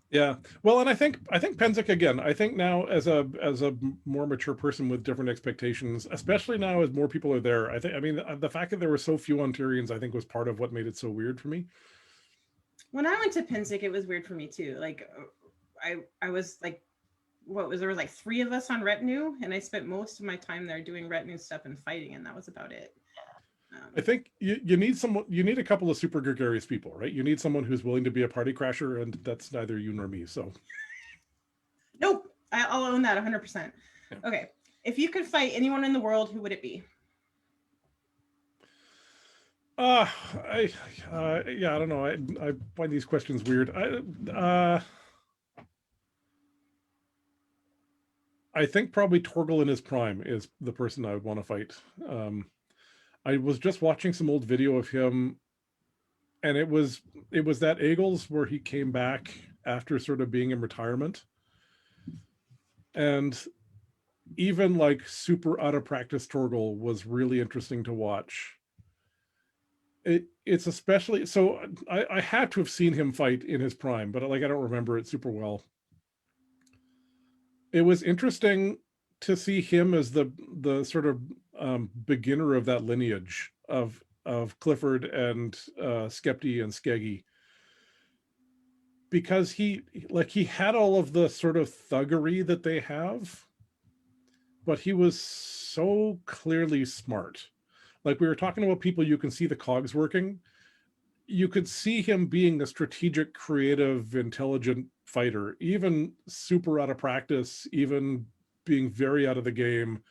Yeah, well, and I think Penzic again. I think now as a more mature person with different expectations, especially now as more people are there. I mean the fact that there were so few Ontarians, I think, was part of what made it so weird for me. When I went to Penzic, it was weird for me too. Like, I was like, there was like 3 of us on retinue, and I spent most of my time there doing retinue stuff and fighting, and that was about it. I think you need someone. You need a couple of super gregarious people, right? You need someone who's willing to be a party crasher, and that's neither you nor me. So, nope, I'll own that 100%. Yeah. Okay, if you could fight anyone in the world, who would it be? Yeah, I don't know. I find these questions weird. I think probably Torgal in his prime is the person I would want to fight. I was just watching some old video of him, and it was that Eagles where he came back after sort of being in retirement, and even like super out of practice Torgal was really interesting to watch. It's especially so. I had to have seen him fight in his prime, but like I don't remember it super well. It was interesting to see him as the sort of beginner of that lineage of Clifford and Skepti and Skeggy, because he had all of the sort of thuggery that they have, but he was so clearly smart. Like we were talking about people, you can see the cogs working. You could see him being a strategic, creative, intelligent fighter, even super out of practice, even being very out of the game.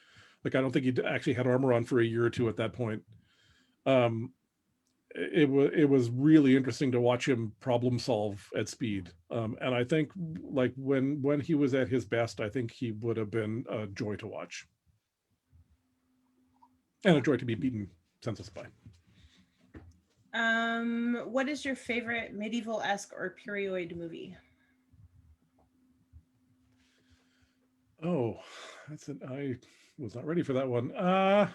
Like I don't think he actually had armor on for a year or two at that point. It was really interesting to watch him problem solve at speed. And I think like when he was at his best, I think he would have been a joy to watch. And a joy to be beaten senseless by. What is your favorite medieval-esque or period movie? Oh, I was not ready for that one. I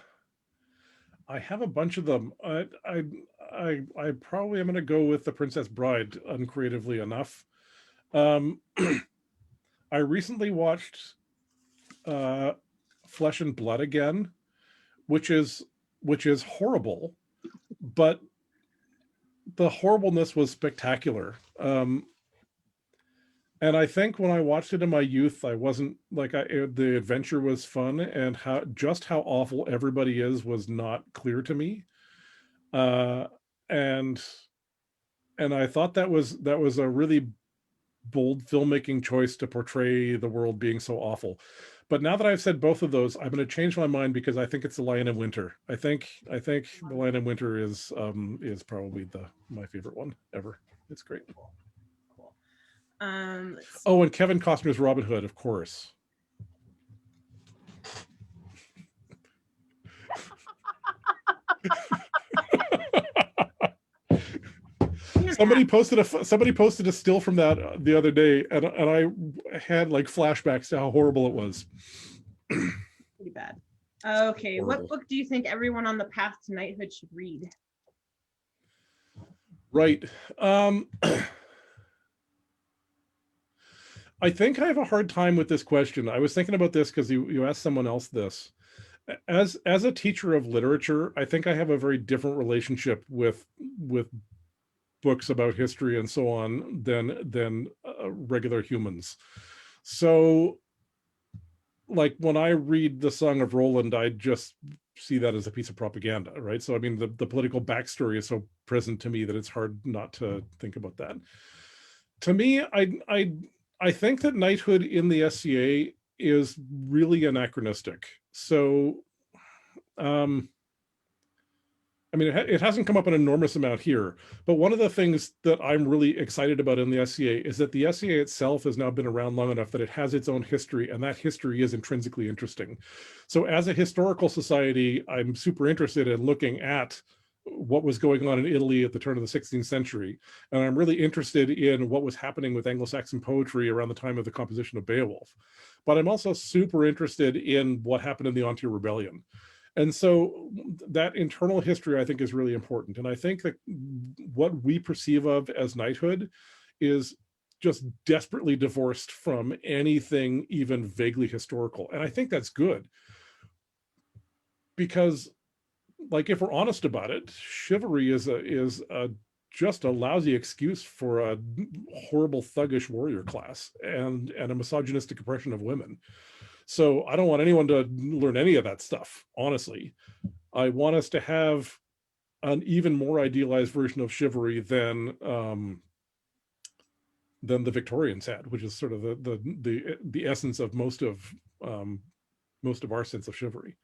have a bunch of them. I probably am going to go with The Princess Bride, uncreatively enough. I recently watched Flesh and Blood again, which is horrible, but the horribleness was spectacular. And I think when I watched it in my youth, I wasn't like the adventure was fun, and how awful everybody is was not clear to me. And I thought that was a really bold filmmaking choice to portray the world being so awful. But now that I've said both of those, I'm going to change my mind because I think it's The Lion in Winter. I think The Lion in Winter is probably my favorite one ever. It's great. Cool. Oh, and Kevin Costner's Robin Hood, of course. Somebody posted a still from that the other day, and I had like flashbacks to how horrible it was. Pretty bad. Okay, horrible. What book do you think everyone on the path to knighthood should read? Right. I think I have a hard time with this question. I was thinking about this because you asked someone else this. As a teacher of literature, I think I have a very different relationship with books about history and so on than regular humans. So like when I read the Song of Roland, I just see that as a piece of propaganda, right? So I mean the political backstory is so present to me that it's hard not to think about that. To me, I think that knighthood in the SCA is really anachronistic. So, I mean, it hasn't come up an enormous amount here, but one of the things that I'm really excited about in the SCA is that the SCA itself has now been around long enough that it has its own history, and that history is intrinsically interesting. So as a historical society, I'm super interested in looking at what was going on in Italy at the turn of the 16th century. And I'm really interested in what was happening with Anglo-Saxon poetry around the time of the composition of Beowulf. But I'm also super interested in what happened in the Ontir Rebellion. And so that internal history, I think, is really important. And I think that what we perceive of as knighthood is just desperately divorced from anything even vaguely historical. And I think that's good. Because, like, if we're honest about it, chivalry is just a lousy excuse for a horrible thuggish warrior class and a misogynistic oppression of women. So I don't want anyone to learn any of that stuff, honestly. I want us to have an even more idealized version of chivalry than the Victorians had, which is sort of the essence of most of our sense of chivalry.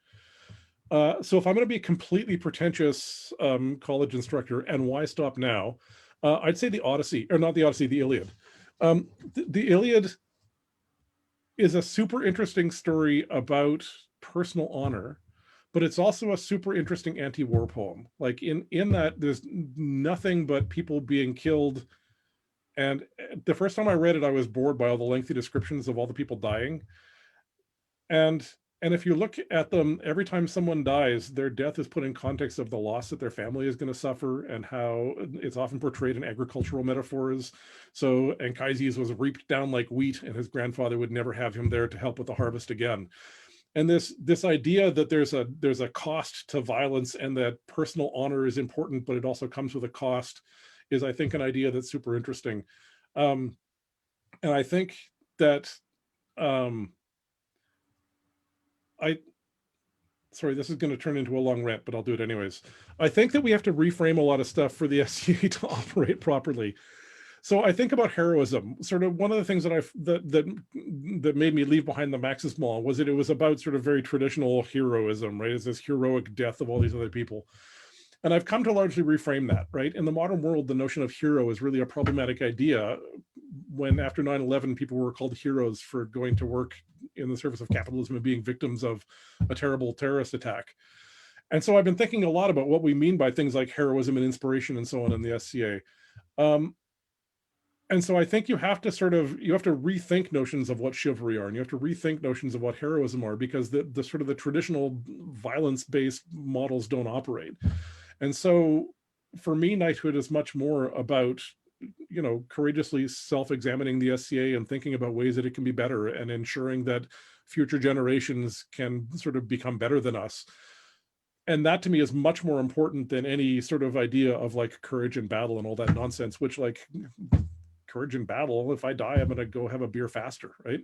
So if I'm going to be a completely pretentious college instructor, and why stop now? I'd say the Odyssey, or not the Odyssey, the Iliad. The Iliad is a super interesting story about personal honor, but it's also a super interesting anti-war poem. Like in that, there's nothing but people being killed. And the first time I read it, I was bored by all the lengthy descriptions of all the people dying. And if you look at them, every time someone dies, their death is put in context of the loss that their family is going to suffer, and how it's often portrayed in agricultural metaphors. So Anchises was reaped down like wheat, and his grandfather would never have him there to help with the harvest again. And this idea that there's a cost to violence, and that personal honor is important, but it also comes with a cost, is, I think, an idea that's super interesting. And I think that sorry, this is going to turn into a long rant, but I'll do it anyways. I think that we have to reframe a lot of stuff for the SCA to operate properly. So I think about heroism. Sort of one of the things that made me leave behind the Maxis Mall was that it was about sort of very traditional heroism, right? It's this heroic death of all these other people. And I've come to largely reframe that, right? In the modern world, the notion of hero is really a problematic idea. When after 9/11, people were called heroes for going to work in the service of capitalism and being victims of a terrible terrorist attack. And so I've been thinking a lot about what we mean by things like heroism and inspiration and so on in the SCA. And so I think you have to rethink notions of what chivalry are, and you have to rethink notions of what heroism are, because the sort of the traditional violence-based models don't operate. And so for me, knighthood is much more about, courageously self-examining the SCA and thinking about ways that it can be better, and ensuring that future generations can sort of become better than us. And that to me is much more important than any sort of idea of like courage in battle and all that nonsense, which, like, courage in battle, if I die, I'm going to go have a beer faster, right?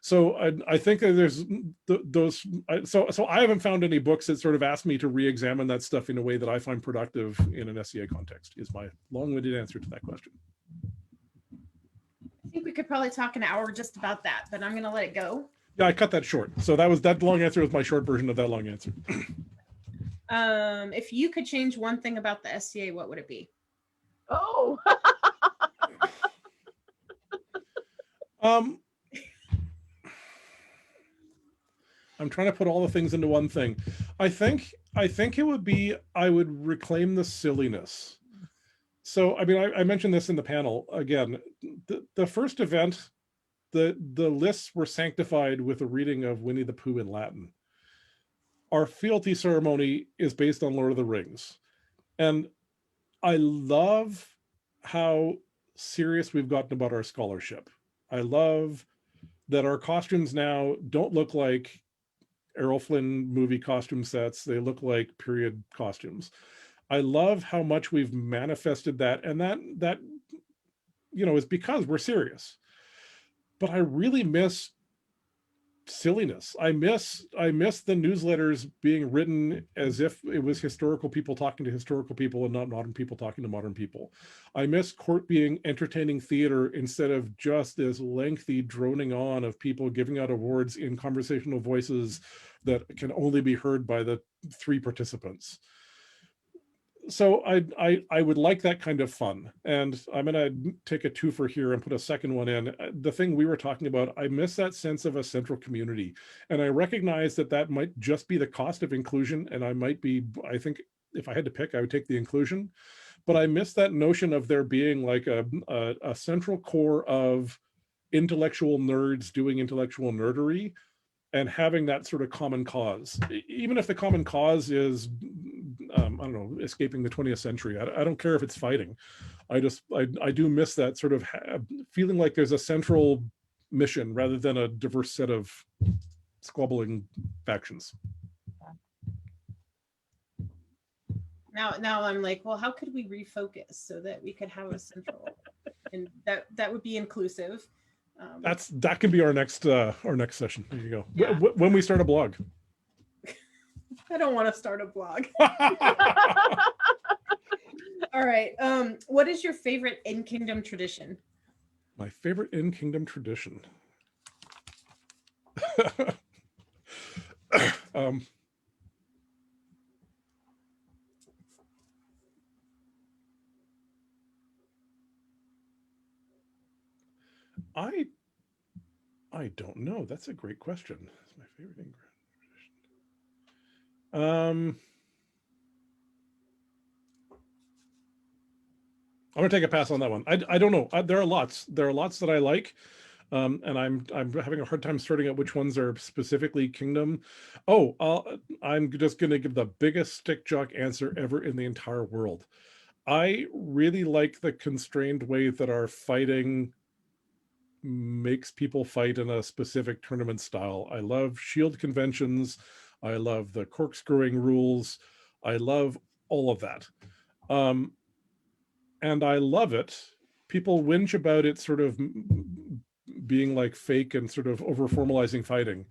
So I think that there's those. So I haven't found any books that sort of ask me to re-examine that stuff in a way that I find productive in an SCA context, is my long-winded answer to that question. I think we could probably talk an hour just about that, but I'm going to let it go. Yeah, I cut that short. So that long answer was my short version of that long answer. If you could change one thing about the SCA, what would it be? Oh. I'm trying to put all the things into one thing. I think it would be, I would reclaim the silliness. So, I mean, I mentioned this in the panel again. The first event, the lists were sanctified with a reading of Winnie the Pooh in Latin. Our fealty ceremony is based on Lord of the Rings. And I love how serious we've gotten about our scholarship. I love that our costumes now don't look like Errol Flynn movie costume sets. They look like period costumes. I love how much we've manifested that, and that is because we're serious. But I really miss silliness. I miss the newsletters being written as if it was historical people talking to historical people and not modern people talking to modern people. I miss court being entertaining theater instead of just this lengthy droning on of people giving out awards in conversational voices that can only be heard by the three participants. So I would like that kind of fun, and I'm gonna take a twofer here and put a second one in. The thing we were talking about, I miss that sense of a central community, and I recognize that that might just be the cost of inclusion, and I think if I had to pick, I would take the inclusion, but I miss that notion of there being like a central core of intellectual nerds doing intellectual nerdery and having that sort of common cause, even if the common cause is, I don't know, escaping the 20th century. I don't care if it's fighting. I do miss that sort of feeling like there's a central mission rather than a diverse set of squabbling factions. Now I'm like, well, how could we refocus so that we could have a central, and that would be inclusive. That can be our next session. There you go. Yeah. When we start a blog. I don't want to start a blog. All right. What is your favorite in-kingdom tradition? My favorite in-kingdom tradition. I don't know. That's a great question. That's my favorite in-kingdom tradition. I'm gonna take a pass on that one. I don't know. There are lots. There are lots that I like, and I'm having a hard time sorting out which ones are specifically kingdom. I'm just gonna give the biggest stick jock answer ever in the entire world. I really like the constrained way that our fighting makes people fight in a specific tournament style. I love shield conventions. I love the corkscrewing rules. I love all of that. And I love it. People whinge about it sort of being like fake and sort of over formalizing fighting.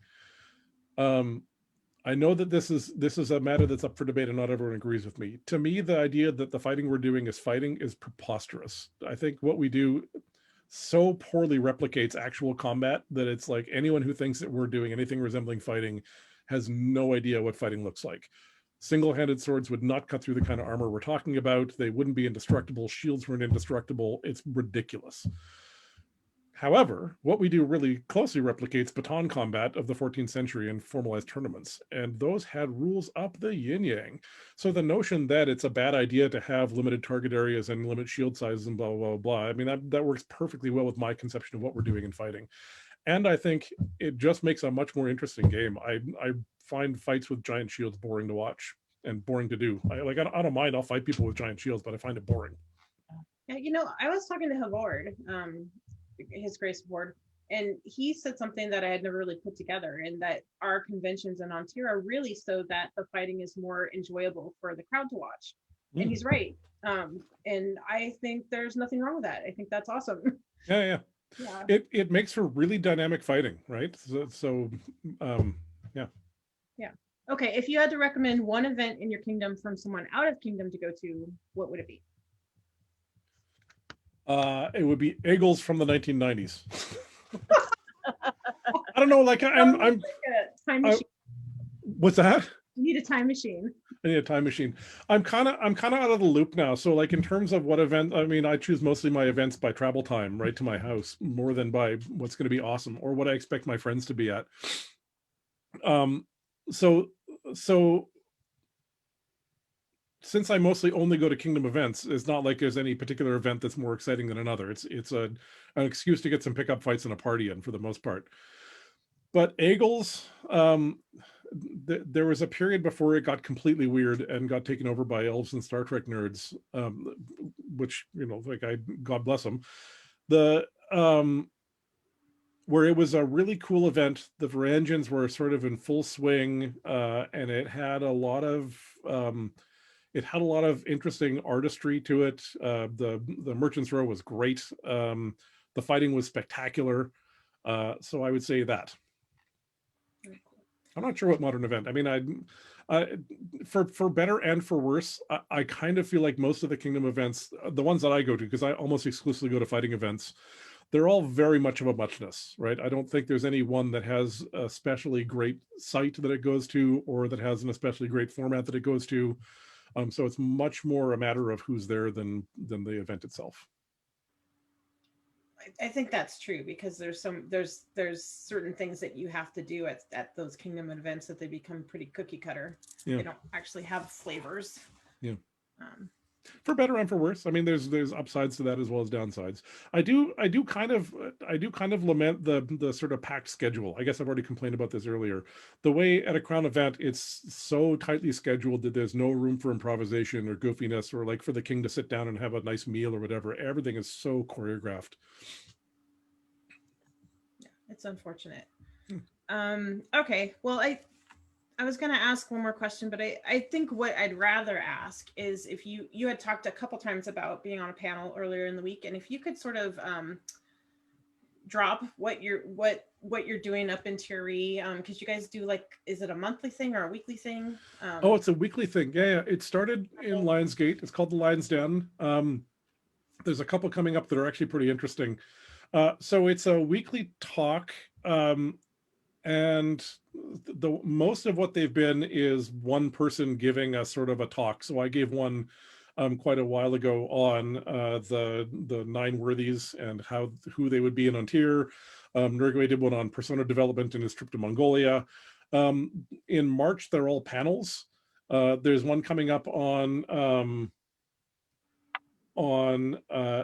I know that this is a matter that's up for debate and not everyone agrees with me. To me, the idea that the fighting we're doing is fighting is preposterous. I think what we do so poorly replicates actual combat that it's like anyone who thinks that we're doing anything resembling fighting has no idea what fighting looks like. Single-handed swords would not cut through the kind of armor we're talking about. They wouldn't be indestructible. Shields weren't indestructible. It's ridiculous. However, what we do really closely replicates baton combat of the 14th century in formalized tournaments, and those had rules up the yin-yang. So the notion that it's a bad idea to have limited target areas and limit shield sizes and blah, blah, blah, blah, I mean, that works perfectly well with my conception of what we're doing in fighting. And I think it just makes a much more interesting game. I find fights with giant shields boring to watch and boring to do. I don't mind, I'll fight people with giant shields, but I find it boring. Yeah, I was talking to Havard, His Grace Ward, and he said something that I had never really put together, and that our conventions in Ontario are really so that the fighting is more enjoyable for the crowd to watch. And he's right. And I think there's nothing wrong with that. I think that's awesome. Yeah. It makes for really dynamic fighting, right? Yeah. Okay, if you had to recommend one event in your kingdom from someone out of kingdom to go to, what would it be? It would be Eagles from the 1990s. I don't know, like I'm like a time machine. What's that? You need a time machine. I need a time machine. I'm kind of out of the loop now. So like in terms of what event, I mean, I choose mostly my events by travel time right to my house more than by what's going to be awesome or what I expect my friends to be at. So since I mostly only go to kingdom events, it's not like there's any particular event that's more exciting than another. It's an excuse to get some pickup fights and a party in for the most part. But Eagles, there was a period before it got completely weird and got taken over by elves and Star Trek nerds, which, God bless them. Where it was a really cool event. The Varangians were sort of in full swing, and it had a lot of interesting artistry to it. The Merchant's Row was great. The fighting was spectacular. So I would say that. I'm not sure what modern event. I mean, for better and for worse, I kind of feel like most of the Kingdom events, the ones that I go to, because I almost exclusively go to fighting events, they're all very much of a muchness, right? I don't think there's any one that has a especially great site that it goes to, or that has an especially great format that it goes to. So it's much more a matter of who's there than the event itself. I think that's true because there's certain things that you have to do at those Kingdom events that they become pretty cookie cutter. Yeah. They don't actually have flavors. Yeah. Um, For better and for worse. I mean, there's upsides to that as well as downsides. I do kind of lament the sort of packed schedule. I guess I've already complained about this earlier. The way at a Crown event, it's so tightly scheduled that there's no room for improvisation or goofiness, or like for the king to sit down and have a nice meal or whatever. Everything is so choreographed. yeah, it's unfortunate. Okay, well, I was going to ask one more question, but I think what I'd rather ask is if you had talked a couple times about being on a panel earlier in the week, and if you could sort of drop what you're doing up in Theory, because you guys do, like, is it a monthly thing or a weekly thing? Oh, it's a weekly thing. Yeah. It started in Lionsgate. It's called the Lion's Den. There's a couple coming up that are actually pretty interesting. So it's a weekly talk. And the most of what they've been is one person giving a sort of a talk. So I gave one quite a while ago on the nine worthies and who they would be in Untier. Nergwe did one on persona development in his trip to Mongolia. In March, they're all panels. There's one coming up on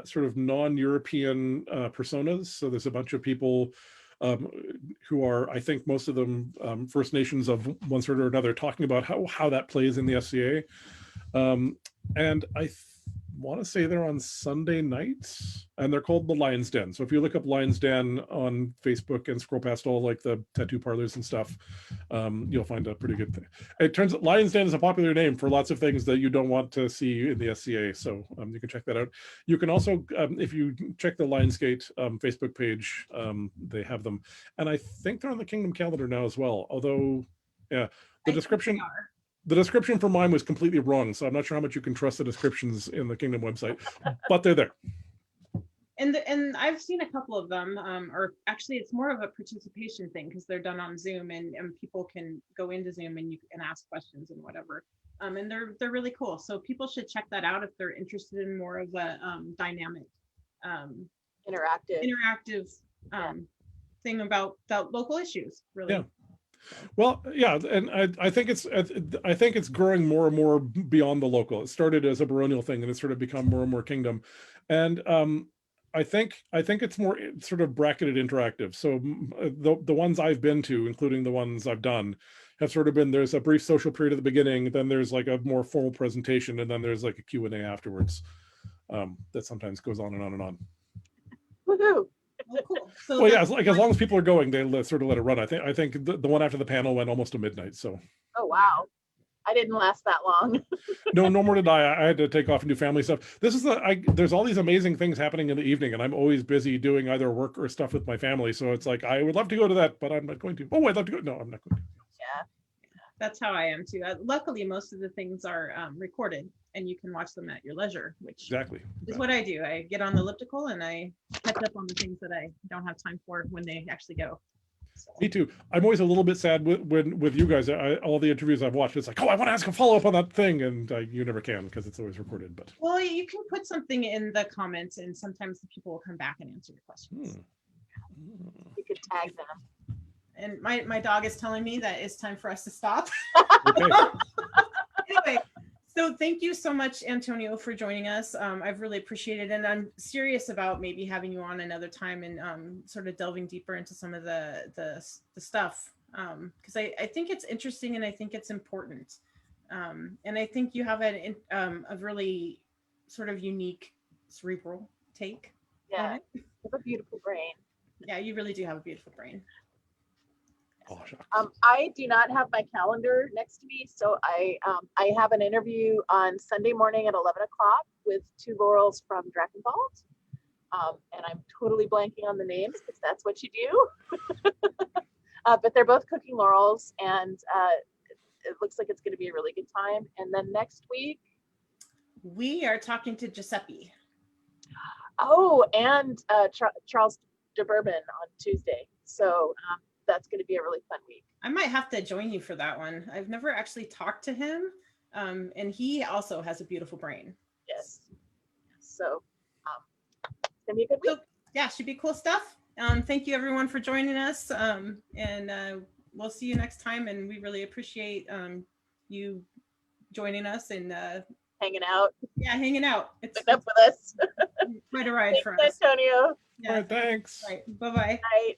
sort of non-European personas. So there's a bunch of people who are, I think most of them First Nations of one sort or another, talking about how that plays in the SCA. And I want to say they're on Sunday nights, and they're called the Lion's Den. So if you look up Lion's Den on Facebook and scroll past all like the tattoo parlors and stuff, you'll find a pretty good thing. It turns out Lion's Den is a popular name for lots of things that you don't want to see in the SCA. So you can check that out. You can also, if you check the Lionsgate Facebook page, they have them. And I think they're on the Kingdom calendar now as well. Although, yeah, the description for mine was completely wrong, so I'm not sure how much you can trust the descriptions in the Kingdom website, but they're there. And I've seen a couple of them, or actually it's more of a participation thing because they're done on Zoom, and people can go into Zoom and you can ask questions and whatever. And they're really cool. So people should check that out if they're interested in more of a dynamic, interactive thing about local issues, really. Yeah. Well, yeah, and I think it's growing more and more beyond the local. It started as a baronial thing, and it's sort of become more and more Kingdom. And I think it's more sort of bracketed interactive. So the ones I've been to, including the ones I've done, have sort of been, there's a brief social period at the beginning, then there's like a more formal presentation, and then there's like a Q&A afterwards that sometimes goes on and on and on. Woohoo! Oh, cool. So well, yeah, as long as people are going, they sort of let it run. I think the one after the panel went almost to midnight. So. Oh wow, I didn't last that long. No more did I. I had to take off and do family stuff. This is there's all these amazing things happening in the evening, and I'm always busy doing either work or stuff with my family. So it's like I would love to go to that, but I'm not going to. Oh, I'd love to go. No, I'm not going to. Yeah, that's how I am too. Luckily, most of the things are recorded, and you can watch them at your leisure, which exactly is what I do. I get on the elliptical and I catch up on the things that I don't have time for when they actually go. So. Me too. I'm always a little bit sad with you guys. All the interviews I've watched, it's like, oh, I want to ask a follow up on that thing, and you never can because it's always recorded. But well, you can put something in the comments, and sometimes the people will come back and answer your questions. You could tag them. And my dog is telling me that it's time for us to stop. Okay. Anyway, so thank you so much, Antonio, for joining us. I've really appreciated it, and I'm serious about maybe having you on another time and sort of delving deeper into some of the stuff, because I think it's interesting and I think it's important, and I think you have a really sort of unique cerebral take. Yeah, you have a beautiful brain. Yeah, you really do have a beautiful brain. Oh, I do not have my calendar next to me, so I have an interview on Sunday morning at 11 o'clock with two Laurels from Drakenwald, and I'm totally blanking on the names because that's what you do. But they're both cooking laurels, and it looks like it's going to be a really good time. And then next week, we are talking to Giuseppe. oh, and Charles de Bourbon on Tuesday. So that's going to be a really fun week. I might have to join you for that one. I've never actually talked to him, and he also has a beautiful brain. Yes. So it's going to be a good week. So, yeah, should be cool stuff. Thank you everyone for joining us, and we'll see you next time. And we really appreciate you joining us and hanging out. Yeah, hanging out. It's up with us. quite a ride Thanks, for us. Antonio. All right, thanks. Right. Bye-bye. Bye.